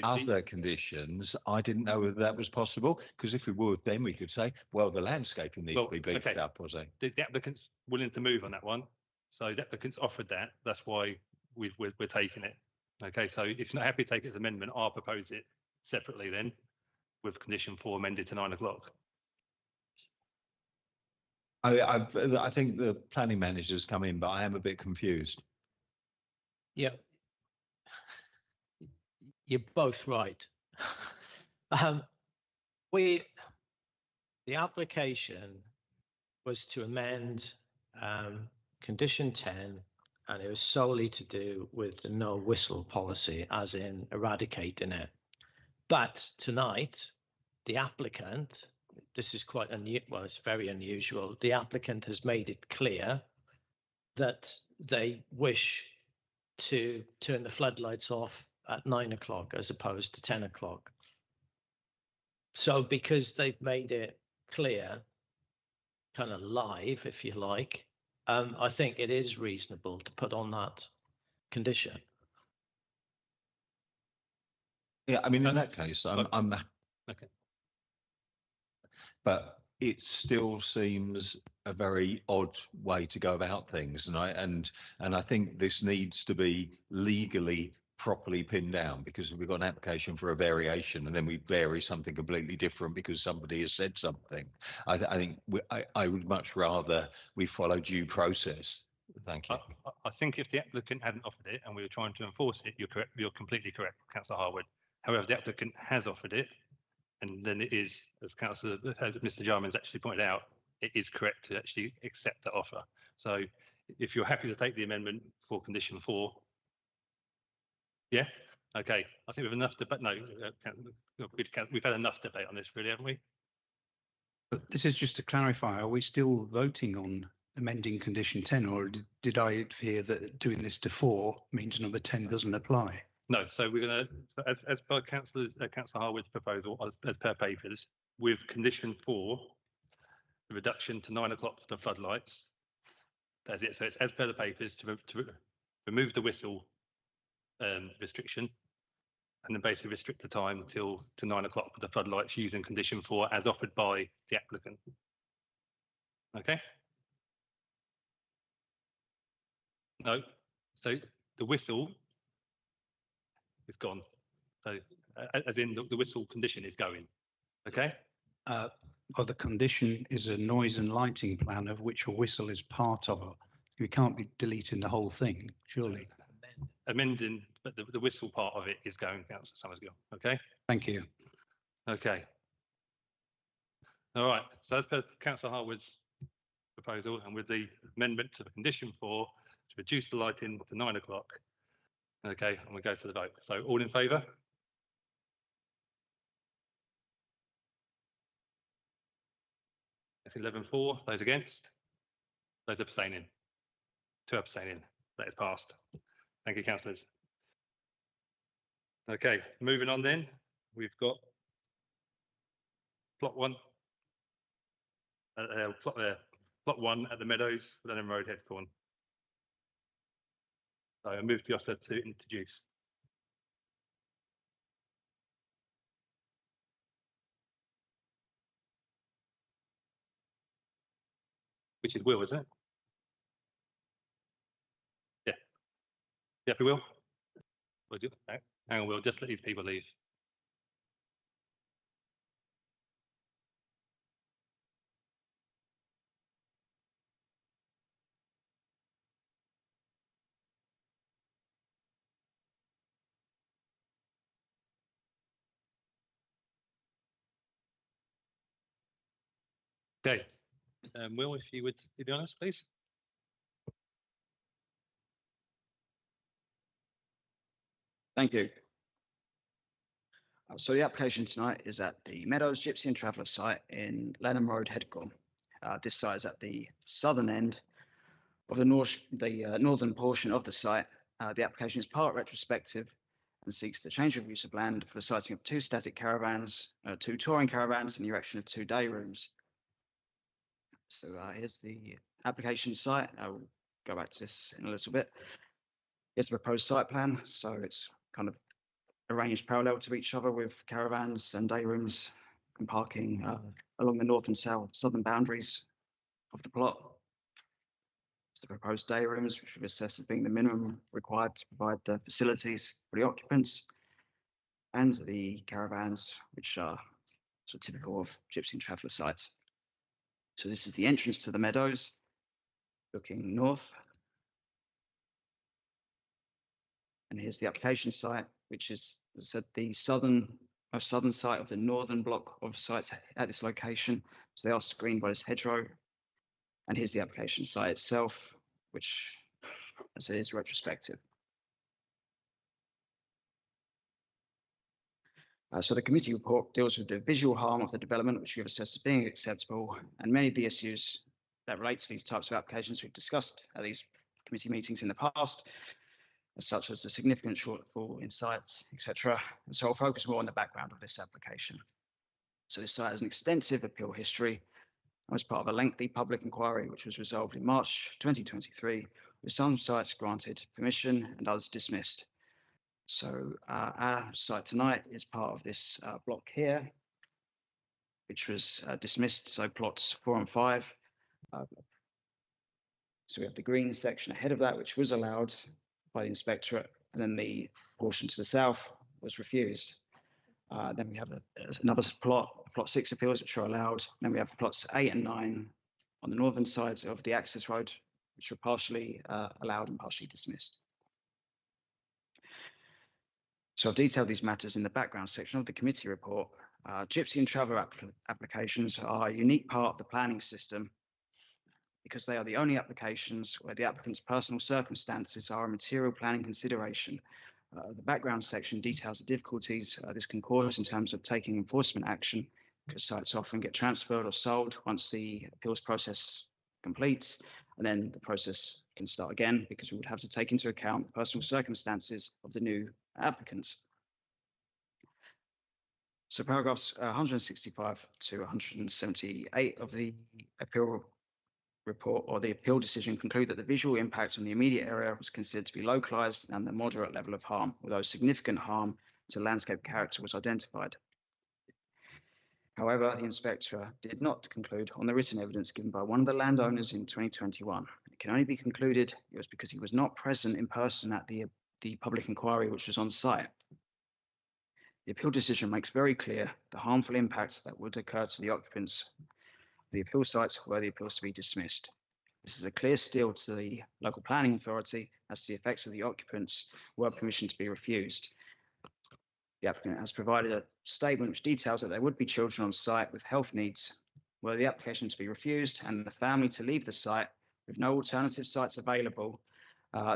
other conditions, I didn't know whether that was possible, because if we would, then we could say, well, the landscaping needs to be beefed up, was it? The applicant's willing to move on that one. So the applicant's offered that. That's why we're taking it. Okay, so if you're not happy to take it as amendment, I'll propose it separately then, with condition 4 amended to 9 o'clock. I think the planning manager's come in, but I am a bit confused. Yeah. You're both right. The application was to amend condition 10, and it was solely to do with the no whistle policy, as in eradicating it. But tonight, the applicant, this is quite well, it's very unusual. The applicant has made it clear that they wish to turn the floodlights off at 9 o'clock as opposed to 10 o'clock. So because they've made it clear, kind of live, if you like, I think it is reasonable to put on that condition. Yeah, I mean, in that case, I'm okay. But it still seems a very odd way to go about things, and I think this needs to be legally properly pinned down, because we've got an application for a variation and then we vary something completely different because somebody has said something. I think I would much rather we follow due process. Thank you. I think if the applicant hadn't offered it and we were trying to enforce it, you're correct. You're completely correct, Councillor Harwood. However, the applicant has offered it, and then it is, as Mr. Jarman's actually pointed out, it is correct to actually accept that offer. So if you're happy to take the amendment for condition 4, yeah, okay. I think we've enough debate. No, we've had enough debate on this, really, haven't we? But this is just to clarify, are we still voting on amending condition 10, or did I hear that doing this to 4 means number 10 doesn't apply? No, so we're going to, as per Councillor Harwood's proposal, as per papers, with condition 4, the reduction to 9 o'clock for the floodlights. That's it. So it's as per the papers to remove the whistle restriction, and then basically restrict the time to 9 o'clock for the floodlights using condition 4 as offered by the applicant. Okay. No, so the whistle is gone. So as in the whistle condition is going. Okay. Well, the condition is a noise and lighting plan of which a whistle is part of. We can't be deleting the whole thing, surely. Amending, but the whistle part of it is going, Councillor Summersgill. Okay. Thank you. Okay. All right. So as per Councillor Harwood's proposal, and with the amendment to the condition 4 to reduce the lighting to 9 o'clock. Okay, and we go to the vote. So all in favour? That's 11-4. Those against? Those abstaining? 2 abstaining. That is passed. Thank you, councillors. Okay, moving on then. We've got plot 1. Plot 1 at the Meadows, Lenham Road, Headcorn. So I move to Yossa to introduce. Which is Will, isn't it? Yeah. You happy, Will? We'll do that. Hang on, Will, just let these people leave. Okay, Will, if you would be honest, please. Thank you. So the application tonight is at the Meadows Gypsy and Traveller site in Lenham Road, Headcorn. This site is at the southern end of the northern portion of the site. The application is part retrospective and seeks the change of use of land for the siting of 2 static caravans, 2 touring caravans, and the erection of 2 day rooms. So here's the application site. I'll go back to this in a little bit. Here's the proposed site plan. So it's kind of arranged parallel to each other with caravans and day rooms and parking along the north and southern boundaries of the plot. It's the proposed day rooms, which we've assessed as being the minimum required to provide the facilities for the occupants, and the caravans, which are sort of typical of gypsy and traveller sites. So this is the entrance to the meadows, looking north. And here's the application site, which is, as I said, the most southern site of the northern block of sites at this location. So they are screened by this hedgerow. And here's the application site itself, which, as it is, retrospective. So the committee report deals with the visual harm of the development, which we have assessed as being acceptable, and many of the issues that relate to these types of applications we've discussed at these committee meetings in the past, such as the significant shortfall in sites, etc. And so I'll focus more on the background of this application. So this site has an extensive appeal history and was part of a lengthy public inquiry, which was resolved in March 2023, with some sites granted permission and others dismissed. So our site tonight is part of this block here, which was dismissed, so plots 4 and 5. So we have the green section ahead of that, which was allowed by the inspectorate, and then the portion to the south was refused. Then we have another plot 6 appeals, which are allowed. Then we have plots 8 and 9 on the northern side of the access road, which were partially allowed and partially dismissed. So I've detailed these matters in the background section of the committee report. Gypsy and traveller applications are a unique part of the planning system because they are the only applications where the applicant's personal circumstances are a material planning consideration. The background section details the difficulties this can cause in terms of taking enforcement action, because sites often get transferred or sold once the appeals process completes, and then the process can start again because we would have to take into account the personal circumstances of the new applicants. So paragraphs 165 to 178 of the appeal report or the appeal decision conclude that the visual impact on the immediate area was considered to be localized and the moderate level of harm, although significant harm to landscape character was identified. However, the inspector did not conclude on the written evidence given by one of the landowners in 2021. It can only be concluded it was because he was not present in person at the public inquiry which was on site. The appeal decision makes very clear the harmful impacts that would occur to the occupants of the appeal sites were the appeals to be dismissed. This is a clear steal to the local planning authority as to the effects of the occupants were permission to be refused. The applicant has provided a statement which details that there would be children on site with health needs were the application to be refused and the family to leave the site with no alternative sites available.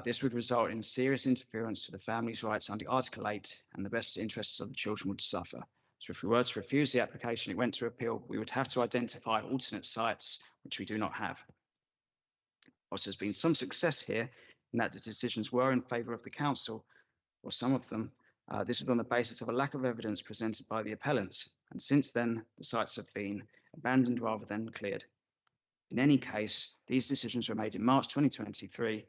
This would result in serious interference to the family's rights under Article 8 and the best interests of the children would suffer. So if we were to refuse the application, it went to appeal, we would have to identify alternate sites, which we do not have. Also, there's been some success here in that the decisions were in favour of the council, or some of them. This was on the basis of a lack of evidence presented by the appellants, and since then, the sites have been abandoned rather than cleared. In any case, these decisions were made in March 2023.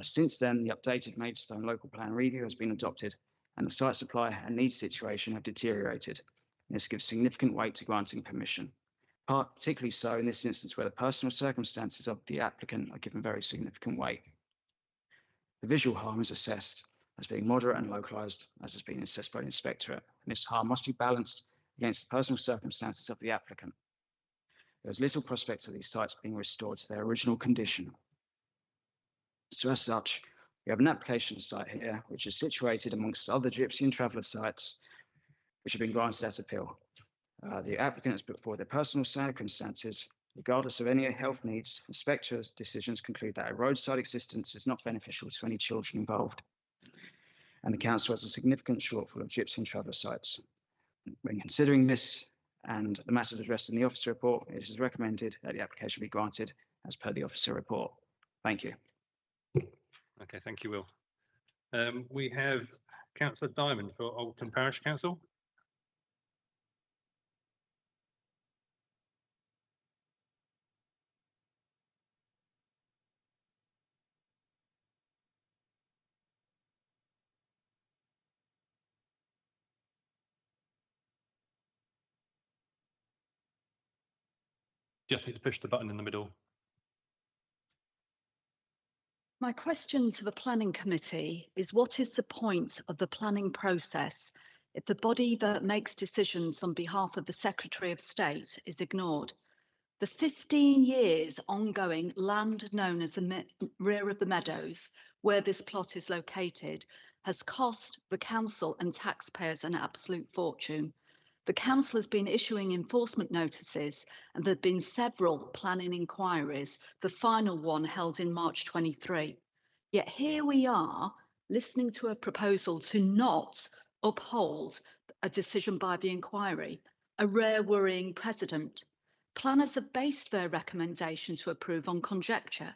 Since then, the updated Maidstone Local Plan Review has been adopted, and the site supply and needs situation have deteriorated. This gives significant weight to granting permission, particularly so in this instance where the personal circumstances of the applicant are given very significant weight. The visual harm is assessed as being moderate and localised, as has been assessed by the inspectorate, and this harm must be balanced against the personal circumstances of the applicant. There is little prospect of these sites being restored to their original condition. So as such, we have an application site here, which is situated amongst other gypsy and traveller sites, which have been granted as appeal. The applicant has put forward their personal circumstances. Regardless of any health needs, inspector's decisions conclude that a roadside existence is not beneficial to any children involved. And the council has a significant shortfall of gypsy and traveller sites. When considering this and the matters addressed in the officer report, it is recommended that the application be granted as per the officer report. Thank you. Okay, thank you, Will. We have Councillor Diamond for Alton Parish Council. Just need to push the button in the middle. My question to the Planning Committee is, what is the point of the planning process if the body that makes decisions on behalf of the Secretary of State is ignored? The 15 years ongoing land known as the rear of the Meadows, where this plot is located, has cost the council and taxpayers an absolute fortune. The council has been issuing enforcement notices and there have been several planning inquiries, the final one held in March 23. Yet here we are listening to a proposal to not uphold a decision by the inquiry, a rare worrying precedent. Planners have based their recommendation to approve on conjecture,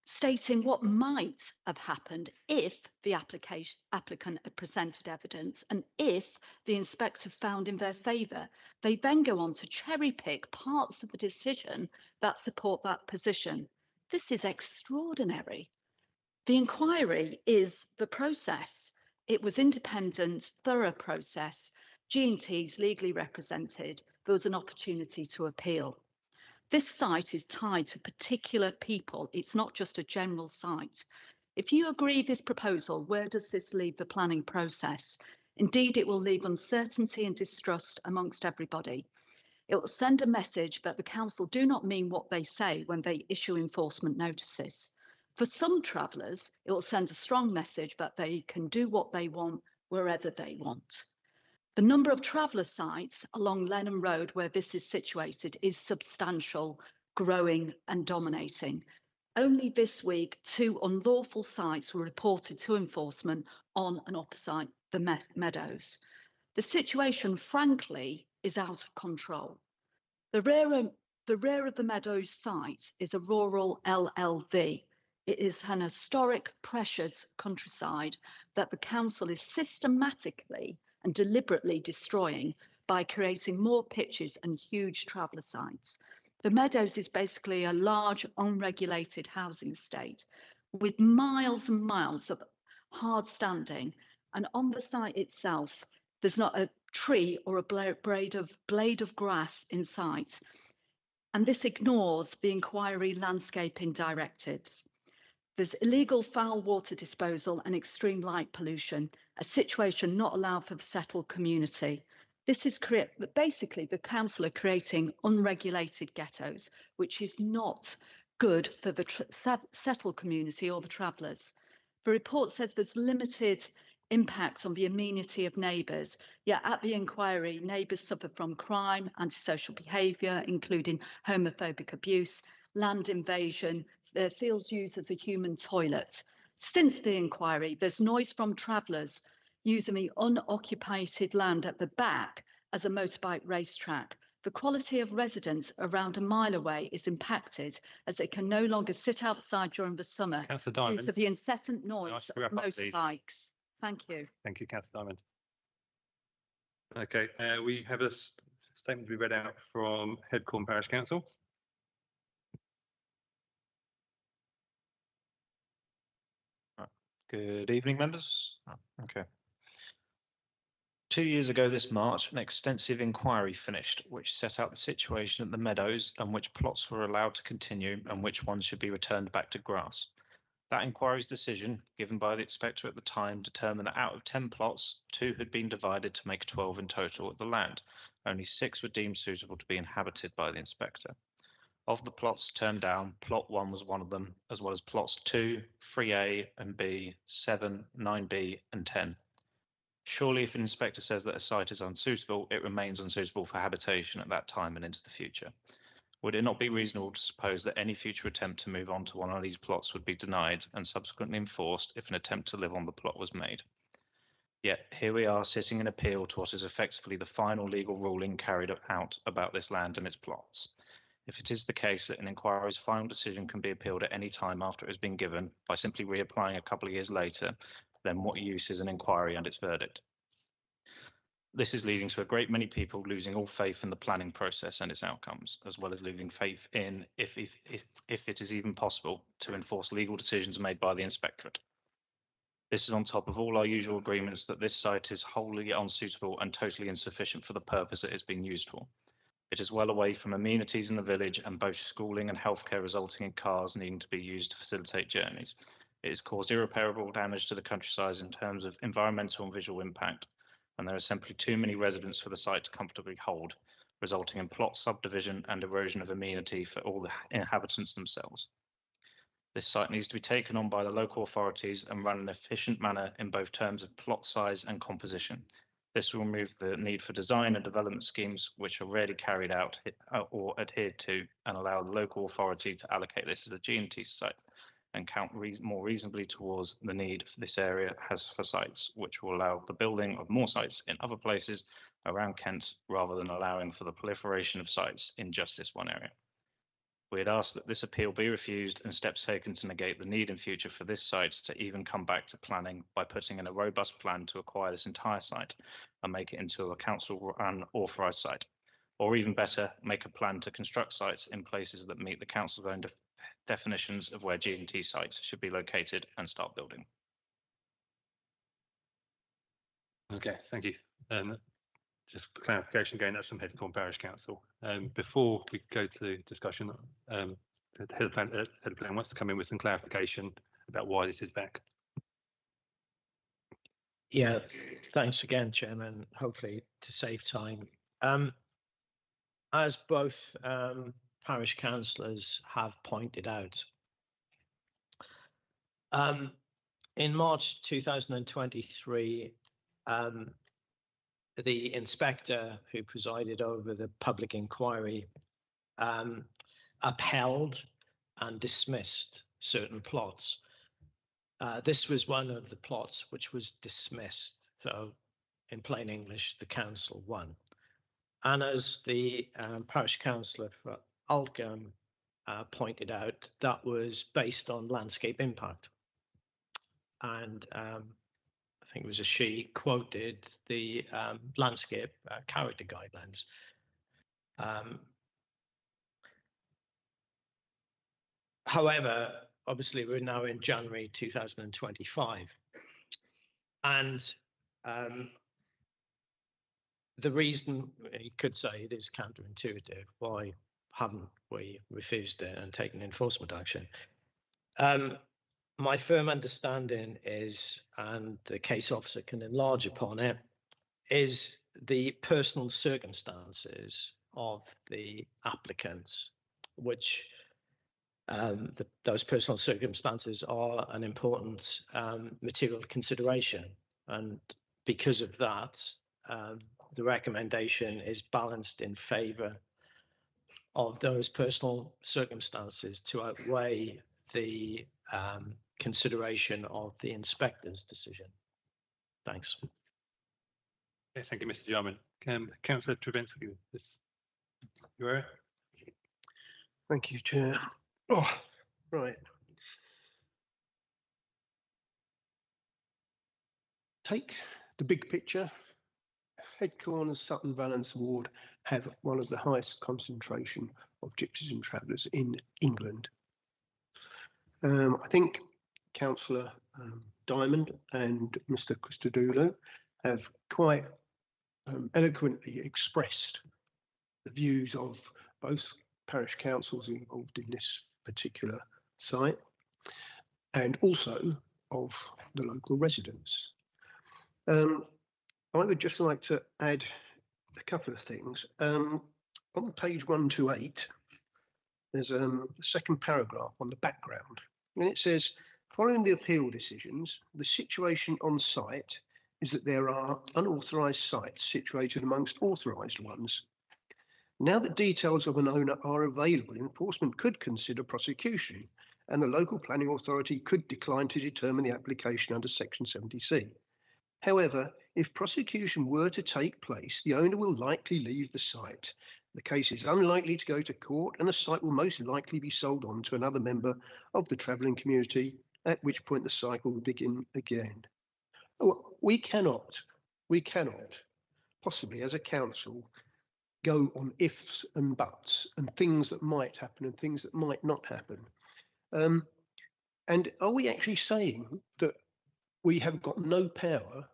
stating what might have happened if the applicant had presented evidence and if the inspector found in their favour. They then go on to cherry pick parts of the decision that support that position. This is extraordinary. The inquiry is the process. It was independent, thorough process. G&T's legally represented. There was an opportunity to appeal. This site is tied to particular people. It's not just a general site. If you agree this proposal, where does this leave the planning process? Indeed, it will leave uncertainty and distrust amongst everybody. It will send a message that the council do not mean what they say when they issue enforcement notices. For some travellers, it will send a strong message that they can do what they want wherever they want. The number of traveller sites along Lenham Road where this is situated is substantial, growing and dominating. Only this week, 2 unlawful sites were reported to enforcement on and opposite the Meadows. The situation, frankly, is out of control. The rear of the Meadows site is a rural LLV. It is an historic, precious countryside that the council is systematically and deliberately destroying by creating more pitches and huge traveller sites. The Meadows is basically a large, unregulated housing estate with miles and miles of hard standing, and on the site itself, there's not a tree or a blade of grass in sight. And this ignores the inquiry landscaping directives. There's illegal foul water disposal and extreme light pollution, a situation not allowed for the settled community. This is basically the council are creating unregulated ghettos, which is not good for the settled community or the travellers. The report says there's limited impact on the amenity of neighbours, yet at the inquiry, neighbours suffer from crime, antisocial behaviour, including homophobic abuse, land invasion, their fields used as a human toilet. Since the inquiry, there's noise from travellers using the unoccupied land at the back as a motorbike racetrack. The quality of residents around a mile away is impacted as they can no longer sit outside during the summer due to the incessant noise of motorbikes. Thank you. Thank you, Councillor Diamond. Okay, we have a statement to be read out from Headcorn Parish Council. Good evening, members. Okay. 2 years ago this March, an extensive inquiry finished, which set out the situation at the Meadows and which plots were allowed to continue and which ones should be returned back to grass. That inquiry's decision, given by the inspector at the time, determined that out of 10 plots, 2 had been divided to make 12 in total of the land. Only 6 were deemed suitable to be inhabited by the inspector. Of the plots turned down, plot 1 was one of them, as well as plots 2, 3A and B, 7, 9B and 10. Surely if an inspector says that a site is unsuitable, it remains unsuitable for habitation at that time and into the future. Would it not be reasonable to suppose that any future attempt to move on to one of these plots would be denied and subsequently enforced if an attempt to live on the plot was made? Yet here we are sitting in appeal to what is effectively the final legal ruling carried out about this land and its plots. If it is the case that an inquiry's final decision can be appealed at any time after it has been given by simply reapplying a couple of years later, then what use is an inquiry and its verdict? This is leading to a great many people losing all faith in the planning process and its outcomes, as well as losing faith in if it is even possible to enforce legal decisions made by the inspectorate. This is on top of all our usual agreements that this site is wholly unsuitable and totally insufficient for the purpose it is being used for. It is well away from amenities in the village and both schooling and healthcare, resulting in cars needing to be used to facilitate journeys. It has caused irreparable damage to the countryside in terms of environmental and visual impact, and there are simply too many residents for the site to comfortably hold, resulting in plot subdivision and erosion of amenity for all the inhabitants themselves. This site needs to be taken on by the local authorities and run in an efficient manner in both terms of plot size and composition. This will remove the need for design and development schemes which are rarely carried out or adhered to, and allow the local authority to allocate this as a G&T site and count more reasonably towards the need for this area has for sites, which will allow the building of more sites in other places around Kent rather than allowing for the proliferation of sites in just this one area. We had asked that this appeal be refused and steps taken to negate the need in future for this site to even come back to planning by putting in a robust plan to acquire this entire site and make it into a council-run authorised site, or even better, make a plan to construct sites in places that meet the council's own definitions of where G&T sites should be located and start building. Okay, thank you. Just for clarification, again, that's from Headcorn Parish Council. Before we go to discussion, the head of plan wants to come in with some clarification about why this is back. Yeah, thanks again, Chairman. Hopefully to save time. As both parish councillors have pointed out, in March 2023, the inspector who presided over the public inquiry upheld and dismissed certain plots. This was one of the plots which was dismissed. So in plain English, the council won. And as the parish councillor for Aldgum pointed out, that was based on landscape impact. And I think it was she quoted the landscape character guidelines. However, obviously we're now in January 2025, and the reason you could say it is counterintuitive, why haven't we refused it and taken enforcement action? My firm understanding is, and the case officer can enlarge upon it, is the personal circumstances of the applicants, which those personal circumstances are an important material consideration. And because of that, the recommendation is balanced in favour of those personal circumstances to outweigh the consideration of the inspector's decision. Thanks. Okay, thank you, Mr. Jarman. Councillor Travinsky, this you are. Thank you, Chair. Oh, right. Take the big picture. Headcorn and Sutton Valence Ward have one of the highest concentration of gypsies and travellers in England. I think Councillor Diamond and Mr. Christodoulou have quite eloquently expressed the views of both parish councils involved in this particular site and also of the local residents. I would just like to add a couple of things. On page 128, there's a second paragraph on the background, and it says, following the appeal decisions, the situation on site is that there are unauthorised sites situated amongst authorised ones. Now that details of an owner are available, enforcement could consider prosecution, and the local planning authority could decline to determine the application under Section 70C. However, if prosecution were to take place, the owner will likely leave the site. The case is unlikely to go to court, and the site will most likely be sold on to another member of the travelling community, at which point the cycle will begin again. We cannot possibly as a council go on ifs and buts and things that might happen and things that might not happen. And are we actually saying that we have got no power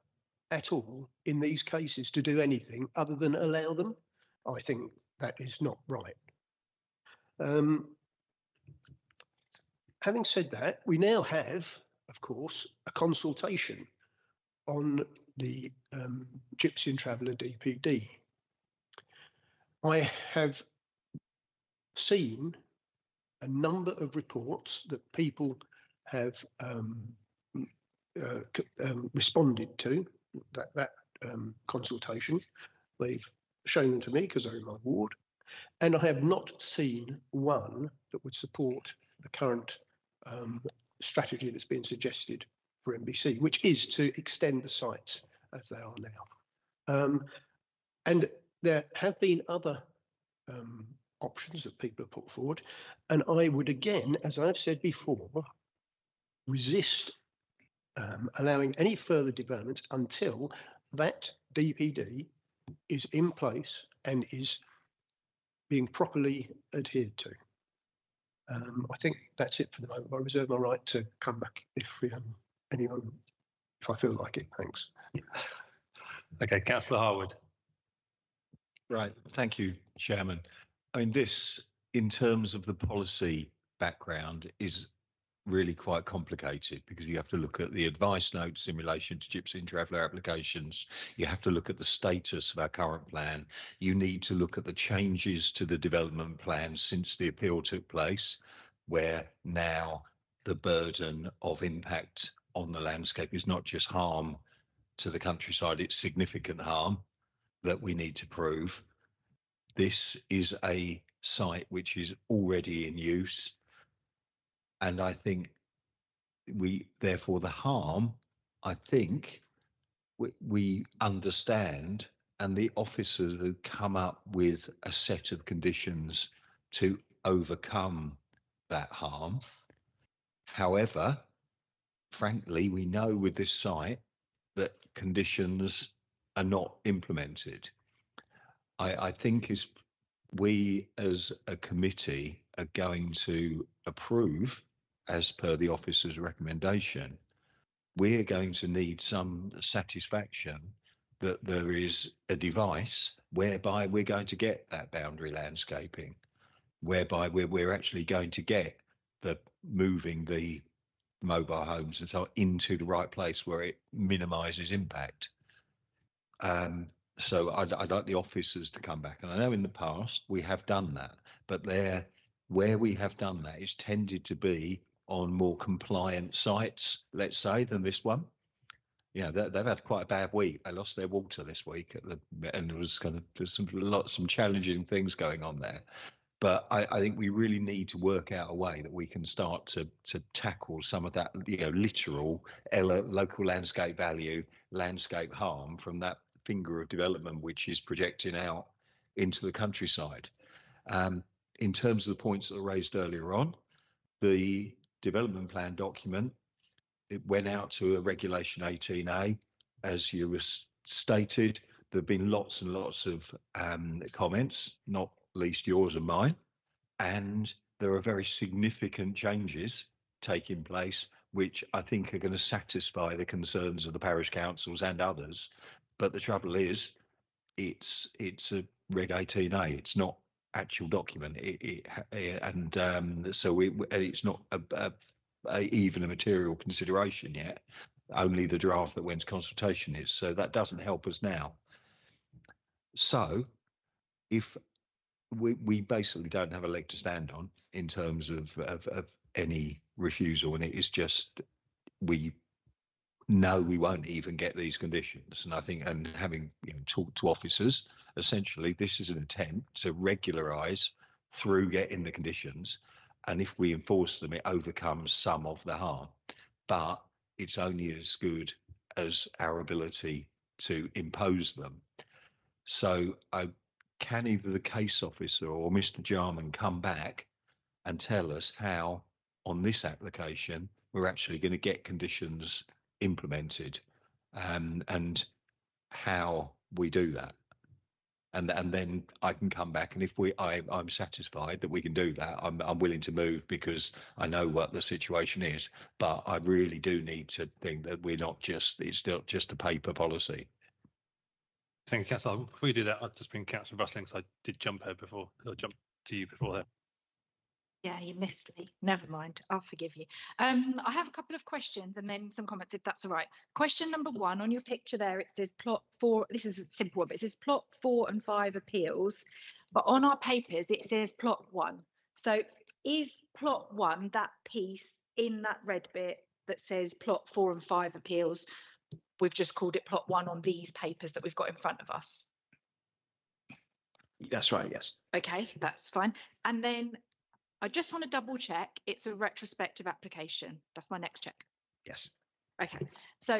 at all in these cases to do anything other than allow them? I think that is not right. Having said that, we now have, of course, a consultation on the Gypsy and Traveller DPD. I have seen a number of reports that people have responded to that consultation. They've shown them to me because they're in my ward, and I have not seen one that would support the current strategy that's been suggested for NBC, which is to extend the sites as they are now. And there have been other options that people have put forward, and I would again, as I've said before, resist allowing any further developments until that DPD is in place and is being properly adhered to. I think that's it for the moment. I reserve my right to come back if I feel like it. Thanks. Okay, Councillor Harwood. Right, thank you, Chairman. I mean, this, in terms of the policy background, is really quite complicated because you have to look at the advice notes in relation to Gypsy and Traveller applications. You have to look at the status of our current plan. You need to look at the changes to the development plan since the appeal took place, where now the burden of impact on the landscape is not just harm to the countryside, it's significant harm that we need to prove. This is a site which is already in use. And I think therefore the harm, I think we understand, and the officers have come up with a set of conditions to overcome that harm. However, frankly, we know with this site that conditions are not implemented. I think we as a committee are going to approve, as per the officer's recommendation, we're going to need some satisfaction that there is a device whereby we're going to get that boundary landscaping, whereby we're actually going to get the moving the mobile homes and so on into the right place where it minimises impact. So I'd like the officers to come back, and I know in the past we have done that, but where we have done that is tended to be on more compliant sites, let's say, than this one. Yeah, they've had quite a bad week. They lost their water this week and there was some challenging things going on there. But I think we really need to work out a way that we can start to tackle some of that, literal local landscape value, landscape harm from that finger of development which is projecting out into the countryside. In terms of the points that were raised earlier on, the development plan document, it went out to a regulation 18A, as you was stated. There have been lots and lots of comments, not least yours and mine, and there are very significant changes taking place which I think are going to satisfy the concerns of the parish councils and others. But the trouble is, it's a Reg 18A. It's not actual document. So it's not even a material consideration yet. Only the draft that went to consultation is. So that doesn't help us now. So if we basically don't have a leg to stand on in terms of any refusal, and it is just we know we won't even get these conditions. And I think, and having talked to officers, essentially this is an attempt to regularise through getting the conditions, and if we enforce them, it overcomes some of the harm, but it's only as good as our ability to impose them. So can either the case officer or Mr. Jarman come back and tell us how on this application we're actually going to get conditions implemented, and how we do that. And then I can come back, and if I'm satisfied that we can do that, I'm willing to move, because I know what the situation is. But I really do need to think that it's not just a paper policy. Thank you, Councillor. Before you do that, I'll just bring Councillor Rustling, because I did jump her before, or jump to you before that. Yeah, you missed me. Never mind. I'll forgive you. I have a couple of questions and then some comments, if that's all right. Question number 1, on your picture there, it says plot 4. This is a simple one, but it says plot 4 and 5 appeals. But on our papers, it says plot 1. So is plot 1 that piece in that red bit that says plot 4 and 5 appeals? We've just called it plot 1 on these papers that we've got in front of us. That's right, yes. Okay, that's fine. And then I just want to double check it's a retrospective application. That's my next check. Yes. Okay, so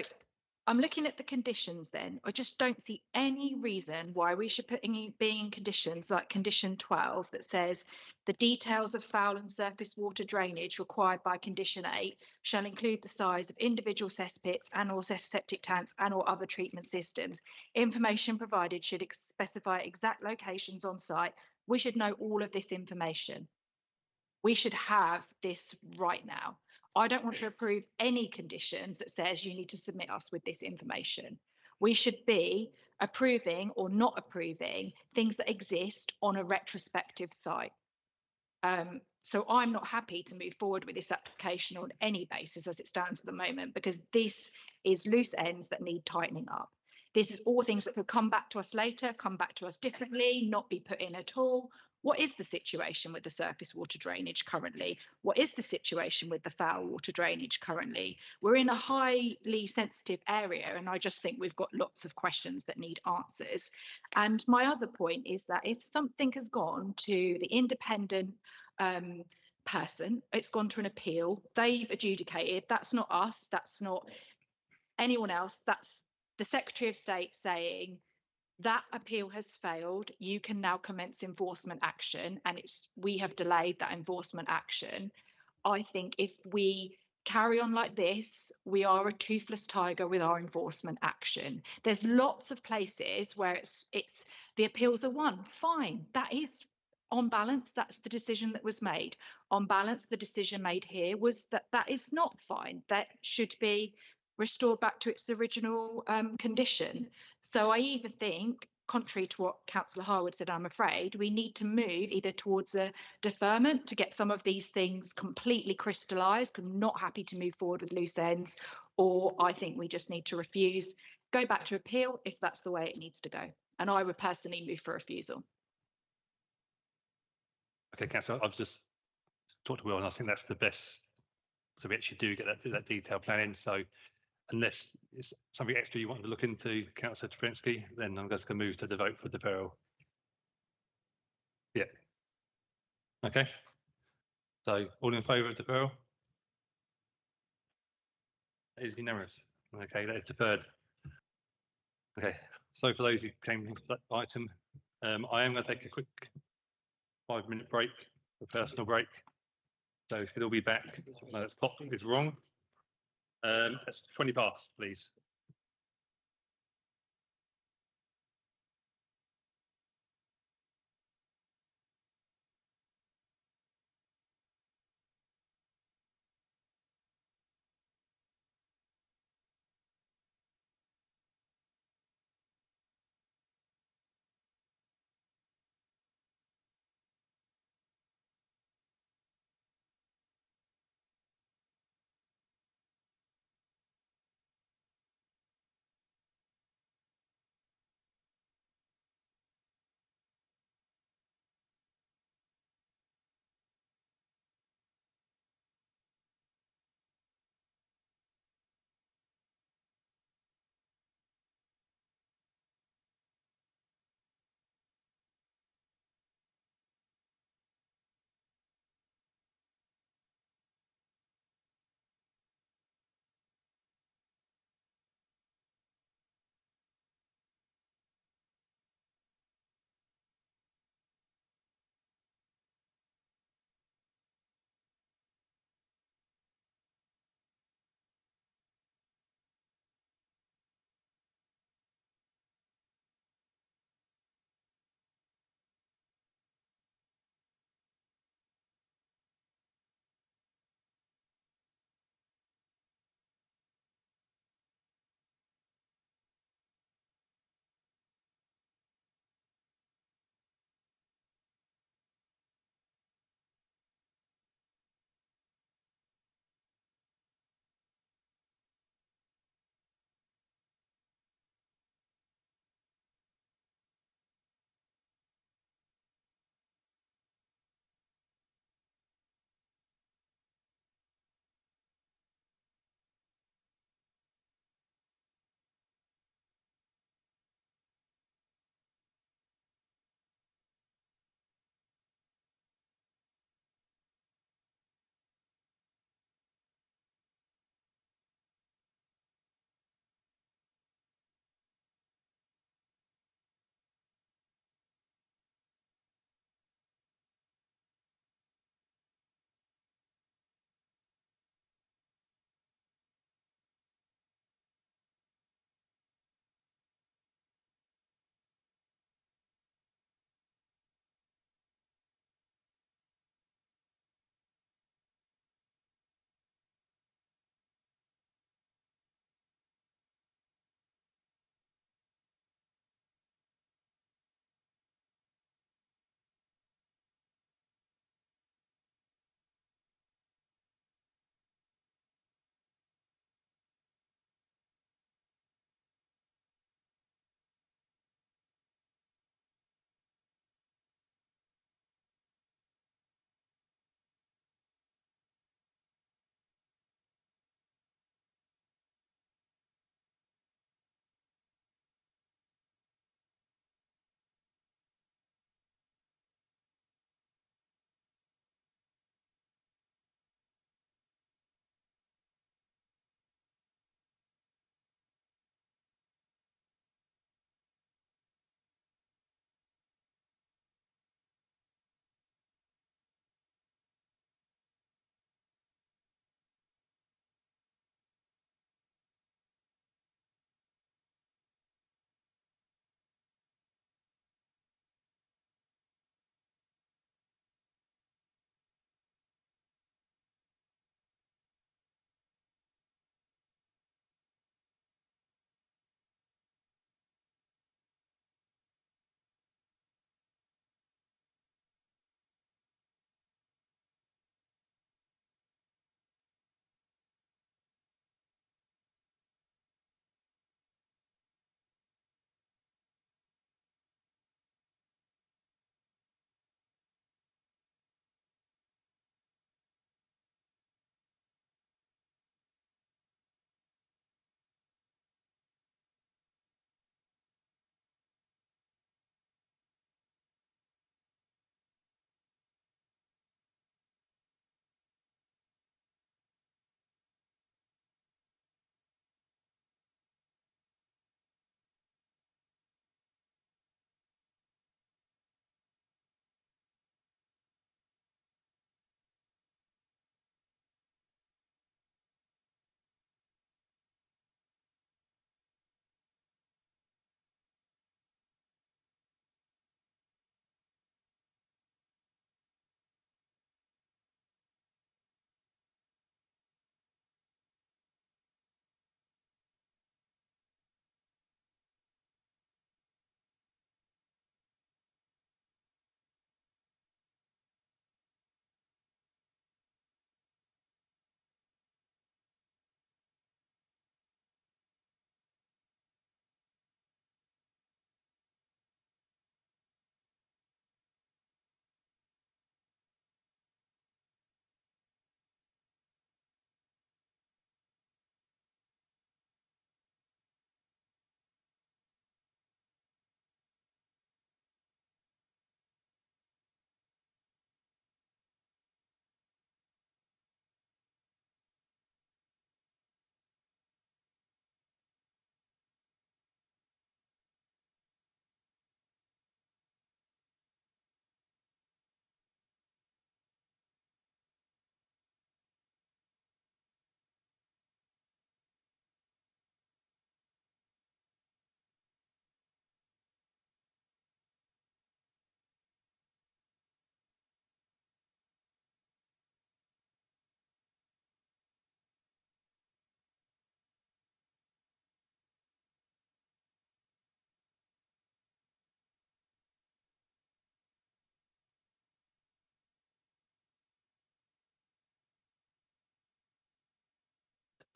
I'm looking at the conditions then. I just don't see any reason why we should be in conditions like condition 12 that says the details of foul and surface water drainage required by condition 8 shall include the size of individual cesspits and or septic tanks and or other treatment systems. Information provided should specify exact locations on site. We should know all of this information. We should have this right now. I don't want to approve any conditions that says you need to submit us with this information. We should be approving or not approving things that exist on a retrospective site. So I'm not happy to move forward with this application on any basis as it stands at the moment, because this is loose ends that need tightening up. This is all things that could come back to us later, come back to us differently, not be put in at all. What is the situation with the surface water drainage currently? What is the situation with the foul water drainage currently? We're in a highly sensitive area, and I just think we've got lots of questions that need answers. And my other point is that if something has gone to the independent person, it's gone to an appeal, they've adjudicated, that's not us, that's not anyone else, that's the Secretary of State saying, that appeal has failed, you can now commence enforcement action, and we have delayed that enforcement action. I think if we carry on like this, we are a toothless tiger with our enforcement action. There's lots of places where it's the appeals are won, fine, that is on balance, that's the decision that was made. On balance, the decision made here was that is not fine, that should be restored back to its original condition. So I either think, contrary to what Councillor Harwood said, I'm afraid, we need to move either towards a deferment to get some of these things completely crystallised. I'm not happy to move forward with loose ends, or I think we just need to refuse, go back to appeal if that's the way it needs to go. And I would personally move for refusal. Okay, Councillor, I've just talked to Will, and I think that's the best. So we actually do get that detailed planning. So unless it's something extra you want to look into, Councillor Trafensky, then I'm just going to move to the vote for deferral. Yeah. Okay. So all in favour of deferral? It is unanimous. Okay, that is deferred. Okay, so for those who came to that item, I am going to take a quick 5-minute break, a personal break. So if you'd all be back, no, that's clock is wrong. That's 20 past, please.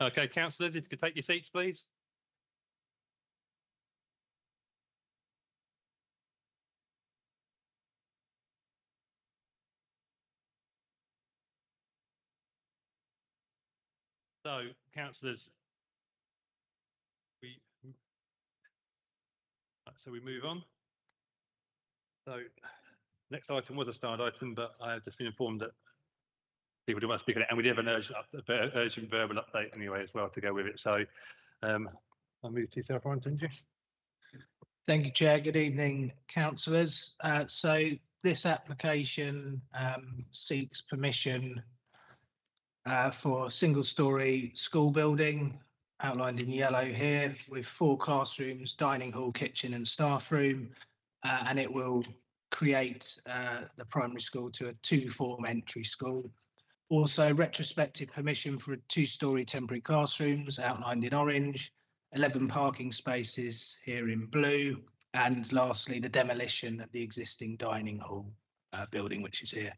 Okay, councillors, if you could take your seats, please. So, councillors, we move on. So, next item was a starred item, but I have just been informed that people do want to speak on it, and we did have an urgent verbal update anyway as well to go with it. So, I'll move to yourself, Ryan, didn't you? Thank you, Chair. Good evening, councillors. So this application seeks permission for a single-storey school building outlined in yellow here with 4 classrooms, dining hall, kitchen and staff room, and it will create the primary school to a 2-form entry school. Also, retrospective permission for 2-storey temporary classrooms outlined in orange, 11 parking spaces here in blue, and lastly, the demolition of the existing dining hall building, which is here.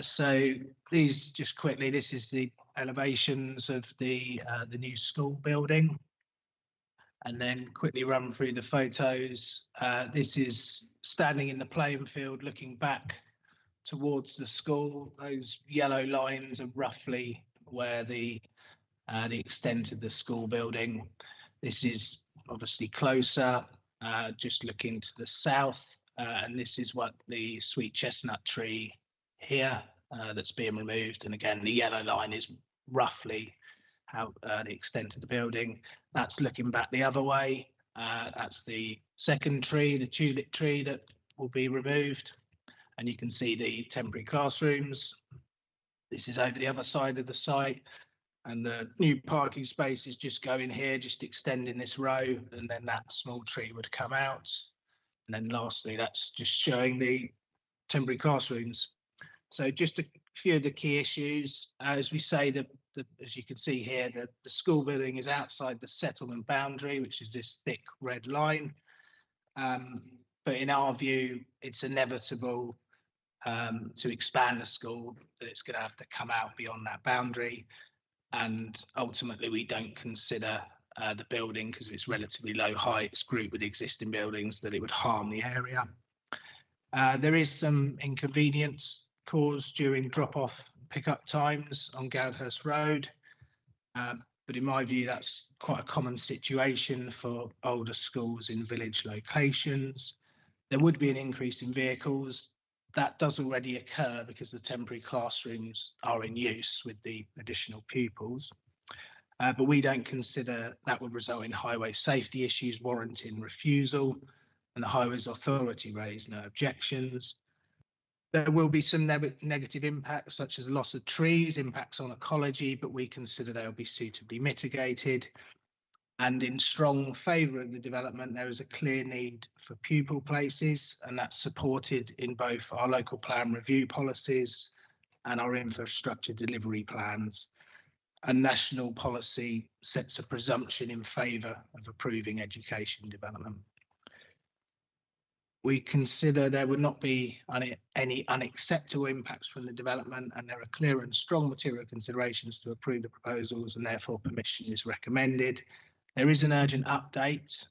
So these, just quickly, this is the elevations of the new school building. And then quickly run through the photos. This is standing in the playing field, looking back towards the school. Those yellow lines are roughly where the extent of the school building. This is obviously closer, just looking to the south, and this is what the sweet chestnut tree here that's being removed. And again, the yellow line is roughly how the extent of the building. That's looking back the other way. That's the second tree, the tulip tree, that will be removed. And you can see the temporary classrooms. This is over the other side of the site. And the new parking space is just going here, just extending this row, and then that small tree would come out. And then lastly, that's just showing the temporary classrooms. So just a few of the key issues. As we say, as you can see here, the school building is outside the settlement boundary, which is this thick red line. But in our view, it's inevitable to expand the school, that it's going to have to come out beyond that boundary. And ultimately, we don't consider the building, because of its relatively low height, it's grouped with existing buildings, that it would harm the area. There is some inconvenience caused during drop-off pick-up times on Goudhurst Road. But in my view, that's quite a common situation for older schools in village locations. There would be an increase in vehicles. That does already occur because the temporary classrooms are in use with the additional pupils. But we don't consider that would result in highway safety issues warranting refusal, and the Highways Authority raised no objections. There will be some negative impacts, such as loss of trees, impacts on ecology, but we consider they'll be suitably mitigated. And in strong favour of the development, there is a clear need for pupil places, and that's supported in both our local plan review policies and our infrastructure delivery plans. And national policy sets a presumption in favour of approving education development. We consider there would not be any unacceptable impacts from the development, and there are clear and strong material considerations to approve the proposals, and therefore permission is recommended. There is an urgent update,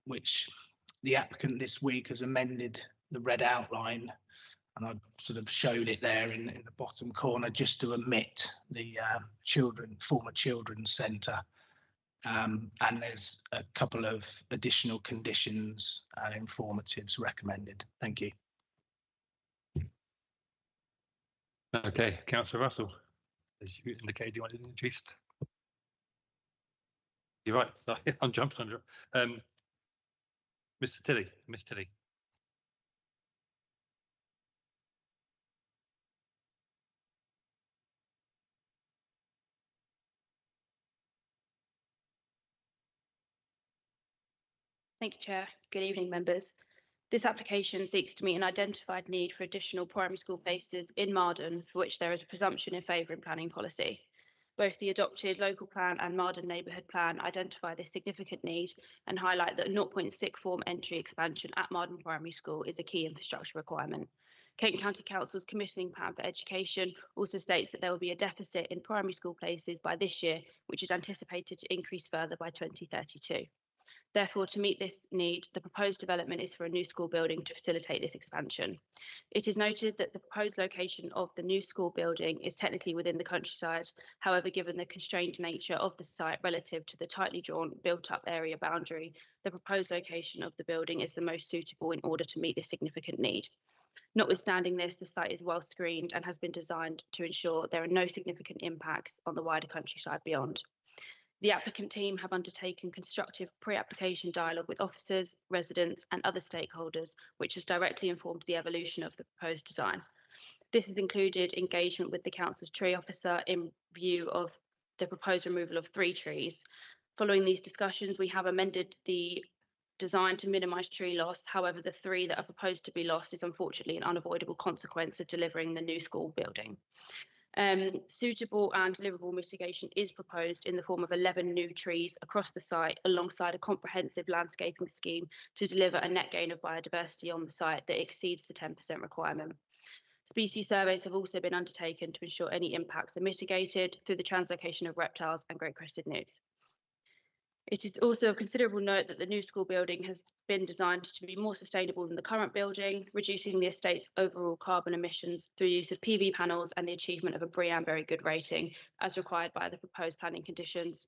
which the applicant this week has amended the red outline, and I've sort of showed it there in the bottom corner, just to omit the former children's centre. And there's a couple of additional conditions and informatives recommended. Thank you. Okay, Councillor Russell, as you indicated, you wanted to introduce. You're right. Sorry, I'm jumping under it. Mr. Tilley, Miss Tilley. Thank you, Chair. Good evening, members. This application seeks to meet an identified need for additional primary school places in Marden, for which there is a presumption in favour in planning policy. Both the adopted local plan and Marden neighbourhood plan identify this significant need and highlight that 0.6 form entry expansion at Marden Primary School is a key infrastructure requirement. Kent County Council's commissioning plan for education also states that there will be a deficit in primary school places by this year, which is anticipated to increase further by 2032. Therefore, to meet this need, the proposed development is for a new school building to facilitate this expansion. It is noted that the proposed location of the new school building is technically within the countryside. However, given the constrained nature of the site relative to the tightly drawn built-up area boundary, the proposed location of the building is the most suitable in order to meet this significant need. Notwithstanding this, the site is well screened and has been designed to ensure there are no significant impacts on the wider countryside beyond. The applicant team have undertaken constructive pre-application dialogue with officers, residents and other stakeholders, which has directly informed the evolution of the proposed design. This has included engagement with the council's tree officer in view of the proposed removal of 3 trees. Following these discussions, we have amended the design to minimise tree loss. However, the 3 that are proposed to be lost is unfortunately an unavoidable consequence of delivering the new school building. Suitable and deliverable mitigation is proposed in the form of 11 new trees across the site alongside a comprehensive landscaping scheme to deliver a net gain of biodiversity on the site that exceeds the 10% requirement. Species surveys have also been undertaken to ensure any impacts are mitigated through the translocation of reptiles and great-crested newts. It is also of considerable note that the new school building has been designed to be more sustainable than the current building, reducing the estate's overall carbon emissions through use of PV panels and the achievement of a BREEAM Very Good rating, as required by the proposed planning conditions.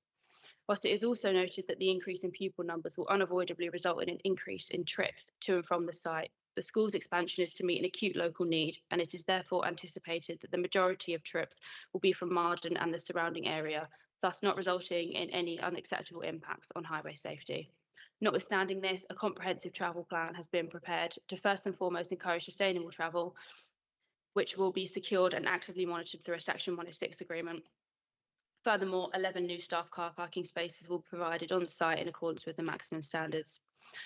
Whilst it is also noted that the increase in pupil numbers will unavoidably result in an increase in trips to and from the site, the school's expansion is to meet an acute local need, and it is therefore anticipated that the majority of trips will be from Marden and the surrounding area, thus not resulting in any unacceptable impacts on highway safety. Notwithstanding this, a comprehensive travel plan has been prepared to first and foremost encourage sustainable travel, which will be secured and actively monitored through a Section 106 agreement. Furthermore, 11 new staff car parking spaces will be provided on the site in accordance with the maximum standards.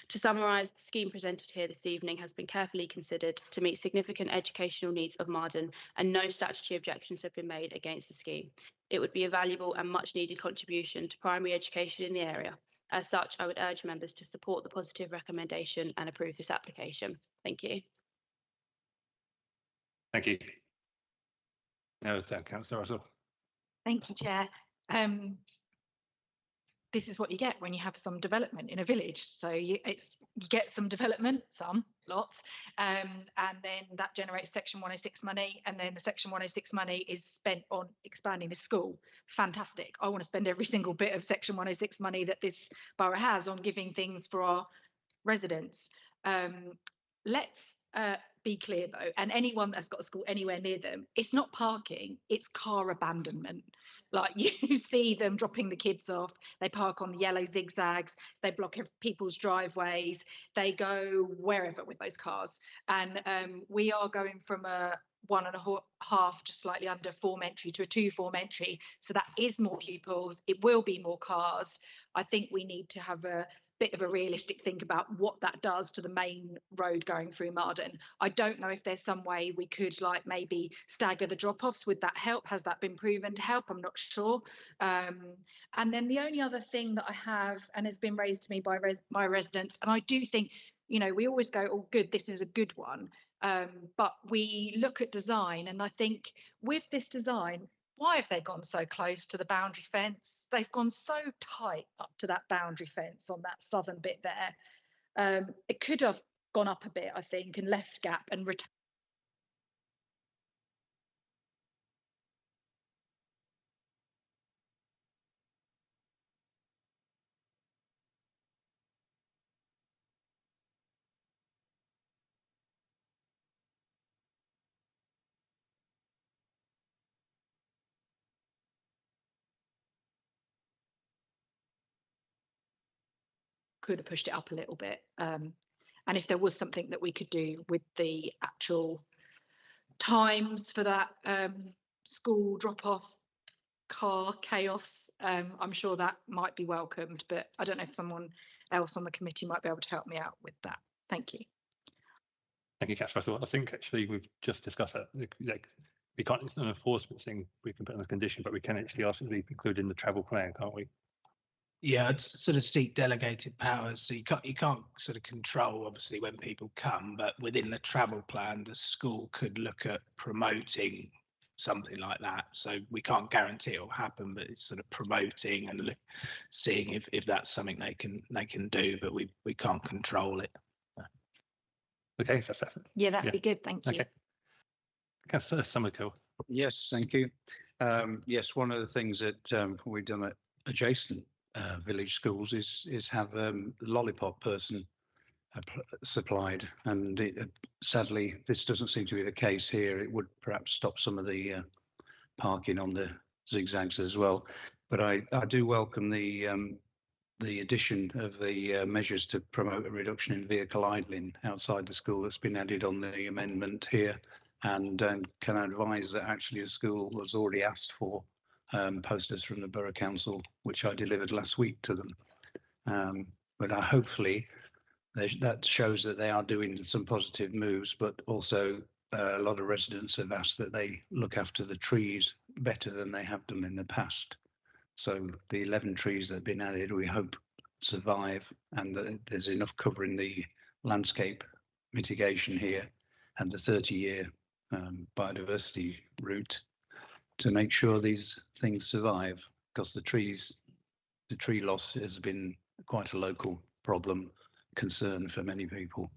To summarise, the scheme presented here this evening has been carefully considered to meet significant educational needs of Marden, and no statutory objections have been made against the scheme. It would be a valuable and much needed contribution to primary education in the area. As such, I would urge members to support the positive recommendation and approve this application. Thank you. Thank you. Now, Councillor Russell. Thank you, Chair. This is what you get when you have some development in a village. So you get some development, lots, and then that generates Section 106 money, and then the Section 106 money is spent on expanding the school. Fantastic. I want to spend every single bit of Section 106 money that this borough has on giving things for our residents. Let's be clear though, and anyone that's got a school anywhere near them, it's not parking, it's car abandonment. Like, you see them dropping the kids off, they park on the yellow zigzags, they block people's driveways, they go wherever with those cars. And we are going from a 1.5, just slightly under form entry to a 2 form entry. So that is more pupils, it will be more cars. I think we need to have a bit of a realistic think about what that does to the main road going through Marden. I don't know if there's some way we could like maybe stagger the drop-offs. Would that help? Has that been proven to help? I'm not sure. And then the only other thing that I have, and has been raised to me by my residents, and I do think, you know, we always go, oh good, this is a good one. But we look at design, and I think with this design, why have they gone so close to the boundary fence? They've gone so tight up to that boundary fence on that southern bit there. It could have gone up a bit, I think, and left gap and retained. Could have pushed it up a little bit. And if there was something that we could do with the actual times for that school drop-off car chaos, I'm sure that might be welcomed, but I don't know if someone else on the committee might be able to help me out with that. Thank you. Thank you, Councillor Russell. I think actually we've just discussed that. Like, we can't, it's an enforcement thing we can put on the condition, but we can actually ask it to be included in the travel plan, can't we? Yeah, I'd sort of seek delegated powers. So you can't sort of control obviously when people come, but within the travel plan, the school could look at promoting something like that. So we can't guarantee it will happen, but it's sort of promoting and seeing if that's something they can do, but we can't control it. Okay, so that's Yeah, that'd be good. Thank you. okay. Councillor Summerkill. Yes, thank you. Yes, one of the things that we've done at adjacent village schools is have the lollipop person supplied, and sadly this doesn't seem to be the case here. It would perhaps stop some of the parking on the zigzags as well, but I do welcome the addition of the measures to promote a reduction in vehicle idling outside the school that's been added on the amendment here, and can advise that actually the school was already asked for posters from the Borough Council, which I delivered last week to them. But hopefully that shows that they are doing some positive moves, but also a lot of residents have asked that they look after the trees better than they have done in the past. So the 11 trees that have been added, we hope survive, and that there's enough covering the landscape mitigation here and the 30-year biodiversity route to make sure these things survive, because the tree loss has been quite a local problem, concern for many people.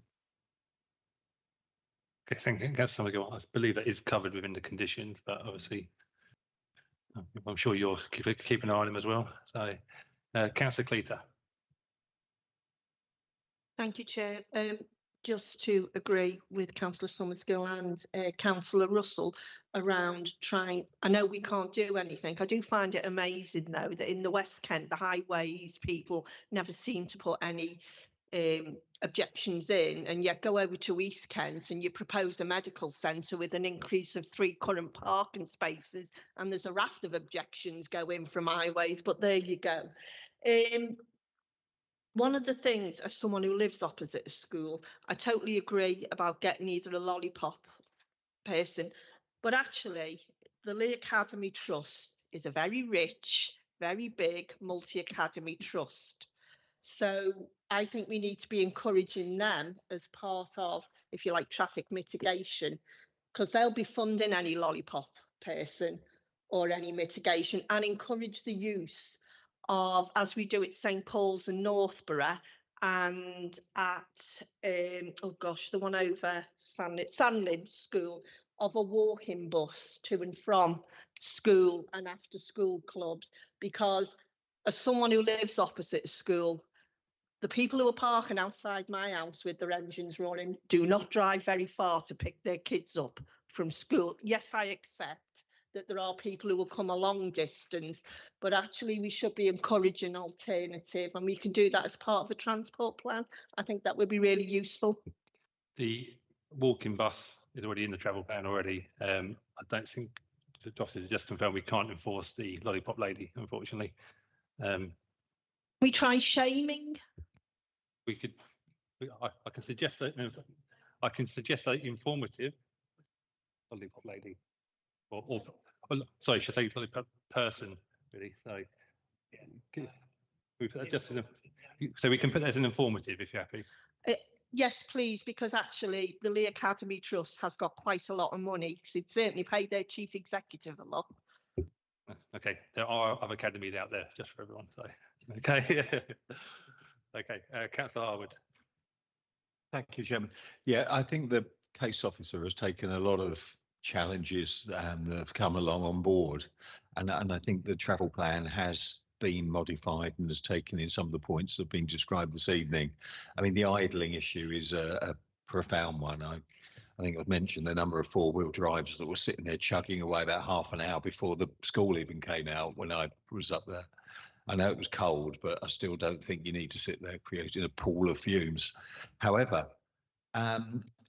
Okay, thank you. Councillor McGill, I believe that is covered within the conditions, but obviously I'm sure you'll keep an eye on them as well. So, Councillor Cleater. Thank you, Chair. Just to agree with Councillor Summerskill and Councillor Russell around trying, I know we can't do anything. I do find it amazing though that in the West Kent, the highways people never seem to put any objections in, and yet go over to East Kent and you propose a medical centre with an increase of 3 current parking spaces, and there's a raft of objections going from highways, but there you go. One of the things, as someone who lives opposite a school, I totally agree about getting either a lollipop person, but actually the Lee Academy Trust is a very rich, very big multi-academy trust. So I think we need to be encouraging them as part of, if you like, traffic mitigation, because they'll be funding any lollipop person or any mitigation, and encourage the use of, as we do at St Paul's and Northborough, and at oh gosh, the one over Sandlin School, of a walking bus to and from school and after school clubs. Because as someone who lives opposite a school, the people who are parking outside my house with their engines running do not drive very far to pick their kids up from school. Yes, I accept that there are people who will come a long distance, but actually we should be encouraging alternative, and we can do that as part of a transport plan. I think that would be really useful. The walking bus is already in the travel plan already. I don't think the officers just confirmed we can't enforce the lollipop lady, unfortunately. We try shaming. We could. I can suggest that. I can suggest that informative lollipop lady. Or sorry, should I say lollipop person, really? So, yeah, so we can put that as an informative if you're happy. Yes, please, because actually the Lee Academy Trust has got quite a lot of money, because it certainly paid their chief executive a lot. Okay, there are other academies out there, just for everyone. So, okay, okay, Councillor Harwood. Thank you, Chairman. Yeah, I think the case officer has taken a lot of challenges that have come along on board, and I think the travel plan has been modified and has taken in some of the points that have been described this evening. I mean, the idling issue is a profound one. I think I've mentioned the number of four-wheel drives that were sitting there chugging away about half an hour before the school even came out when I was up there. I know it was cold, but I still don't think you need to sit there creating a pool of fumes. However,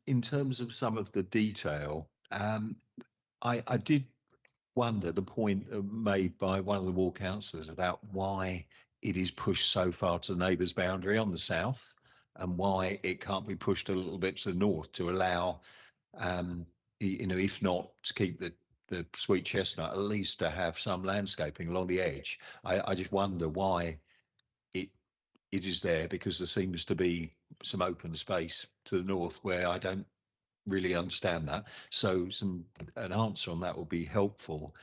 in terms of some of the detail, I did wonder the point made by one of the ward councillors about why it is pushed so far to the neighbour's boundary on the south, and why it can't be pushed a little bit to the north to allow, you know, if not to keep the sweet chestnut, at least to have some landscaping along the edge. I just wonder why it is there because there seems to be some open space to the north where I don't really understand that. So an answer on that would be helpful.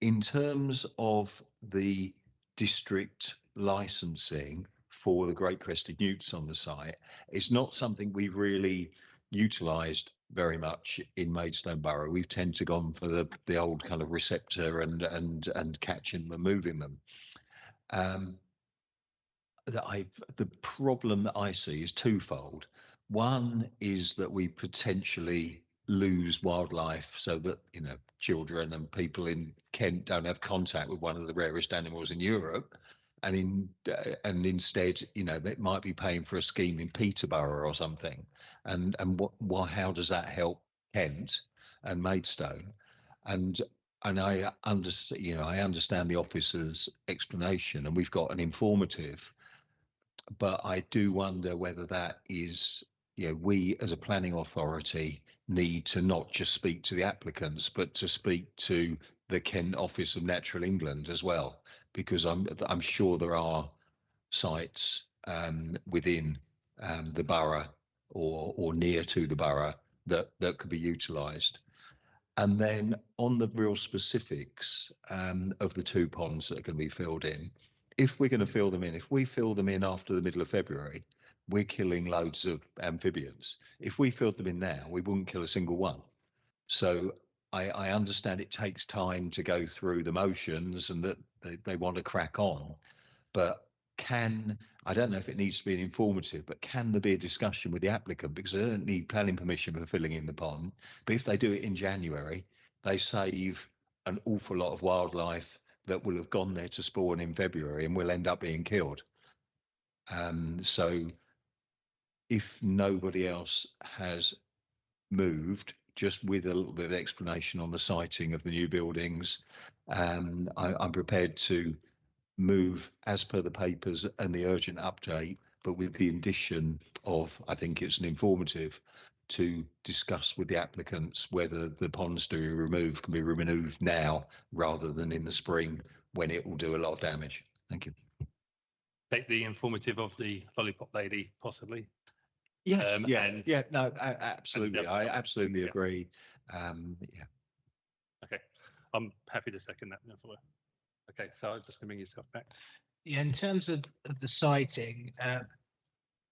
In terms of the district licensing for the Great Crested Newts on the site, it's not something we've really utilised very much in Maidstone Borough. We've tended to gone for the old kind of receptor and catching them and moving them. The problem that I see is twofold. One is that we potentially lose wildlife so that, you know, children and people in Kent don't have contact with one of the rarest animals in Europe. And instead, you know, they might be paying for a scheme in Peterborough or something. And how does that help Kent and Maidstone? And I understand, you know, I understand the officer's explanation, and we've got an informative, but I do wonder whether that is, you know, we as a planning authority need to not just speak to the applicants, but to speak to the Kent Office of Natural England as well, because I'm sure there are sites within the borough or near to the borough that could be utilised. And then on the real specifics of the 2 ponds that are going to be filled in, if we're going to fill them in, if we fill them in after the middle of February, we're killing loads of amphibians. If we filled them in now, we wouldn't kill a single one. So I understand it takes time to go through the motions and that they want to crack on, but I don't know if it needs to be an informative, but can there be a discussion with the applicant, because they don't need planning permission for filling in the pond, but if they do it in January, they save an awful lot of wildlife that will have gone there to spawn in February and will end up being killed. So if nobody else has moved, just with a little bit of explanation on the siting of the new buildings, I'm prepared to move as per the papers and the urgent update, but with the addition of, I think it's an informative, to discuss with the applicants whether the ponds to be removed can be removed now rather than in the spring when it will do a lot of damage. Thank you. Take the informative of the lollipop lady, possibly. Yeah, no, absolutely. I absolutely agree. Yeah. Okay, I'm happy to second that. Okay, so I'm just going to bring yourself back. Yeah, in terms of the siting,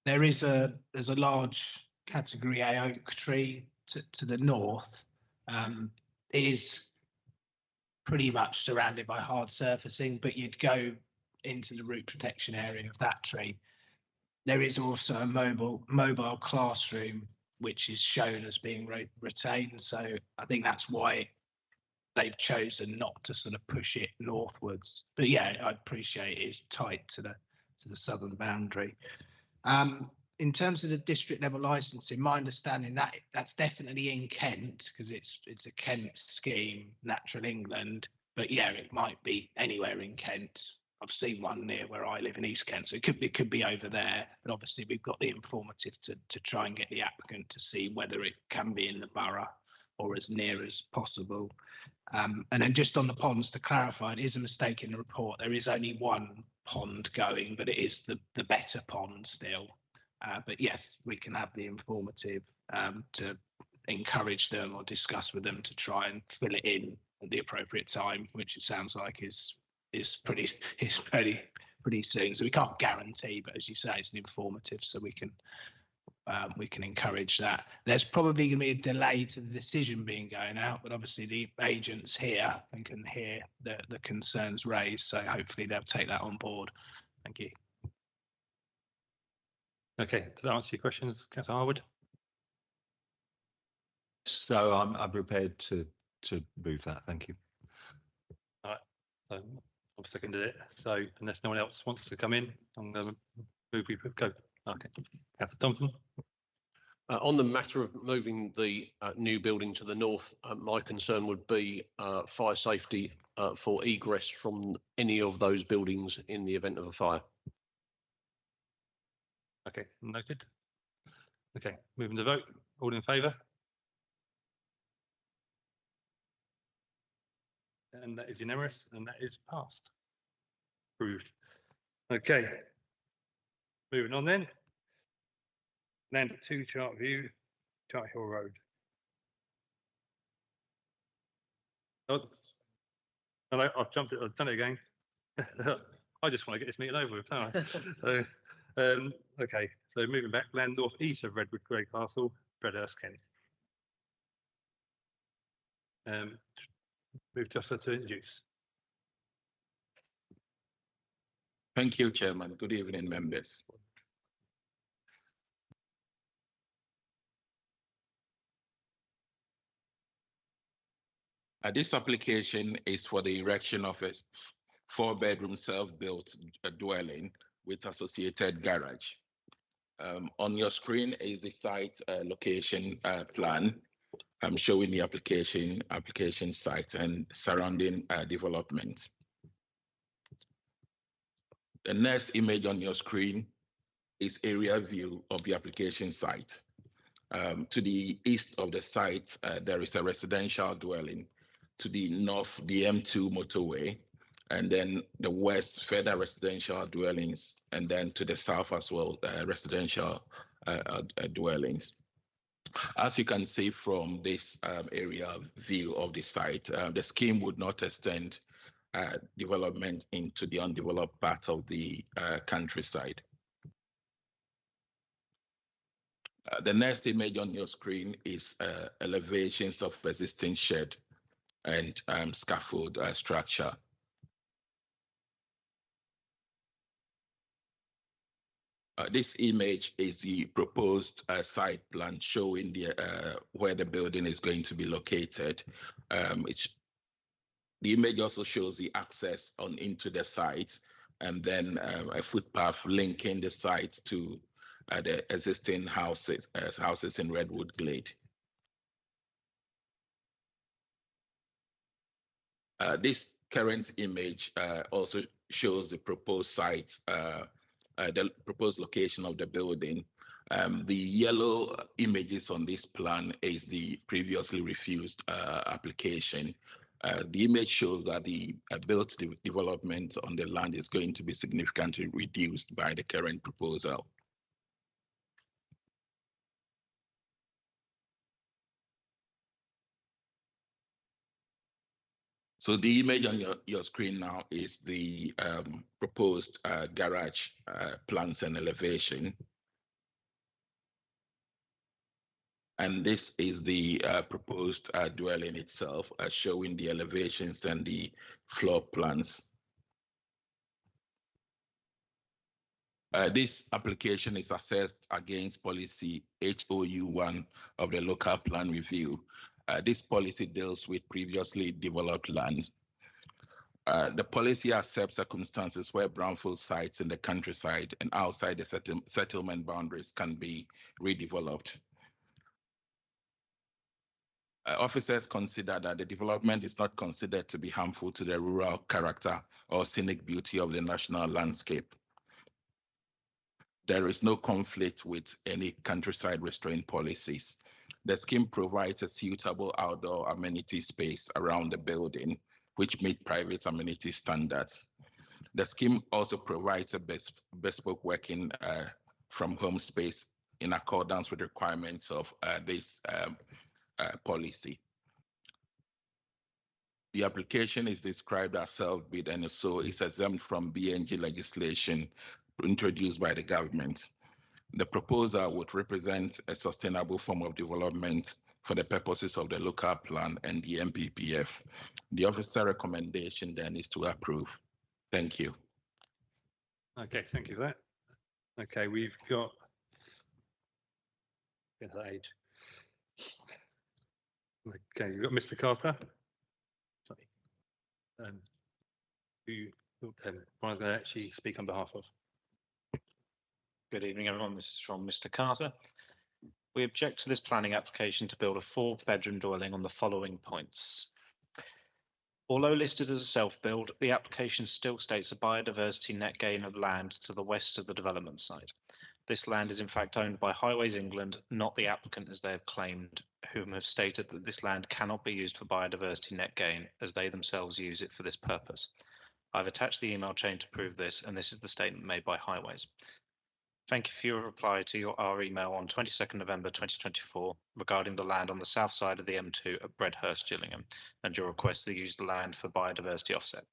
there's a large category A oak tree to the north. It is pretty much surrounded by hard surfacing, but you'd go into the root protection area of that tree. There is also a mobile classroom, which is shown as being retained. So I think that's why they've chosen not to sort of push it northwards. But yeah, I appreciate it's tight to the southern boundary. In terms of the district level licensing, my understanding that's definitely in Kent, because it's a Kent scheme, Natural England. But yeah, it might be anywhere in Kent. I've seen one near where I live in East Kent, so it could be over there. But obviously, we've got the informative to try and get the applicant to see whether it can be in the borough or as near as possible. And then just on the ponds, to clarify, it is a mistake in the report. There is only one pond going, but it is the better pond still. But yes, we can have the informative to encourage them or discuss with them to try and fill it in at the appropriate time, which it sounds like is pretty soon. So we can't guarantee, but as you say, it's an informative, so we can encourage that. There's probably going to be a delay to the decision being going out, but obviously the agents here and can hear the concerns raised, so hopefully they'll take that on board. Thank you. Okay, does that answer your questions, Councillor Harwood? So I'm prepared to move that. Thank you. All right, so I've seconded it. So unless no one else wants to come in, I'm going to move. We go. Okay, Councillor Thompson. On the matter of moving the new building to the north, my concern would be fire safety for egress from any of those buildings in the event of a fire. Okay, noted. Okay, moving to vote. All in favour? And that is unanimous, and that is passed. Approved. Okay. Moving on then. Land at 2 Chart View, Chart Hill Road. Oh, hello, I've jumped it, I've done it again. I just want to get this meeting over with, don't I? So, okay, so moving back, land north-east of Redwood Grey Castle, Redhurst, Kent. Move Joshua to introduce. Thank you, Chairman. Good evening, members. This application is for the erection of a 4-bedroom self-built dwelling with associated garage. On your screen is the site location plan. I'm showing the application site and surrounding development. The next image on your screen is area view of the application site. To the east of the site, there is a residential dwelling. To the north, the M2 motorway, and then the west, further residential dwellings, and then to the south as well, residential dwellings. As you can see from this area view of the site, the scheme would not extend development into the undeveloped part of the countryside. The next image on your screen is elevations of existing shed and scaffold structure. This image is the proposed site plan showing the where the building is going to be located. The image also shows the access on into the site, and then a footpath linking the site to the existing houses in Redwood Glade. This current image also shows the proposed site, the proposed location of the building. The yellow images on this plan is the previously refused application. The image shows that the built development on the land is going to be significantly reduced by the current proposal. So the image on your screen now is the proposed garage plans and elevation. And this is the proposed dwelling itself, showing the elevations and the floor plans. This application is assessed against policy HOU1 of the local plan review. This policy deals with previously developed lands. The policy accepts circumstances where brownfield sites in the countryside and outside the settlement boundaries can be redeveloped. Officers consider that the development is not considered to be harmful to the rural character or scenic beauty of the national landscape. There is no conflict with any countryside restraint policies. The scheme provides a suitable outdoor amenity space around the building, which meet private amenity standards. The scheme also provides a bespoke working from home space in accordance with requirements of this policy. The application is described as self-bid and so is exempt from BNG legislation introduced by the government. The proposal would represent a sustainable form of development for the purposes of the local plan and the MPPF. The officer recommendation then is to approve. Thank you. Okay, thank you for that. Okay, we've got get that age. Okay, you've got Mr. Carter. Sorry. Who Brian's going to actually speak on behalf of. Good evening, everyone. This is from Mr. Carter. We object to this planning application to build a 4-bedroom dwelling on the following points. Although listed as a self-build, the application still states a biodiversity net gain of land to the west of the development site. This land is in fact owned by Highways England, not the applicant as they have claimed, whom have stated that this land cannot be used for biodiversity net gain as they themselves use it for this purpose. I've attached the email chain to prove this, and this is the statement made by Highways. Thank you for your reply to our email on 22nd November 2024 regarding the land on the south side of the M2 at Bredhurst, Gillingham, and your request to use the land for biodiversity offset.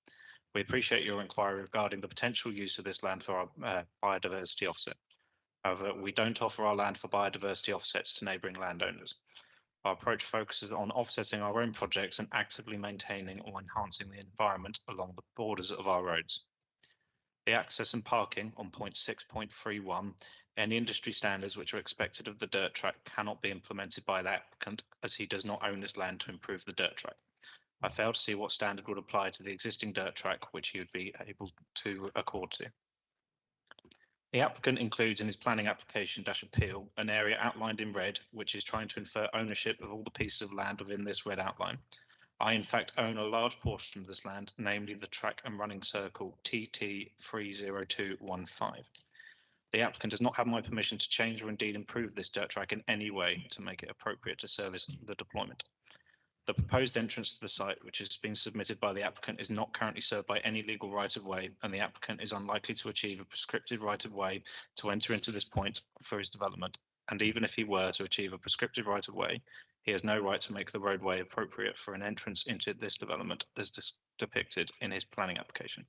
We appreciate your inquiry regarding the potential use of this land for our biodiversity offset. However, we don't offer our land for biodiversity offsets to neighbouring landowners. Our approach focuses on offsetting our own projects and actively maintaining or enhancing the environment along the borders of our roads. The access and parking on point 6.31 and the industry standards which are expected of the dirt track cannot be implemented by the applicant as he does not own this land to improve the dirt track. I fail to see what standard would apply to the existing dirt track which he would be able to accord to. The applicant includes in his planning application appeal an area outlined in red which is trying to infer ownership of all the pieces of land within this red outline. I in fact own a large portion of this land, namely the track and running circle TT 30215. The applicant does not have my permission to change or indeed improve this dirt track in any way to make it appropriate to service the deployment. The proposed entrance to the site, which has been submitted by the applicant, is not currently served by any legal right-of-way, and the applicant is unlikely to achieve a prescriptive right-of-way to enter into this point for his development. And even if he were to achieve a prescriptive right-of-way, he has no right to make the roadway appropriate for an entrance into this development as depicted in his planning application.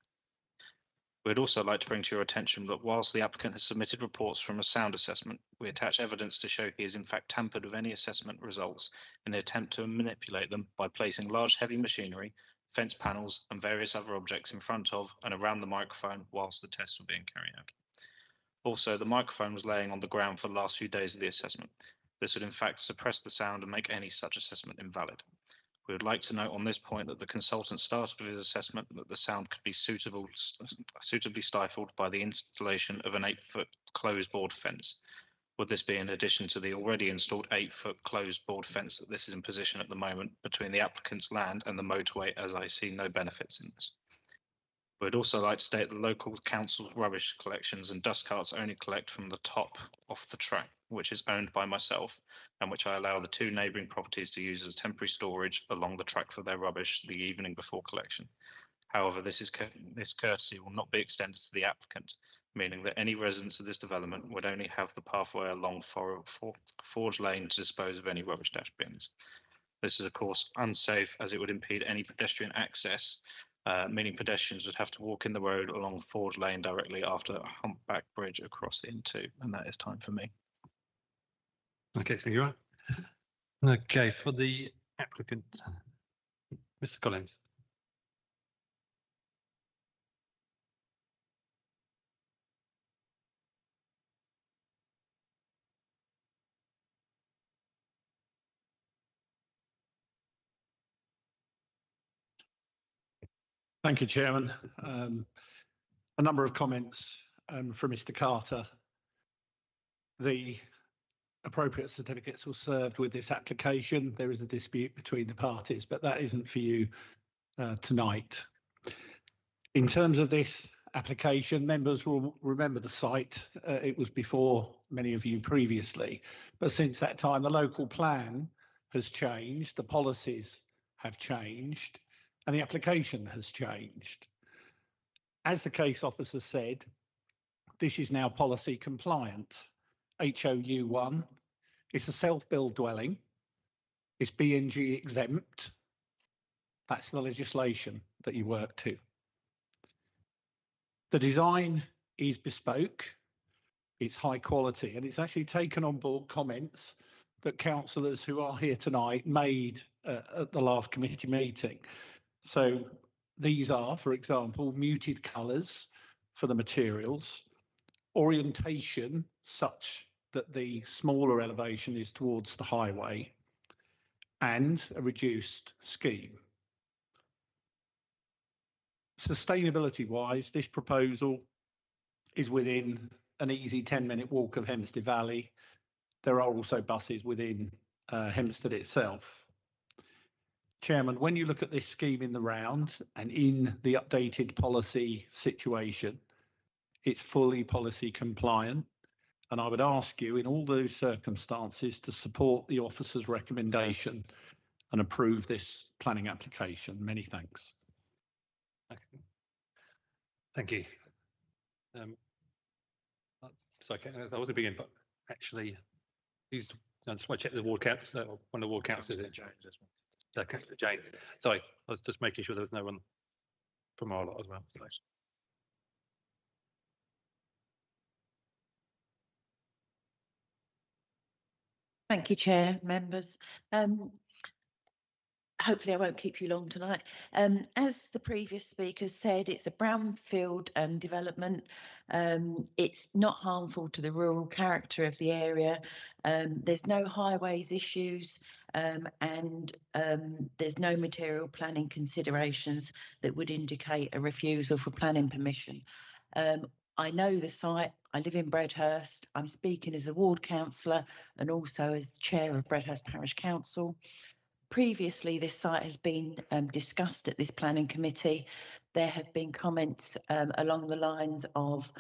We'd also like to bring to your attention that whilst the applicant has submitted reports from a sound assessment, we attach evidence to show he has in fact tampered with any assessment results in an attempt to manipulate them by placing large heavy machinery, fence panels and various other objects in front of and around the microphone whilst the tests were being carried out. Also, the microphone was laying on the ground for the last few days of the assessment. This would in fact suppress the sound and make any such assessment invalid. We would like to note on this point that the consultant started with his assessment that the sound could be suitably stifled by the installation of an 8-foot closed board fence. Would this be in addition to the already installed 8-foot closed board fence that this is in position at the moment between the applicant's land and the motorway, as I see no benefits in this? We'd also like to state that local council rubbish collections and dust carts only collect from the top off the track, which is owned by myself and which I allow the 2 neighbouring properties to use as temporary storage along the track for their rubbish the evening before collection. However, this courtesy will not be extended to the applicant, meaning that any residents of this development would only have the pathway along Forge Lane to dispose of any rubbish dash bins. This is of course unsafe as it would impede any pedestrian access, meaning pedestrians would have to walk in the road along Forge Lane directly after a humpback bridge across the N2, and that is time for me. Okay, thank you. Okay, for the applicant, Mr. Collins. Thank you, Chairman. A number of comments from Mr. Carter. The appropriate certificates were served with this application. There is a dispute between the parties, but that isn't for you tonight. In terms of this application, members will remember the site. It was before many of you previously, but since that time, the local plan has changed, the policies have changed, and the application has changed. As the case officer said, this is now policy compliant. HOU1, it's a self-build dwelling, it's BNG exempt. That's the legislation that you work to. The design is bespoke, it's high quality, and it's actually taken on board comments that councillors who are here tonight made at the last committee meeting. So these are, for example, muted colours for the materials, orientation such that the smaller elevation is towards the highway, and a reduced scheme. Sustainability wise, this proposal is within an easy 10-minute walk of Hempstead Valley. There are also buses within Hempstead itself. Chairman, when you look at this scheme in the round and in the updated policy situation, it's fully policy compliant. And I would ask you in all those circumstances to support the officer's recommendation and approve this planning application. Many thanks. Thank you. okay, I wasn't beginning, but actually, I just want to check the ward council, one of the ward councillors. Councillor Jane. Sorry, I was just making sure there was no one from our lot as well. So. Thank you, Chair, members. Hopefully I won't keep you long tonight. As the previous speaker said, it's a brownfield development. It's not harmful to the rural character of the area. There's no highways issues and there's no material planning considerations that would indicate a refusal for planning permission. I know the site. I live in Bredhurst. I'm speaking as a ward councillor and also as chair of Bredhurst Parish Council. Previously, this site has been discussed at this planning committee. There have been comments along the lines of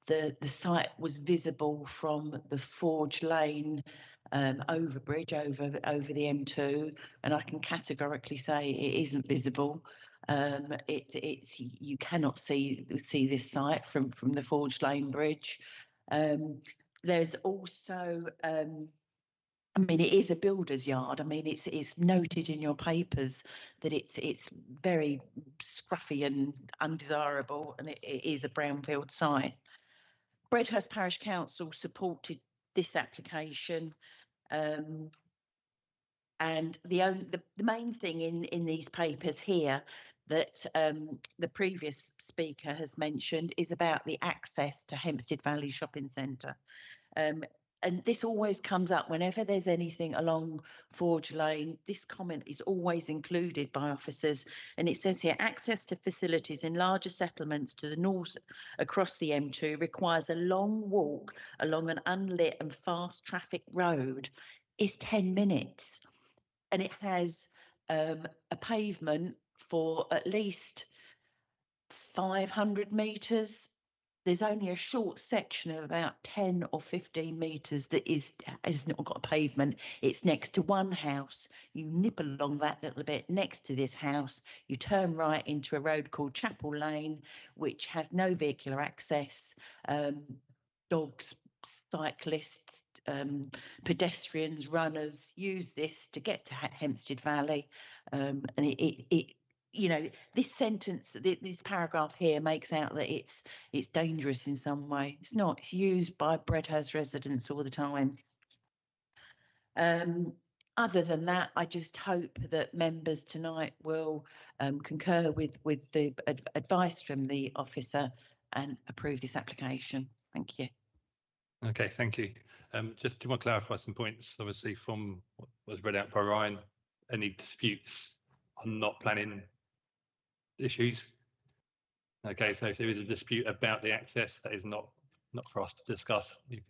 the site was visible from the Forge Lane overbridge over the M2, and I can categorically say it isn't visible. It's you cannot see this site from the Forge Lane Bridge. There's also I mean, it is a builder's yard. I mean, it's noted in your papers that it's very scruffy and undesirable, and it is a brownfield site. Bredhurst Parish Council supported this application, and the main thing in these papers here that the previous speaker has mentioned is about the access to Hempstead Valley Shopping Centre. And this always comes up whenever there's anything along Forge Lane. This comment is always included by officers. And it says here, access to facilities in larger settlements to the north across the M2 requires a long walk along an unlit and fast traffic road. It's 10 minutes. And it has a pavement for at least 500 metres. There's only a short section of about 10 or 15 metres that has not got a pavement. It's next to one house. You nip along that little bit next to this house. You turn right into a road called Chapel Lane, which has no vehicular access. Dogs, cyclists, pedestrians, runners use this to get to Hempstead Valley. And it you know, this sentence, this paragraph here makes out that it's dangerous in some way. It's not. It's used by Bredhurst residents all the time. Other than that, I just hope that members tonight will concur with the advice from the officer and approve this application. Thank you. Okay, thank you. Just to clarify some points, obviously from what was read out by Ryan, any disputes are not planning issues. Okay, so if there is a dispute about the access, that is not for us to discuss. You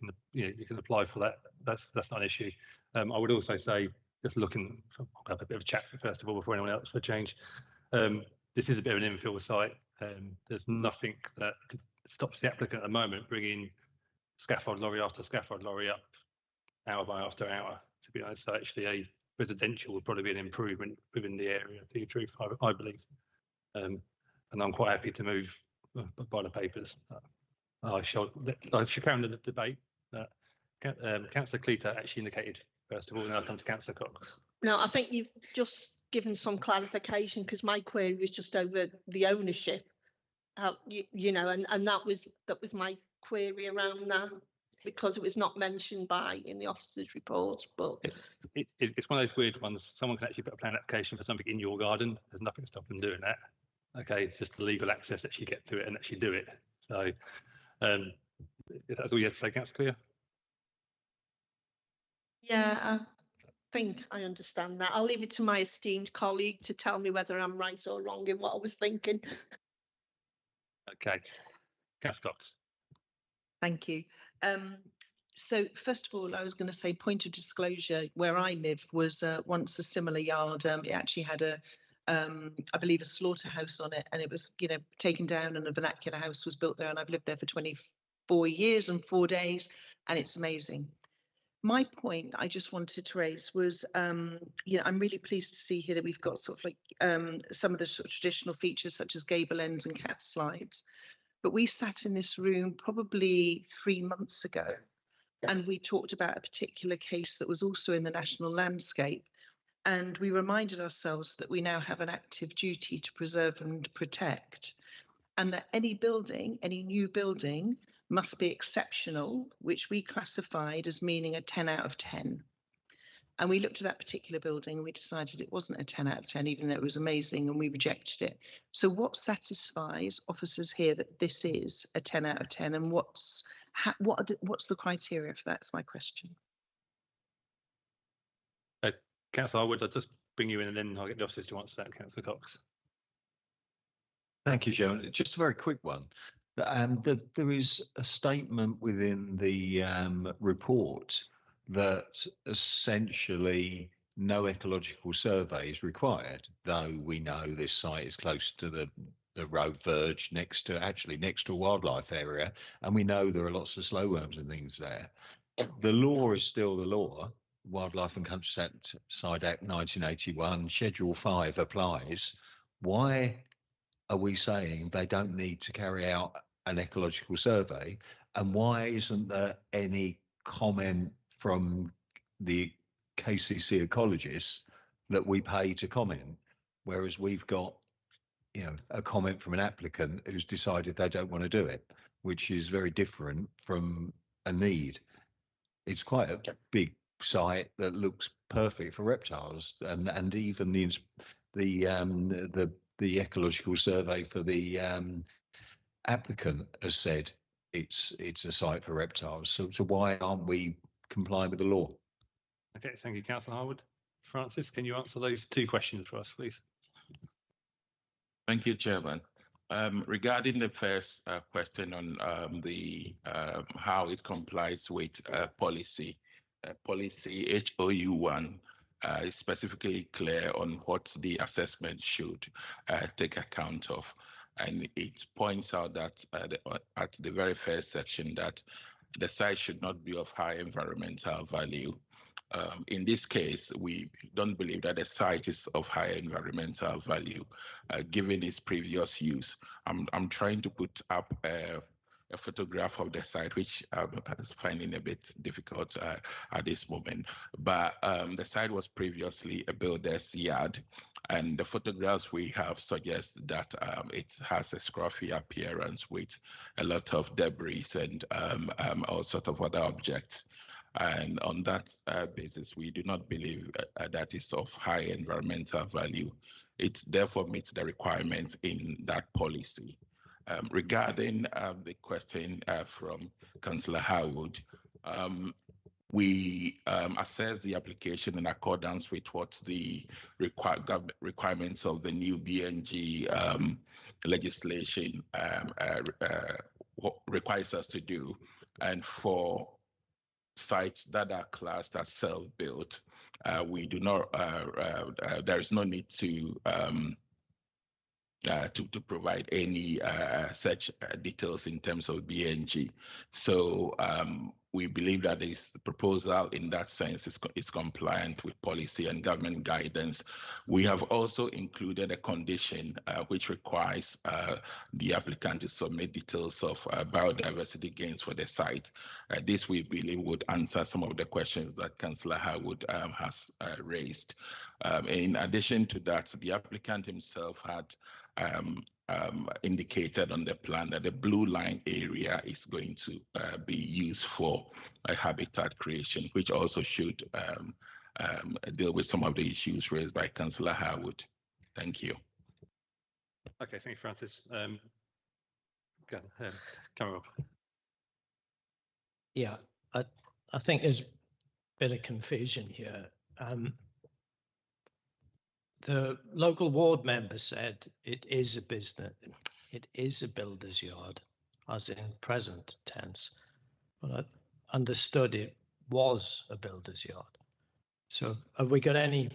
can apply for that. That's not an issue. I would also say, just looking, I'll have a bit of a chat first of all before anyone else for change. This is a bit of an infill site. There's nothing that stops the applicant at the moment bringing scaffold lorry after scaffold lorry up hour by after hour. To be honest, so actually a residential would probably be an improvement within the area. To the truth, I believe. And I'm quite happy to move by the papers. I shall carry on the debate. Councillor Cleater actually indicated first of all, and I'll come to Councillor Cox. No, I think you've just given some clarification because my query was just over the ownership. You know, and that was my query around that because it was not mentioned in the officer's report. But it's one of those weird ones. Someone can actually put a plan application for something in your garden. There's nothing to stop them doing that. Okay, it's just the legal access to actually get to it and actually do it. So that's all you had to say, Councillor Clear? Yeah, I think I understand that. I'll leave it to my esteemed colleague to tell me whether I'm right or wrong in what I was thinking. Okay, Councillor Cox. Thank you. So first of all, I was going to say point of disclosure, where I live was once a similar yard. It actually had I believe a slaughterhouse on it, and it was, you know, taken down and a vernacular house was built there, and I've lived there for 24 years and 4 days, and it's amazing. My point I just wanted to raise was, you know, I'm really pleased to see here that we've got sort of like some of the sort of traditional features such as gable ends and cat slides. but we sat in this room probably 3 months ago and we talked about a particular case that was also in the national landscape. And we reminded ourselves that we now have an active duty to preserve and protect, and that any building, any new building, must be exceptional, which we classified as meaning a 10 out of 10. And we looked at that particular building and we decided it wasn't a 10 out of 10, even though it was amazing, and we rejected it. So what satisfies officers here that this is a 10 out of 10, and what's the criteria for that? That's my question. Councillor Harwood, I'll just bring you in and then I'll get the officers to answer that, Councillor Cox. Thank you, Chairman. Just a very quick one. There is a statement within the report that essentially no ecological survey is required, though we know this site is close to the road verge next to a wildlife area, and we know there are lots of slow worms and things there. The law is still the law. Wildlife and Countryside Act 1981, Schedule 5 applies. Why are we saying they don't need to carry out an ecological survey? And why isn't there any comment from the KCC ecologists that we pay to comment, whereas we've got, a comment from an applicant who's decided they don't want to do it, which is very different from a need. It's quite a big site that looks perfect for reptiles, and even the ecological survey for the applicant has said it's a site for reptiles. So why aren't we complying with the law? Okay, thank you, Councillor Harwood. Francis, can you answer those 2 questions for us, please? Thank you, Chairman. Regarding the first question on how it complies with policy HOU1 is specifically clear on what the assessment should take account of, and it points out that at the very first section that the site should not be of high environmental value. In this case, we don't believe that the site is of high environmental value, given its previous use. I'm trying to put up a photograph of the site, which I'm finding a bit difficult at this moment. But the site was previously a builder's yard, and the photographs we have suggest that it has a scruffy appearance with a lot of debris and all sorts of other objects. And on that basis, we do not believe that is of high environmental value. It therefore meets the requirements in that policy. Regarding the question from Councillor Harwood, we assess the application in accordance with what the requirements of the new BNG legislation requires us to do. And for sites that are classed as self-built, we do not. There is no need to provide any such details in terms of BNG. So we believe that this proposal in that sense is compliant with policy and government guidance. We have also included a condition which requires the applicant to submit details of biodiversity gains for the site. This we believe would answer some of the questions that Councillor Harwood has raised. In addition to that, the applicant himself had indicated on the plan that the blue line area is going to be used for habitat creation, which also should deal with some of the issues raised by Councillor Harwood. Thank you. Okay, thank you, Francis. Come up. Yeah, I think there's a bit of confusion here. The local ward member said it is a business, it is a builder's yard, as in present tense. But I understood it was a builder's yard. So have we got any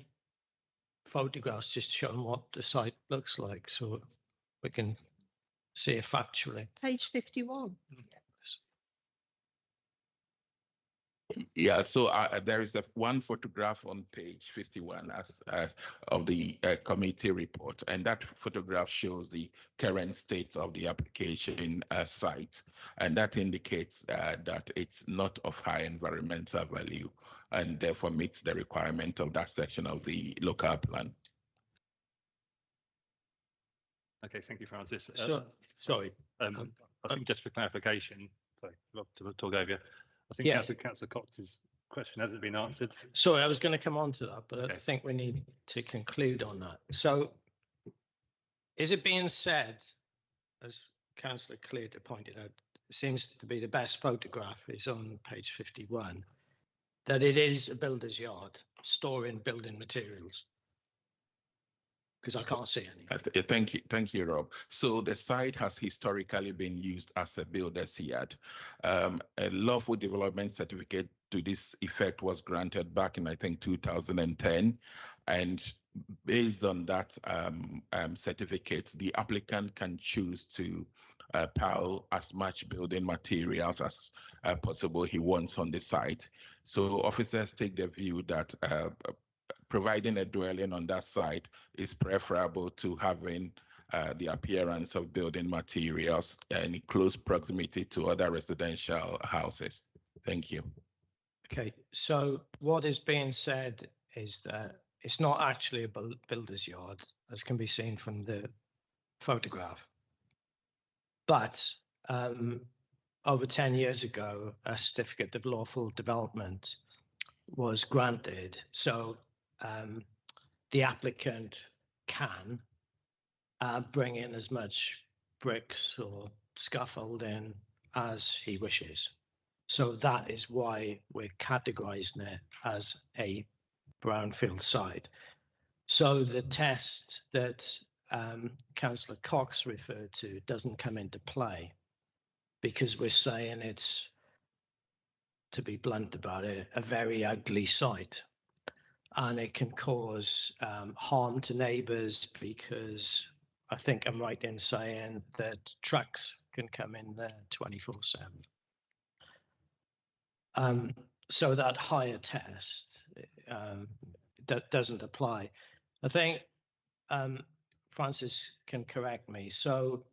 photographs just showing what the site looks like so we can see it factually? Page 51. Yeah, so there is one photograph on page 51 of the committee report, and that photograph shows the current state of the application site, and that indicates that it's not of high environmental value and therefore meets the requirement of that section of the local plan. Okay, thank you, Francis. Sorry. I think just for clarification, sorry, to talk over you. I think Yeah. Councillor Cox's question hasn't been answered. Sorry, I was going to come on to that, but Okay. I think we need to conclude on that. So is it being said, as Councillor Clearter pointed out, seems to be the best photograph is on page 51, that it is a builder's yard storing building materials? Because I can't see any. Thank you, Rob. So the site has historically been used as a builder's yard. A lawful development certificate to this effect was granted back in, I think, 2010. And based on that certificate, the applicant can choose to pile as much building materials as possible he wants on the site. So officers take the view that providing a dwelling on that site is preferable to having the appearance of building materials in close proximity to other residential houses. Thank you. Okay, so what is being said is that it's not actually a builder's yard, as can be seen from the photograph. But over 10 years ago, a certificate of lawful development was granted. So the applicant can bring in as much bricks or scaffolding as he wishes. So that is why we're categorizing it as a brownfield site. So the test that Councillor Cox referred to doesn't come into play, because we're saying it's, to be blunt about it, a very ugly site. And it can cause harm to neighbours, because I think I'm right in saying that trucks can come in there 24/7. So that higher test that doesn't apply. I think Francis can correct me. So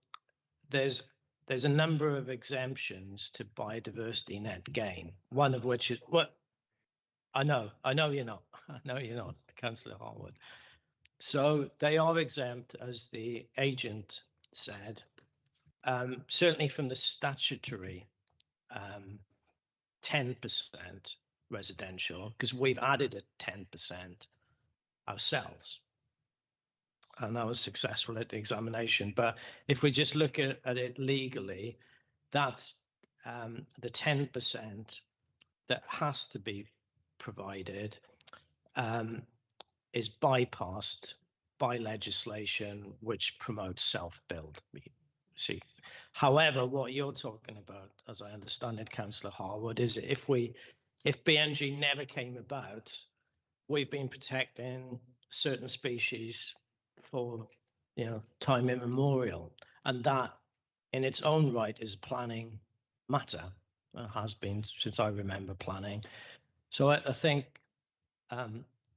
there's a number of exemptions to biodiversity net gain. One of which is what. I know you're not. I know you're not, Councillor Harwood. So they are exempt, as the agent said, certainly from the statutory 10% residential, because we've added a 10% ourselves. And I was successful at the examination. But if we just look at it legally, that's the 10% that has to be provided is bypassed by legislation which promotes self-build. See, however, what you're talking about, as I understand it, Councillor Harwood, is if BNG never came about, we've been protecting certain species for time immemorial, and that in its own right is a planning matter. It has been since I remember planning. So I think,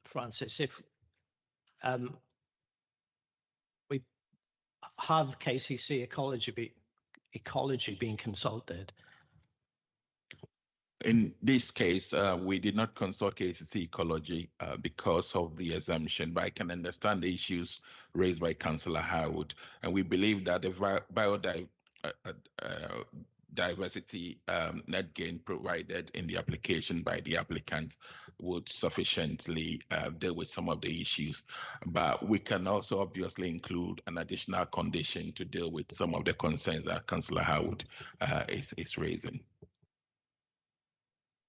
Francis, if we have KCC ecology being consulted. In this case, we did not consult KCC ecology because of the exemption, but I can understand the issues raised by Councillor Harwood, and we believe that the biodiversity net gain provided in the application by the applicant would sufficiently deal with some of the issues. But we can also obviously include an additional condition to deal with some of the concerns that Councillor Harwood is raising.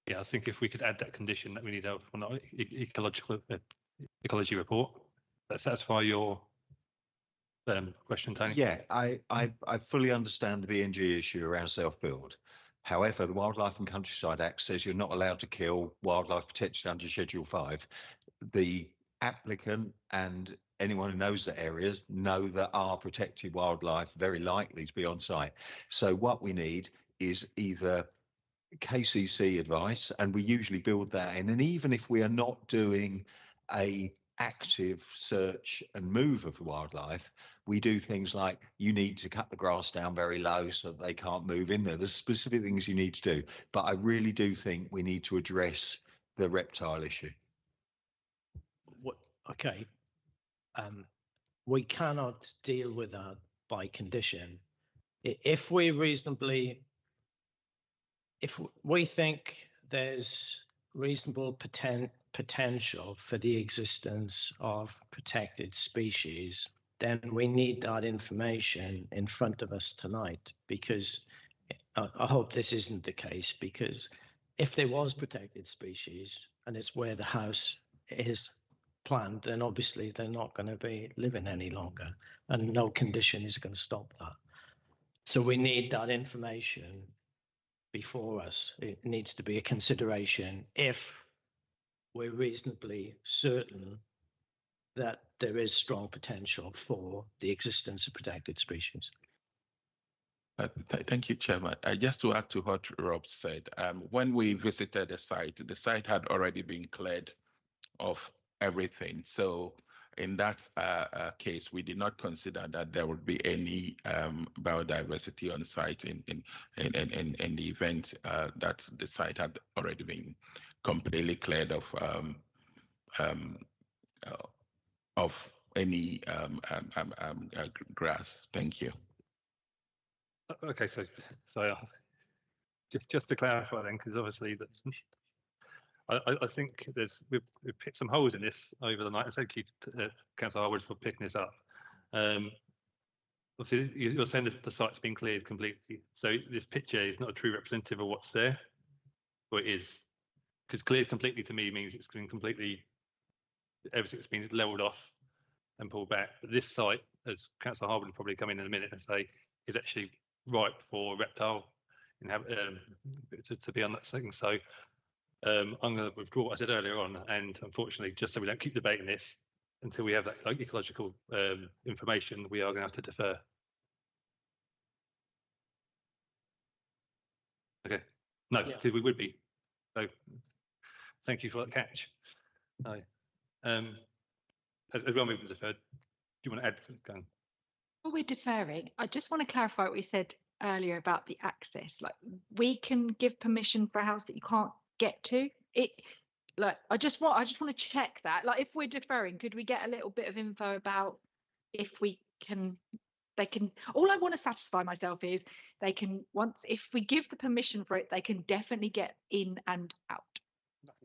Yeah, I think if we could add that condition that we need an ecology report, that satisfy your question, Tony. Yeah, I fully understand the BNG issue around self-build. However, the Wildlife and Countryside Act says you're not allowed to kill wildlife protected under Schedule 5. The applicant and anyone who knows the areas know that our protected wildlife very likely to be on site. So what we need is either KCC advice, and we usually build that in. And even if we are not doing a active search and move of wildlife, we do things like you need to cut the grass down very low so that they can't move in there. There's specific things you need to do, but I really do think we need to address the reptile issue. Okay. We cannot deal with that by condition. If we think there's reasonable potential for the existence of protected species, then we need that information in front of us tonight, because I hope this isn't the case, because if there was protected species and it's where the house is planned, then obviously they're not going to be living any longer, and no condition is going to stop that. So we need that information before us. It needs to be a consideration if we're reasonably certain that there is strong potential for the existence of protected species. Thank you, Chairman. Just to add to what Rob said, when we visited the site had already been cleared of everything. So in that case, we did not consider that there would be any biodiversity on site in the event that the site had already been completely cleared of any grass. Thank you. Okay, so just to clarify then, because obviously that's, I think we've hit some holes in this over the night. And thank you, Councillor Harwood, for picking this up. Obviously, you're saying that the site's been cleared completely. So this picture is not a true representative of what's there, or it is, because cleared completely to me means it's been completely, everything's been leveled off and pulled back. But this site, as Councillor Harwood will probably come in a minute and say, is actually ripe for reptile to be on that thing. So I'm going to withdraw what I said earlier on, and unfortunately, just so we don't keep debating this until we have that ecological information, we are going to have to defer. Okay, no, because we would be. So thank you for that catch. No. As well, moving to deferred, do you want to add something? While we're deferring, I just want to clarify what you said earlier about the access. Like, we can give permission for a house that you can't get to. I just want to check that. Like, if we're deferring, could we get a little bit of info about if we can? They can. All I want to satisfy myself is they can, if we give the permission for it, they can definitely get in and out.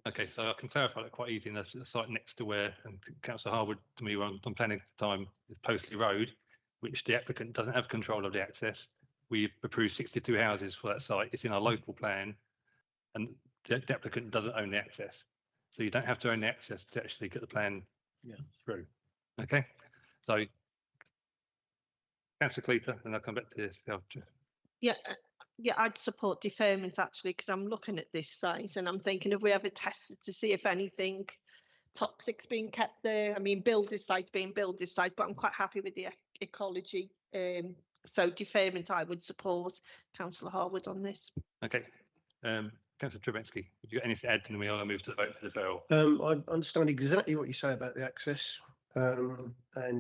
Okay, so I can clarify that quite easily. And the site next to where, and Councillor Harwood to me on planning at the time, is Postley Road, which the applicant doesn't have control of the access. We've approved 62 houses for that site. It's in our local plan, and the applicant doesn't own the access. So you don't have to own the access to actually get the plan through. Okay, so Councillor Cleaver, and I'll come back to this. Yeah, I'd support deferment actually, because I'm looking at this site and I'm thinking, if we ever tested to see if anything toxic's being kept there. I mean, build this site being build this site, but I'm quite happy with the ecology. So deferment I would support. Councillor Harwood on this. Okay. Councillor Trubetsky, have you got anything to add, and we are move to the vote for deferral? I understand exactly what you say about the access, and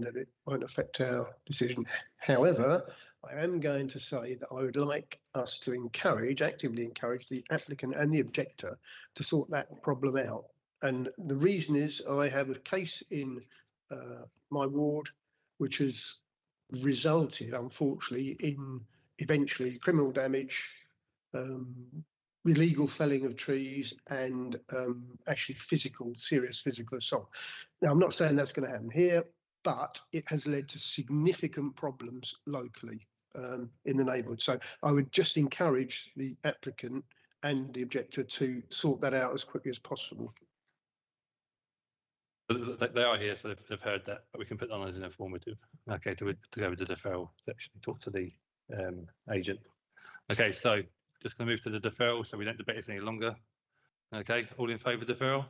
that it won't affect our decision. However, I am going to say that I would like us to actively encourage the applicant and the objector to sort that problem out. And the reason is I have a case in my ward which has resulted, unfortunately, in eventually criminal damage, illegal felling of trees, and actually serious physical assault. Now, I'm not saying that's going to happen here, but it has led to significant problems locally in the neighbourhood. So I would just encourage the applicant and the objector to sort that out as quickly as possible. They are here, so they've heard that, but we can put that on as an informative. Okay, to go with the deferral section, talk to the agent. Okay, so just going to move to the deferral so we don't debate this any longer. Okay, all in favour of deferral?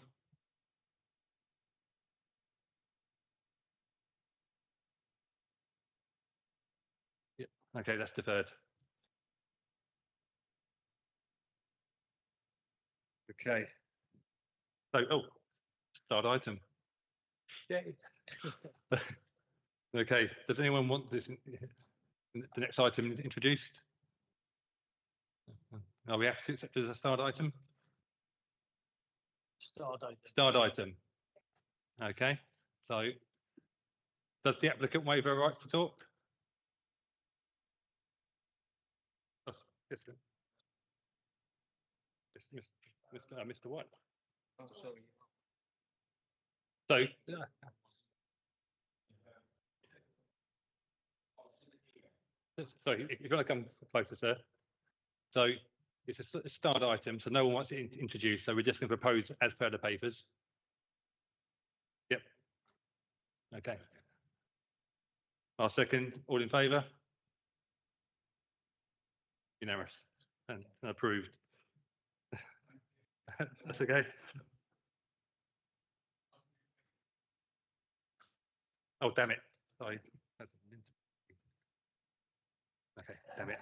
Yep. Okay, that's deferred. Okay. So, oh, start item. Yay. Okay, does anyone want this, the next item introduced? Are we happy to accept it as a start item? Start item. Start item. Okay, so does the applicant waive her right to talk? Yes, sir. Yes, Mr. White. Oh, sorry. So, sorry, if you want to come closer, sir. So it's a start item, so no one wants it introduced, so we're just going to propose as per the papers. Yep. Okay. Our second, all in favour? Unanimous and approved. That's okay. Oh, damn it. Sorry. Okay, damn it.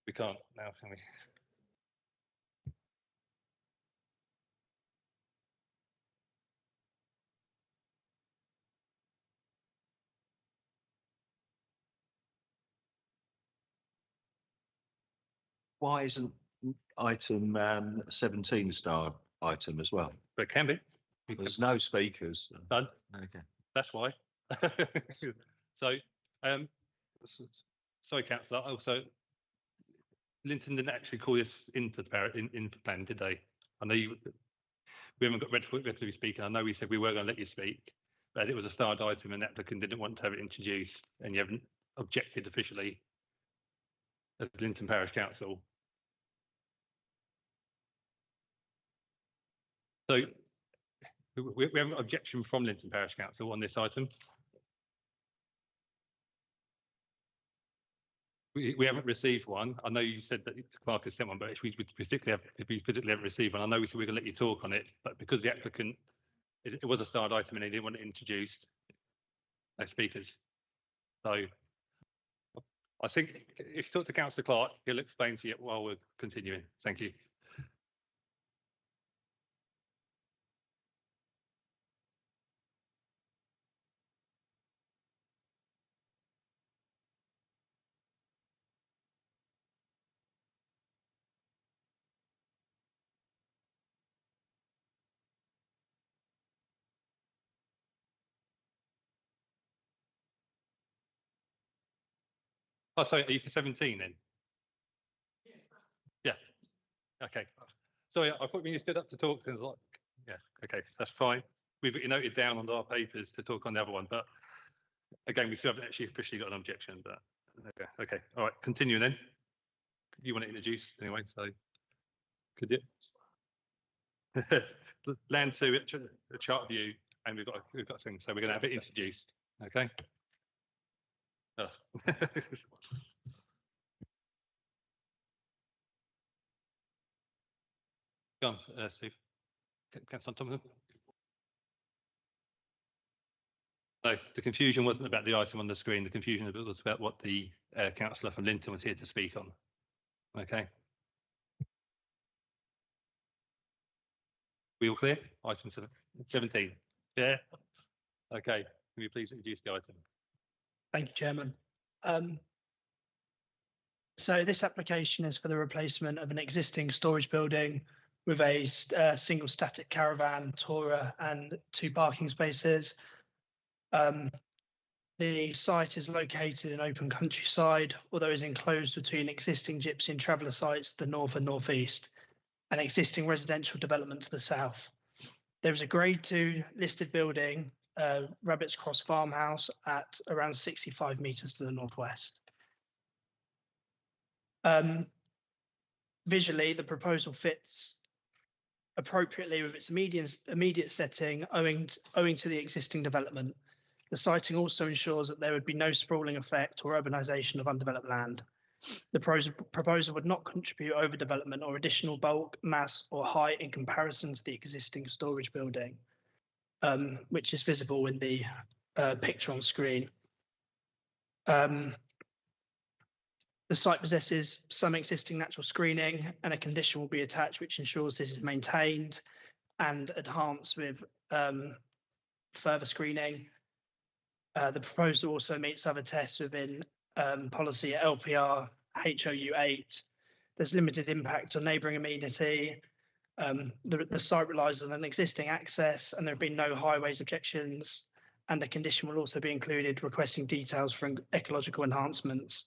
We can't now, can we? Why isn't item 17 star item as well? But it can be. There's no speakers. Done. Okay. That's why. So, sorry, councillor. Also, Linton didn't actually call this into the plan, did they? I know we haven't got ready to be speaking. I know we said we were going to let you speak, but as it was a starred item and the applicant didn't want to have it introduced, and you haven't objected officially as Linton Parish Council. So we haven't got objection from Linton Parish Council on this item. We haven't received one. I know you said that the clerk has sent one, but if we physically haven't received one, I know we said we're going to let you talk on it, but because the applicant, it was a starred item and they didn't want it introduced, no speakers. So I think if you talk to Councillor Clark, he'll explain to you while we're continuing. Thank you. Oh, sorry, are you for 17 then? Yeah. Okay. Sorry, I thought when you stood up to talk, things like, yeah, okay, that's fine. We've noted down on our papers to talk on the other one, but again, we still haven't actually officially got an objection, but okay. All right, continue then. You want to introduce anyway, so could you? Land 2, a chart view, and we've got things, so we're going to have it introduced, okay? Oh. Go on, Steve. Councillor Thompson. No, the confusion wasn't about the item on the screen. The confusion was about what the councillor from Linton was here to speak on. Okay. We all clear? Item 17. Yeah. Okay. Can you please introduce the item? Thank you, Chairman. So this application is for the replacement of an existing storage building with a single static caravan, tourer and 2 parking spaces. The site is located in open countryside, although is enclosed between existing gypsy and traveller sites to the north and northeast, and existing residential development to the south. There is a Grade 2 listed building, Rabbits Cross Farmhouse, at around 65 metres to the northwest. Visually, the proposal fits appropriately with its immediate setting, owing to the existing development. The siting also ensures that there would be no sprawling effect or urbanisation of undeveloped land. The proposal would not contribute overdevelopment or additional bulk, mass or height in comparison to the existing storage building, which is visible in the picture on screen. The site possesses some existing natural screening, and a condition will be attached which ensures this is maintained and enhanced with further screening. The proposal also meets other tests within policy LPR HOU 8. There's limited impact on neighbouring amenity. The site relies on an existing access, and there have been no highways objections. And the condition will also be included requesting details for ecological enhancements.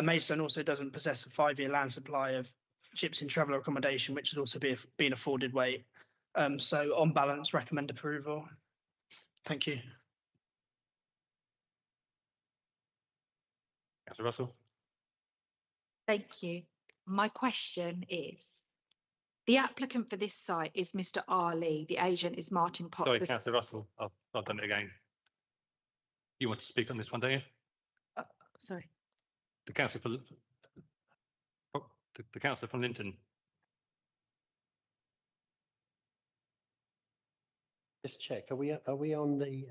Maidstone also doesn't possess a 5-year land supply of gypsum traveller accommodation, which has also been afforded weight. So on balance, recommend approval. Thank you. Councillor Russell. Thank you. My question is, the applicant for this site is Mr. R. Lee. The agent is Martin Potts. Sorry, Councillor Russell, I've done it again. You want to speak on this one, don't you? Sorry. The councillor for the councillor from Linton. Just check. Are we on the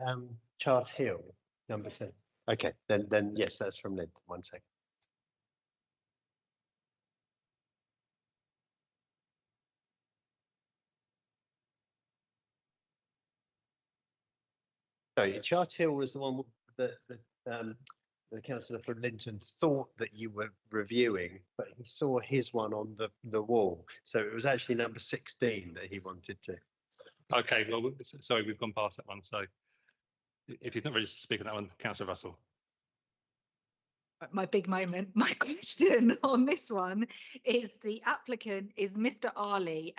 Chart Hill number 7? Okay, then yes, that's from Linton. 1 second. Sorry, Chart Hill was the one that the councillor from Linton thought that you were reviewing, but he saw his one on the wall. So it was actually number 16 that he wanted to. Okay, well, sorry, we've gone past that one. So if he's not ready to speak on that one, Councillor Russell. My big moment. My question on this one is, the applicant is Mr. Arley,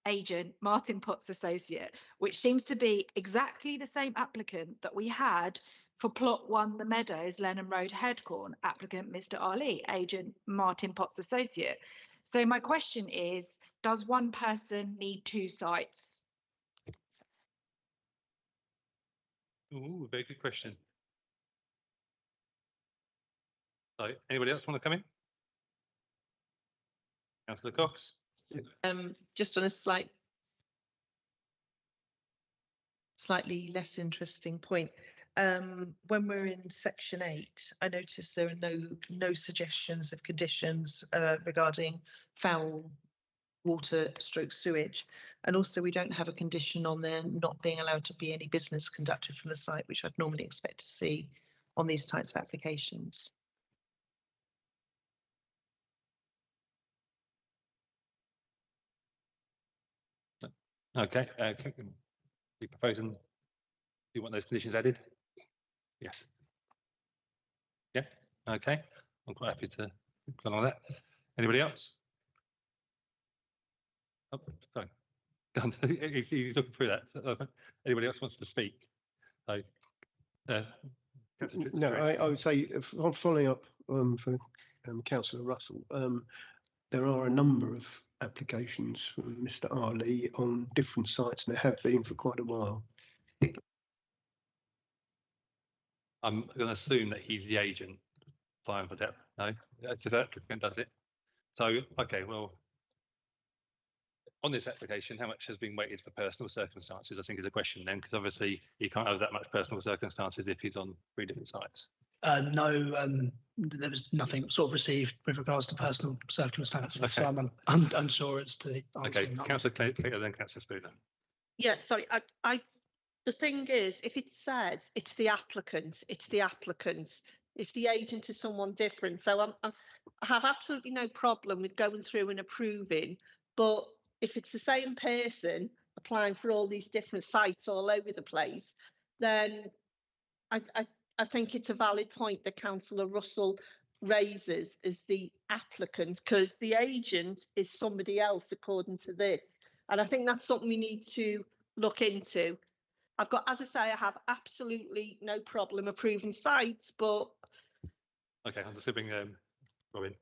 agent Martin Potts Associate, which seems to be exactly the same applicant that we had for plot 1, The Meadows, Lenham Road, Headcorn, applicant Mr. Arley, agent Martin Potts Associate. So my question is, does one person need 2 sites? Ooh, very good question. So, anybody else want to come in? Councillor Cox. Just on a slightly less interesting point. When we're in section 8, I noticed there are no suggestions of conditions regarding foul water / sewage, and also we don't have a condition on there not being allowed to be any business conducted from the site, which I'd normally expect to see on these types of applications. Okay, you proposing, you want those conditions added? Yes. Yeah, okay, I'm quite happy to go on that. Anybody else? Oh, sorry. He's looking through that. So, anybody else wants to speak? So, no, I would say, following up for Councillor Russell, there are a number of applications from Mr. Arley on different sites, and there have been for quite a while. I'm going to assume that he's the agent applying for that. No, that's just that applicant does it. So, okay, well, on this application, how much has been weighted for personal circumstances, I think is a question then, because obviously he can't have that much personal circumstances if he's on 3 different sites. No, there was nothing sort of received with regards to personal circumstances, Okay. so I'm unsure as to the answer. Okay, Councillor Clear, then Councillor Spooner. Yeah, sorry, the thing is, if it says it's the applicant, it's the applicant. If the agent is someone different, so I have absolutely no problem with going through and approving, but if it's the same person applying for all these different sites all over the place, then I think it's a valid point that Councillor Russell raises as the applicant, because the agent is somebody else according to this. And I think that's something we need to look into. I've got, as I say, I have absolutely no problem approving sites, but... Okay, I'm just giving Robin.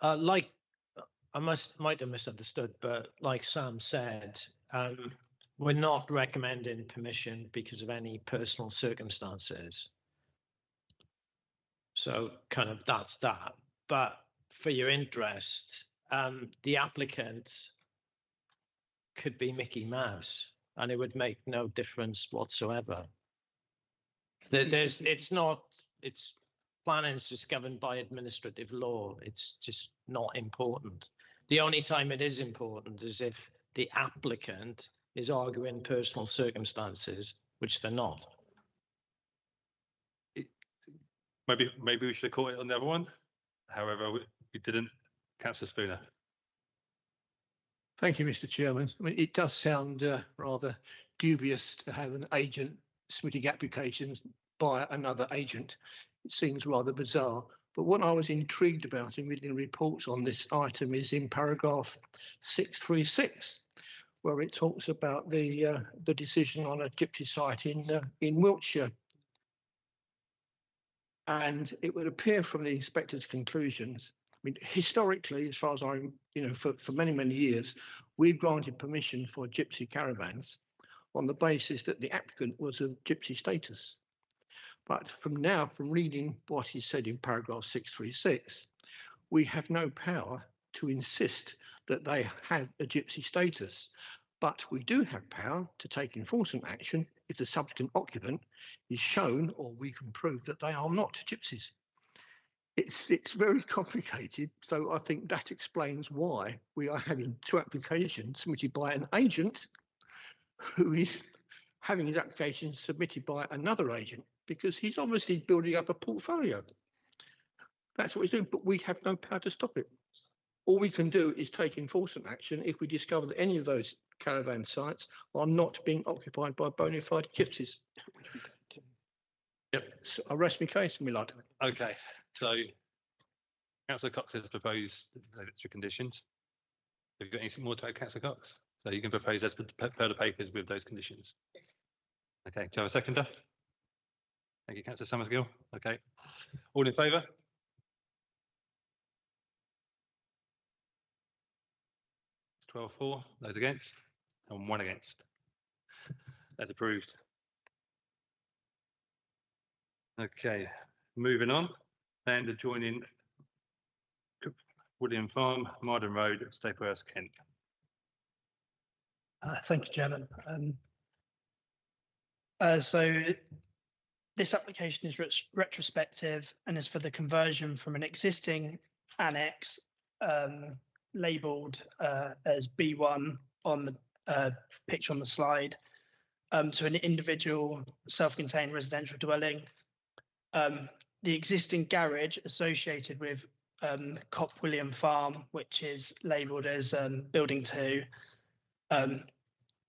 Like, I might have misunderstood, but like Sam said, we're not recommending permission because of any personal circumstances. So kind of that's that. But for your interest, the applicant could be Mickey Mouse, and it would make no difference whatsoever. It's planning is just governed by administrative law. It's just not important. The only time it is important is if the applicant is arguing personal circumstances, which they're not. Maybe we should have caught it on the other one. However, we didn't. Councillor Spooner. Thank you, Mr. Chairman. I mean, it does sound rather dubious to have an agent submitting applications by another agent. It seems rather bizarre. But what I was intrigued about in reading reports on this item is in paragraph 636, where it talks about the decision on a gypsy site in Wiltshire. And it would appear from the inspector's conclusions, I mean, historically, as far as I'm, for many, many years, we've granted permission for gypsy caravans on the basis that the applicant was of gypsy status. But from reading what is said in paragraph 636, we have no power to insist that they have a gypsy status. But we do have power to take enforcement action if the subsequent occupant is shown or we can prove that they are not gypsies. It's very complicated, so I think that explains why we are having two applications submitted by an agent who is having his application submitted by another agent, because he's obviously building up a portfolio. That's what he's doing, but we have no power to stop it. All we can do is take enforcement action if we discover that any of those caravan sites are not being occupied by bona fide gypsies. Yep. So I rest my case, my lord. Okay, so Councillor Cox has proposed those extra conditions. Have you got anything more to add, Councillor Cox? So you can propose as per the papers with those conditions. Okay, do you have a seconder? Thank you, Councillor Summersgill. Okay, all in favour? It's 12-4, those against, and 1 against. That's approved. Okay, moving on, and adjoining William Farm, Marden Road, Staplehurst, Kent. Thank you, Chairman. So this application is retrospective and is for the conversion from an existing annex labelled as B1 on the picture on the slide to an individual self-contained residential dwelling. The existing garage associated with Cop William Farm, which is labelled as Building 2,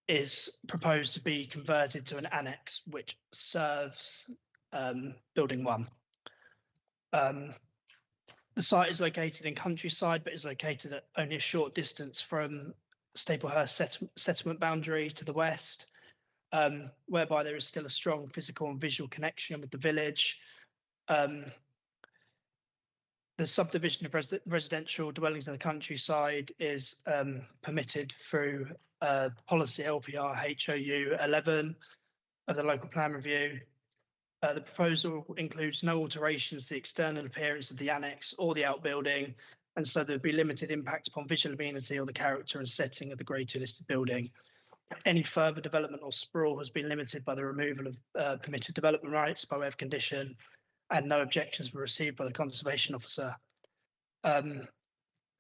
is proposed to be converted to an annex which serves Building 1. The site is located in countryside, but is located at only a short distance from Staplehurst settlement boundary to the west, whereby there is still a strong physical and visual connection with the village. The subdivision of residential dwellings in the countryside is permitted through policy LPR HOU 11 of the local plan review. The proposal includes no alterations to the external appearance of the annex or the outbuilding, and so there would be limited impact upon visual amenity or the character and setting of the Grade 2 listed building. Any further development or sprawl has been limited by the removal of permitted development rights by way of condition, and no objections were received by the Conservation Officer. The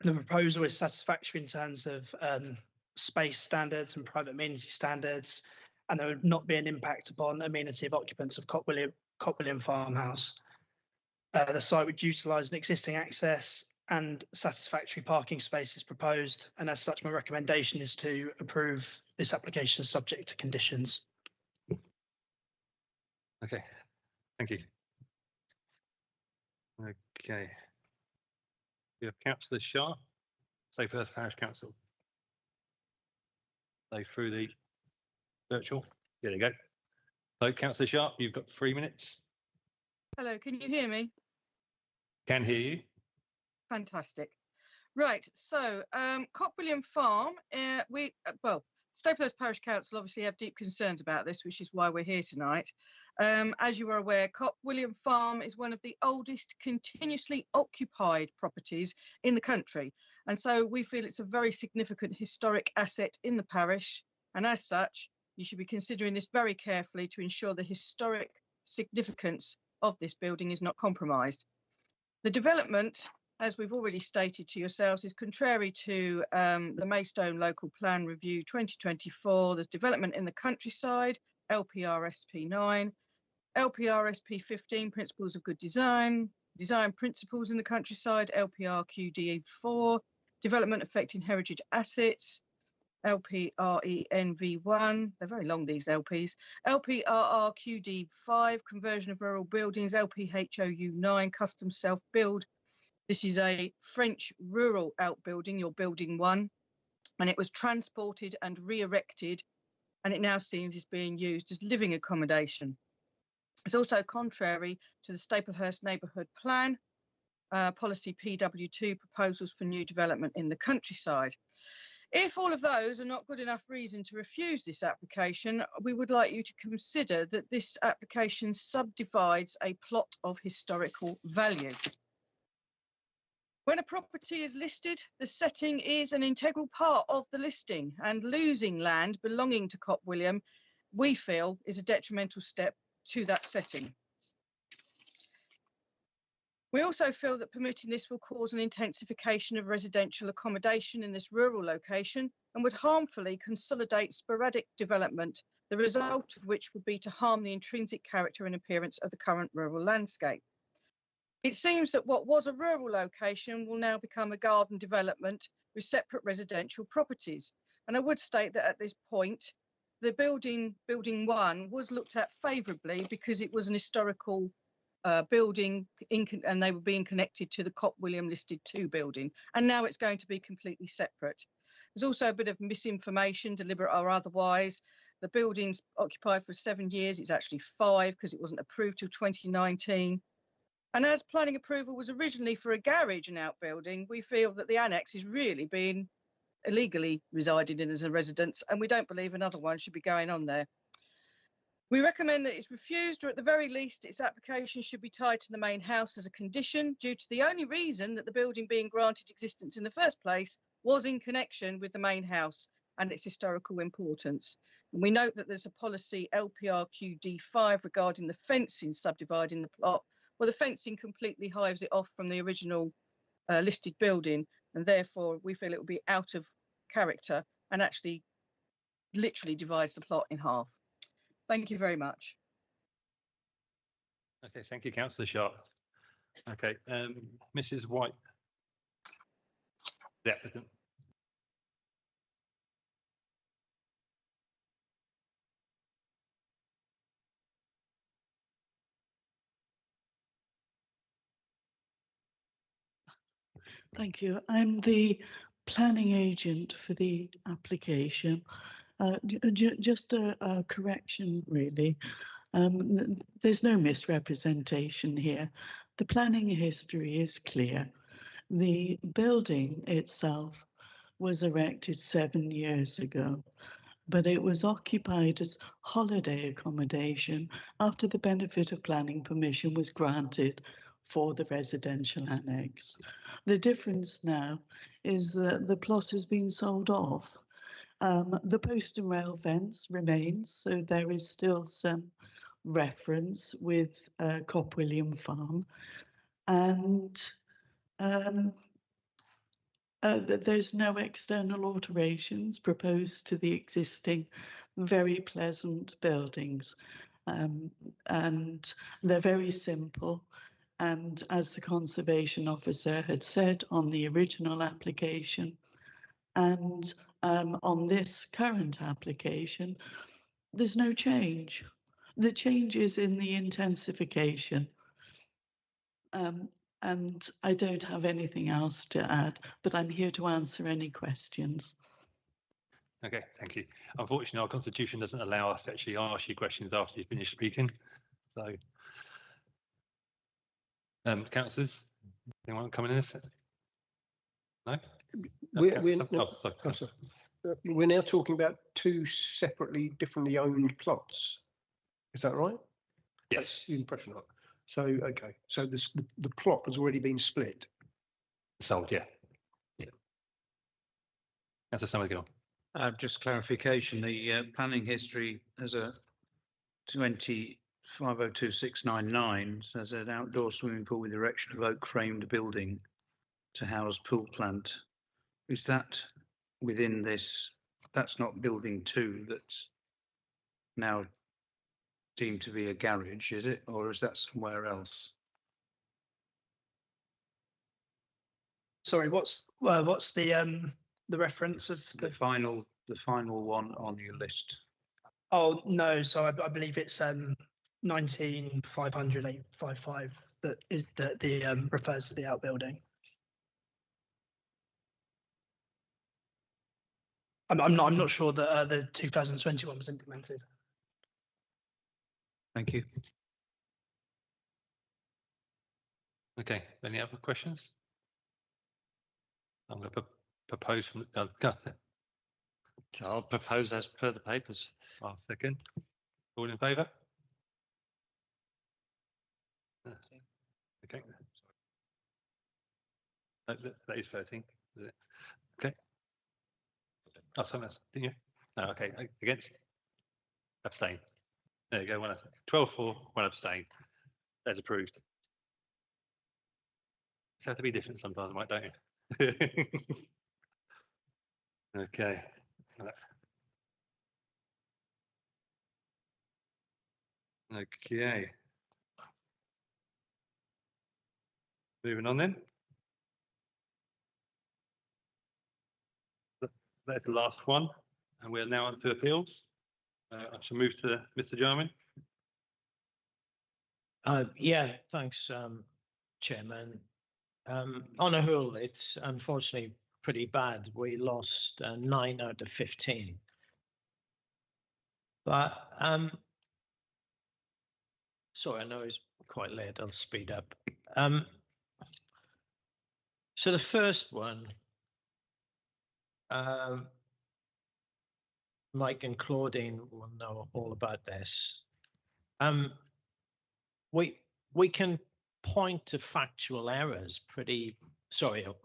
proposal is satisfactory in terms of space standards and private amenity standards, and there would not be an impact upon amenity of occupants of Cop William Farmhouse. The site would utilise an existing access and satisfactory parking spaces proposed, and as such my recommendation is to approve this application subject to conditions. Okay, thank you. Okay. We have Councillor Sharp, Staplehurst Parish Council. So through the virtual, there you go. So Councillor Sharp, you've got 3 minutes. Hello, can you hear me? Can hear you. Fantastic. Right, so Cop William Farm, Staplehurst Parish Council obviously have deep concerns about this, which is why we're here tonight. As you are aware, Cop William Farm is one of the oldest continuously occupied properties in the country. And so we feel it's a very significant historic asset in the parish. And as such, you should be considering this very carefully to ensure the historic significance of this building is not compromised. The development, as we've already stated to yourselves, is contrary to the Maidstone Local Plan Review 2024. There's development in the countryside, LPRSP 9, LPRSP 15, Principles of Good Design, Design Principles in the Countryside, LPRQD 4, Development Affecting Heritage Assets, LPRENV1, they're very long, these LPs, LPRRQD 5, Conversion of Rural Buildings, LPHOU 9, Custom Self-Build. This is a French rural outbuilding, your building 1, and it was transported and re-erected, and it now seems is being used as living accommodation. It's also contrary to the Staplehurst Neighbourhood Plan, Policy PW2, Proposals for New Development in the Countryside. If all of those are not good enough reason to refuse this application, we would like you to consider that this application subdivides a plot of historical value. When a property is listed, the setting is an integral part of the listing, and losing land belonging to Cop William, we feel, is a detrimental step to that setting. We also feel that permitting this will cause an intensification of residential accommodation in this rural location and would harmfully consolidate sporadic development, the result of which would be to harm the intrinsic character and appearance of the current rural landscape. It seems that what was a rural location will now become a garden development with separate residential properties. And I would state that at this point, the building 1 was looked at favourably because it was an historical building and they were being connected to the Cop William listed 2 building, and now it's going to be completely separate. There's also a bit of misinformation, deliberate or otherwise. The building's occupied for 7 years. It's actually 5 because it wasn't approved till 2019. And as planning approval was originally for a garage and outbuilding, we feel that the annex is really being illegally resided in as a residence, and we don't believe another one should be going on there. We recommend that it's refused, or at the very least, its application should be tied to the main house as a condition, due to the only reason that the building being granted existence in the first place was in connection with the main house and its historical importance. And we note that there's a policy LPRQD5 regarding the fencing subdividing the plot. Well, the fencing completely hives it off from the original listed building, and therefore we feel it will be out of character and actually literally divides the plot in half. Thank you very much. Okay, thank you, Councillor Sharp. Okay, Mrs. White, the applicant. Thank you. I'm the planning agent for the application. Just a correction, really. There's no misrepresentation here. The planning history is clear. The building itself was erected 7 years ago, but it was occupied as holiday accommodation after the benefit of planning permission was granted for the residential annex. The difference now is that the plot has been sold off. The post and rail fence remains, so there is still some reference with Cop William Farm, and there's no external alterations proposed to the existing very pleasant buildings, and they're very simple. And as the conservation officer had said on the original application, and on this current application, there's no change. The change is in the intensification. And I don't have anything else to add, but I'm here to answer any questions. Okay, thank you. Unfortunately, our constitution doesn't allow us to actually ask you questions after you finish speaking. So, councillors, anyone coming in this? No? We're Oh, sorry. we're now talking about two separately, differently owned plots. Is that right? Yes. That's the impression. So, okay, so the plot has already been split. Sold, yeah. That's a summer girl. Just clarification, the planning history has a 2502699 says an outdoor swimming pool with erection of oak framed building to house pool plant. Is that within this? That's not building 2 that's now deemed to be a garage, is it? Or is that somewhere else? Sorry, what's the reference of the final one on your list? Oh no, so I believe it's 19,500,855 that is the refers to the outbuilding. I'm not sure that the 2021 was implemented. Thank you. Okay, any other questions? I'm going to propose from I'll propose as per the papers. I'll second. All in favour? Okay. Oh, that is 13. Is it? Okay. Oh, someone else, didn't you? No, okay. Against? Abstain. There you go. 12-4, 1 abstain. That's approved. It's have to be different sometimes, right, don't you? Okay. Okay. Moving on then. That's the last one, and we're now on to appeals. I shall move to Mr. Jarman. Yeah, thanks, Chairman. On a whole, it's unfortunately pretty bad. We lost 9 out of 15. But sorry, I know it's quite late. I'll speed up. So the first one, Mike and Claudine will know all about this. We can point to factual errors pretty. Sorry, I'll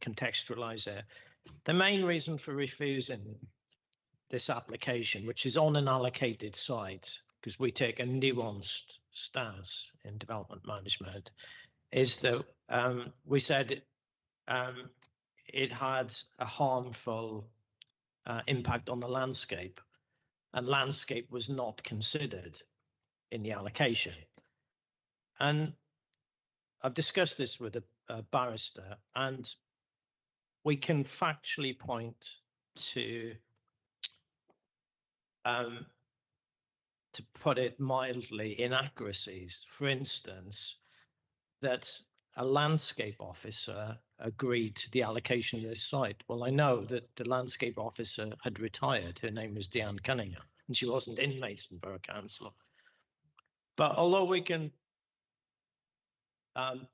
contextualize there. The main reason for refusing this application, which is on an allocated site, because we take a nuanced stance in development management, is that we said it had a harmful impact on the landscape, and landscape was not considered in the allocation. And I've discussed this with a barrister, and we can factually point to put it mildly, inaccuracies. For instance, that a landscape officer agreed to the allocation of this site. Well, I know that the landscape officer had retired. Her name was Deanne Cunningham, and she wasn't in Maidstone Borough Council. But although we can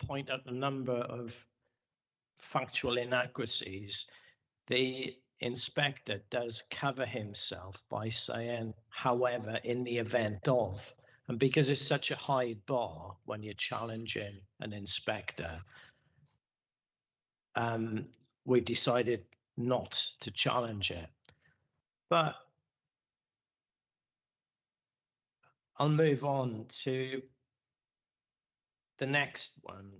point out a number of factual inaccuracies, the inspector does cover himself by saying, however, in the event of, and because it's such a high bar when you're challenging an inspector, we've decided not to challenge it. But I'll move on to the next one,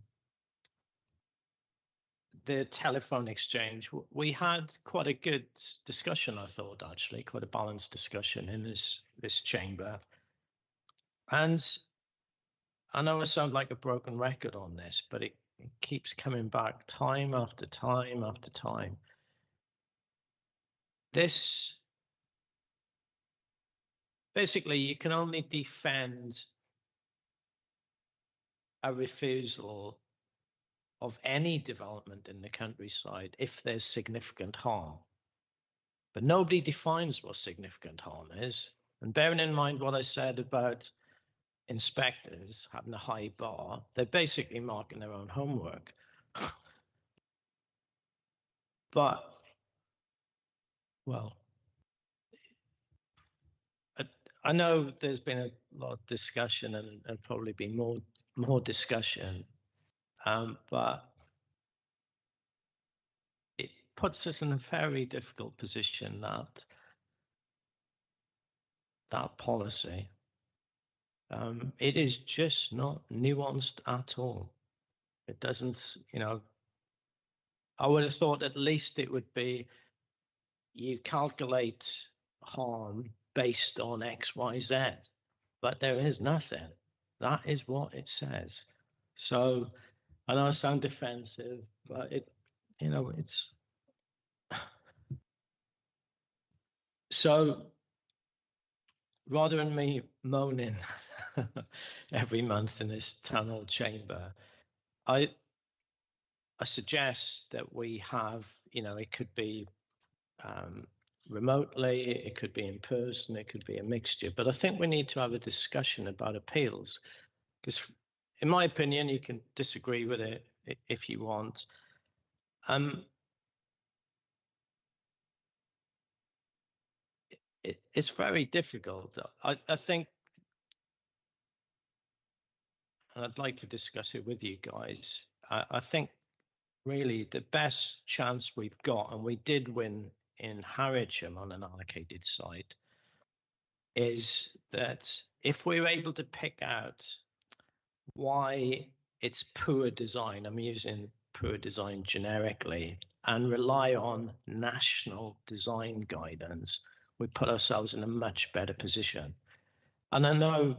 the telephone exchange. We had quite a good discussion, I thought, actually, quite a balanced discussion in this chamber. And I know I sound like a broken record on this, but it keeps coming back time after time after time. This, basically, you can only defend a refusal of any development in the countryside if there's significant harm. But nobody defines what significant harm is. And bearing in mind what I said about inspectors having a high bar, they're basically marking their own homework. But Well, I know there's been a lot of discussion and probably be more discussion, but it puts us in a very difficult position that policy. It is just not nuanced at all. It doesn't, I would have thought at least it would be you calculate harm based on X, Y, Z, but there is nothing. That is what it says. So I know I sound defensive, but it's so rather than me moaning every month in this town hall chamber, I suggest that we have, it could be remotely, it could be in person, it could be a mixture, but I think we need to have a discussion about appeals, because in my opinion, you can disagree with it if you want. It's very difficult. I think, and I'd like to discuss it with you guys, I think really the best chance we've got, and we did win in Harwich on an allocated site, is that if we're able to pick out why it's poor design, I'm using poor design generically, and rely on national design guidance, we put ourselves in a much better position. And I know,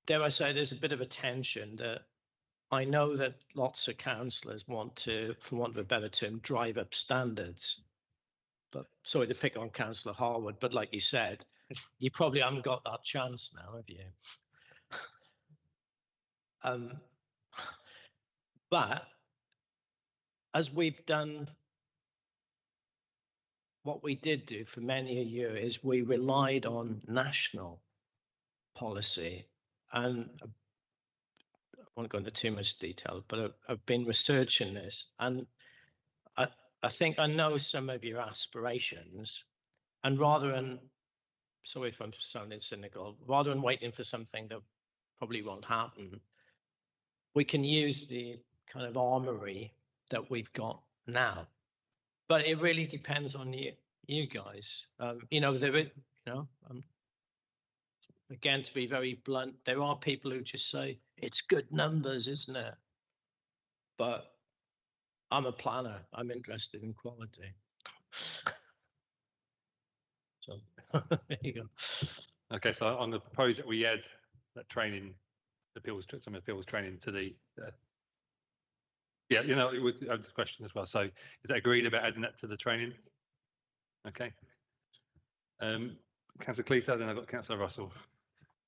dare I say, there's a bit of a tension that I know that lots of councillors want to, for want of a better term, drive up standards. But sorry to pick on Councillor Harwood, but like you said, you probably haven't got that chance now, have you? But as we've done, what we did do for many a year is we relied on national policy, and I won't go into too much detail, but I've been researching this, and I think I know some of your aspirations, and rather than, sorry if I'm sounding cynical, rather than waiting for something that probably won't happen, we can use the kind of armory that we've got now. But it really depends on you guys. Again, to be very blunt, there are people who just say, it's good numbers, isn't it? But I'm a planner. I'm interested in quality. So there you go. Okay, so on the proposal that we add that training, some appeals training to the, it would have this question as well. So is that agreed about adding that to the training? Okay. Councillor Cleaver, then I've got Councillor Russell.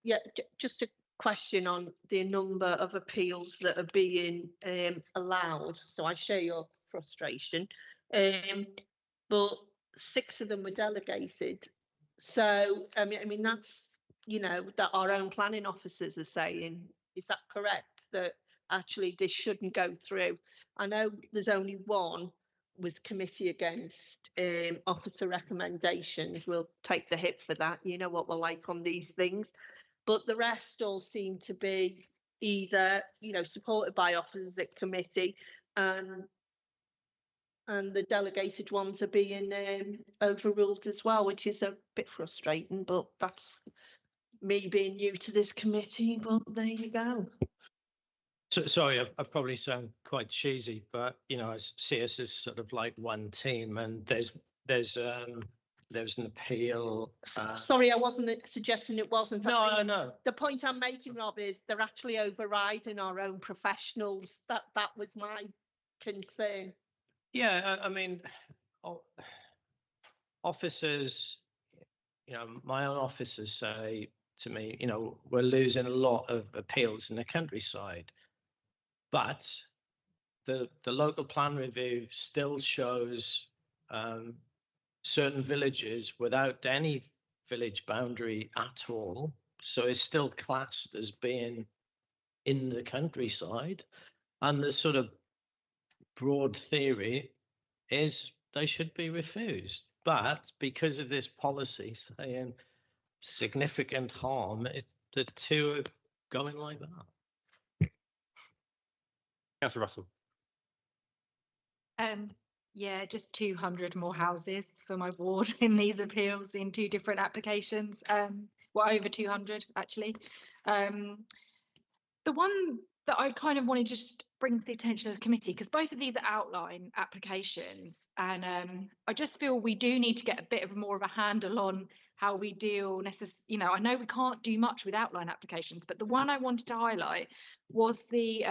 Yeah, just a question on the number of appeals that are being allowed. So I share your frustration, but 6 of them were delegated. So I mean that's, that our own planning officers are saying. Is that correct? That actually this shouldn't go through? I know there's only one was committee against officer recommendations. We'll take the hit for that. You know what we're like on these things. But the rest all seem to be either, supported by officers at committee, and the delegated ones are being overruled as well, which is a bit frustrating, but that's me being new to this committee, but there you go. So, sorry, I probably sound quite cheesy, but, I see us as sort of like one team, and there's an appeal. Sorry, I wasn't suggesting it wasn't. No, I know. The point I'm making, Rob, is they're actually overriding our own professionals. That was my concern. Yeah, I mean, officers, my own officers say to me, we're losing a lot of appeals in the countryside, but the local plan review still shows certain villages without any village boundary at all. So it's still classed as being in the countryside. And the sort of broad theory is they should be refused. But because of this policy saying significant harm, the two are going like that. Councillor Russell. Yeah, just 200 more houses for my ward in these appeals in 2 different applications. Well, over 200 actually. The one that I kind of want to just bring to the attention of the committee, because both of these are outline applications, and I just feel we do need to get a bit of more of a handle on how we deal. You know, I know we can't do much with outline applications, but the one I wanted to highlight was the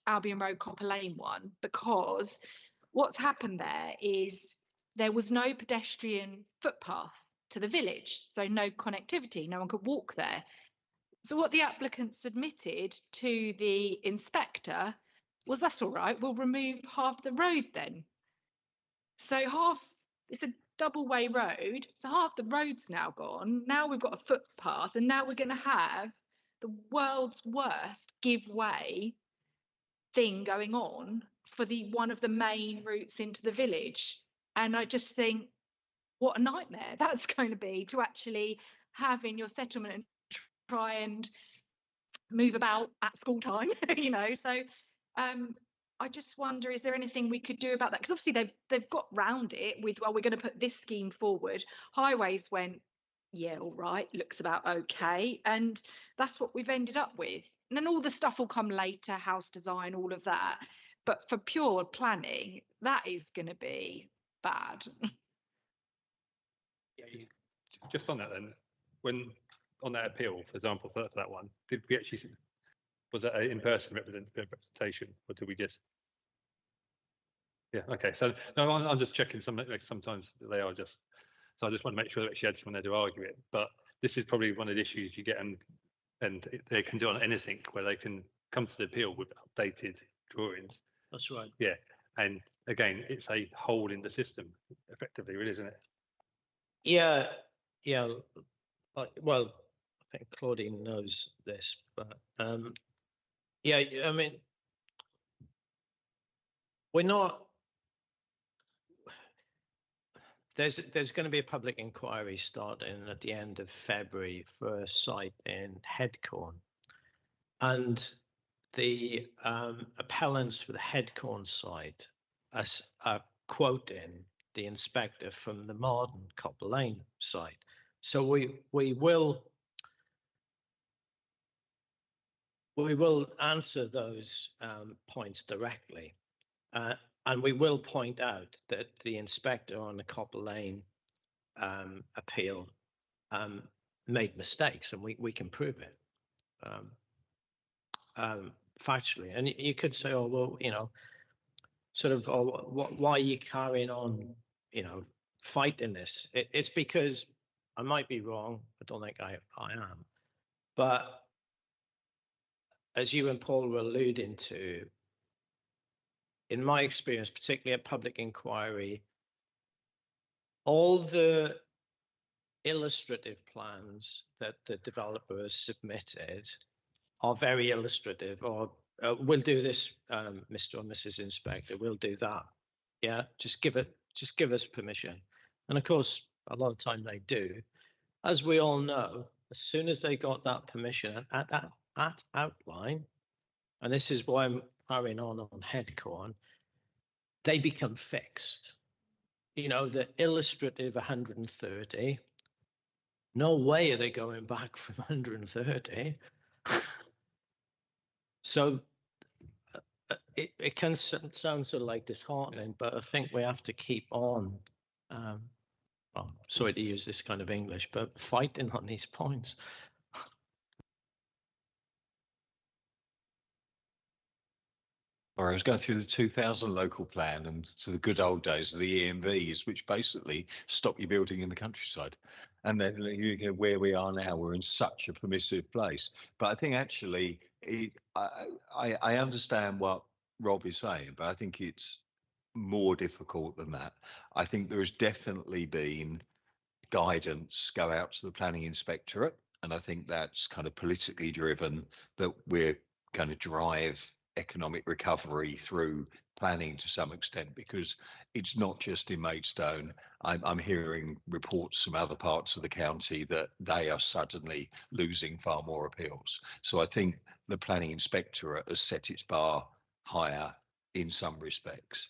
Albion Road Copper Lane one, because what's happened there is there was no pedestrian footpath to the village, so no connectivity, no one could walk there. So what the applicant submitted to the inspector was, that's all right, we'll remove half the road then. So it's a double-way road, so half the road's now gone. Now we've got a footpath, and now we're going to have the world's worst give way thing going on for one of the main routes into the village. And I just think, what a nightmare that's going to be to actually have in your settlement and try and move about at school time, you know. So I just wonder, is there anything we could do about that? Because obviously they've got round it with, well, we're going to put this scheme forward. Highways went, yeah, all right, looks about okay, and that's what we've ended up with. And then all the stuff will come later, house design, all of that. But for pure planning, that is going to be bad. Just on that then, when on that appeal, for example, for that one, did we actually, was that an in-person representation, or did we just? Yeah, okay. So no, I'm just checking. Sometimes they are just. So I just want to make sure that she had someone there to argue it. But this is probably one of the issues you get, and they can do on anything where they can come to the appeal with updated drawings. That's right. Yeah, and again, it's a hole in the system, effectively, really, isn't it? Yeah. Well, I think Claudine knows this, but yeah, I mean, we're not. There's going to be a public inquiry starting at the end of February for a site in Headcorn, and the appellants for the Headcorn site are quoting the inspector from the Marden Copper Lane site. So we will answer those points directly, and we will point out that the inspector on the Copper Lane appeal made mistakes, and we can prove it factually. And you could say, oh well, you know, sort of, oh, why are you carrying on, you know, fighting this? It's because I might be wrong. I don't think I am, but as you and Paul were alluding to, in my experience, particularly at public inquiry, all the illustrative plans that the developer has submitted are very illustrative, or we'll do this, Mr. or Mrs. Inspector, we'll do that. Yeah, just give us permission. And of course, a lot of time they do. As we all know, as soon as they got that permission at outline, and this is why I'm carrying on Headcorn, they become fixed. You know, the illustrative 130, no way are they going back from 130. So it can sound sort of like disheartening, but I think we have to keep on, well, sorry to use this kind of English, but fighting on these points. Or I was going through the 2000 local plan and to the good old days of the EMVs, which basically stop you building in the countryside. And then you know, where we are now, we're in such a permissive place. But I think actually, I understand what Rob is saying, but I think it's more difficult than that. I think there has definitely been guidance go out to the planning inspectorate, and I think that's kind of politically driven, that we're going to drive economic recovery through planning to some extent, because it's not just in Maidstone. I'm hearing reports from other parts of the county that they are suddenly losing far more appeals. So I think the planning inspectorate has set its bar higher in some respects.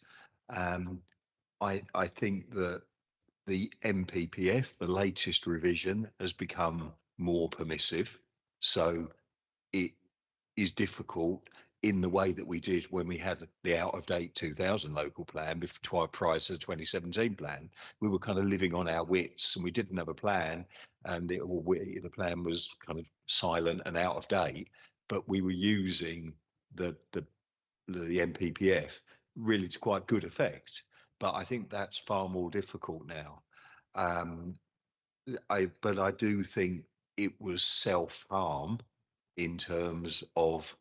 I think that the MPPF, the latest revision, has become more permissive. So it is difficult in the way that we did when we had the out-of-date 2000 local plan prior to the 2017 plan. We were kind of living on our wits and we didn't have a plan, and the plan was kind of silent and out of date, but we were using the MPPF really to quite good effect. But I think that's far more difficult now. But I do think it was self-harm in terms of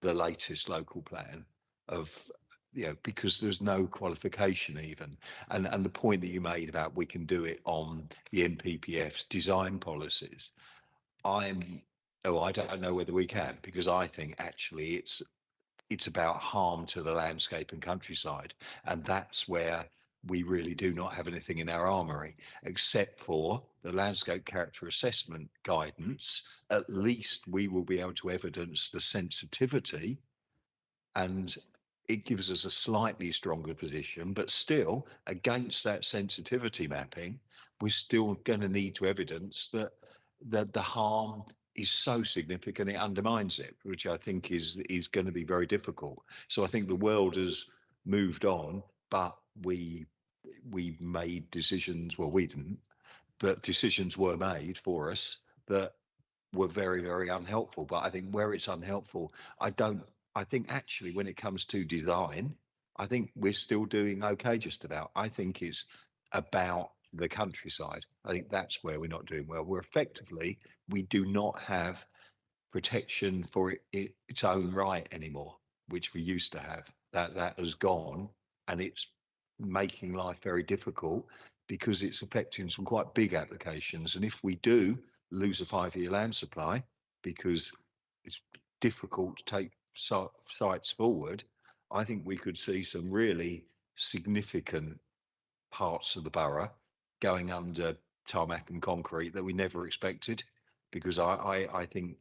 the latest local plan because there's no qualification even. And the point that you made about we can do it on the MPPF's design policies, I don't know whether we can, because I think actually it's about harm to the landscape and countryside, and that's where we really do not have anything in our armoury, except for the landscape character assessment guidance. At least we will be able to evidence the sensitivity, and it gives us a slightly stronger position, but still against that sensitivity mapping, we're still going to need to evidence that the harm is so significant it undermines it, which I think is going to be very difficult. So I think the world has moved on, but we made decisions. Well, we didn't, but decisions were made for us that were very, very unhelpful. But I think where it's unhelpful, I think actually when it comes to design, I think we're still doing okay just about. I think it's about the countryside. I think that's where we're not doing well. We do not have protection for its own right anymore, which we used to have. That has gone, and it's making life very difficult because it's affecting some quite big applications. And if we do lose a 5-year land supply because it's difficult to take sites forward, I think we could see some really significant parts of the borough going under tarmac and concrete that we never expected. Because I think,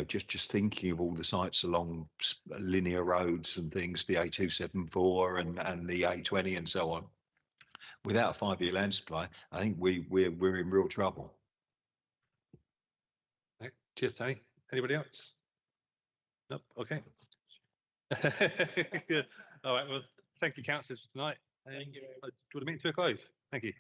just thinking of all the sites along linear roads and things, the A274 and the A20 and so on, without a 5-year land supply, I think we're in real trouble. Right. Cheers, Tony. Anybody else? No. Okay. Good. All right. Well, thank you, councillors, for tonight. Do you want to meet to a close? Thank you.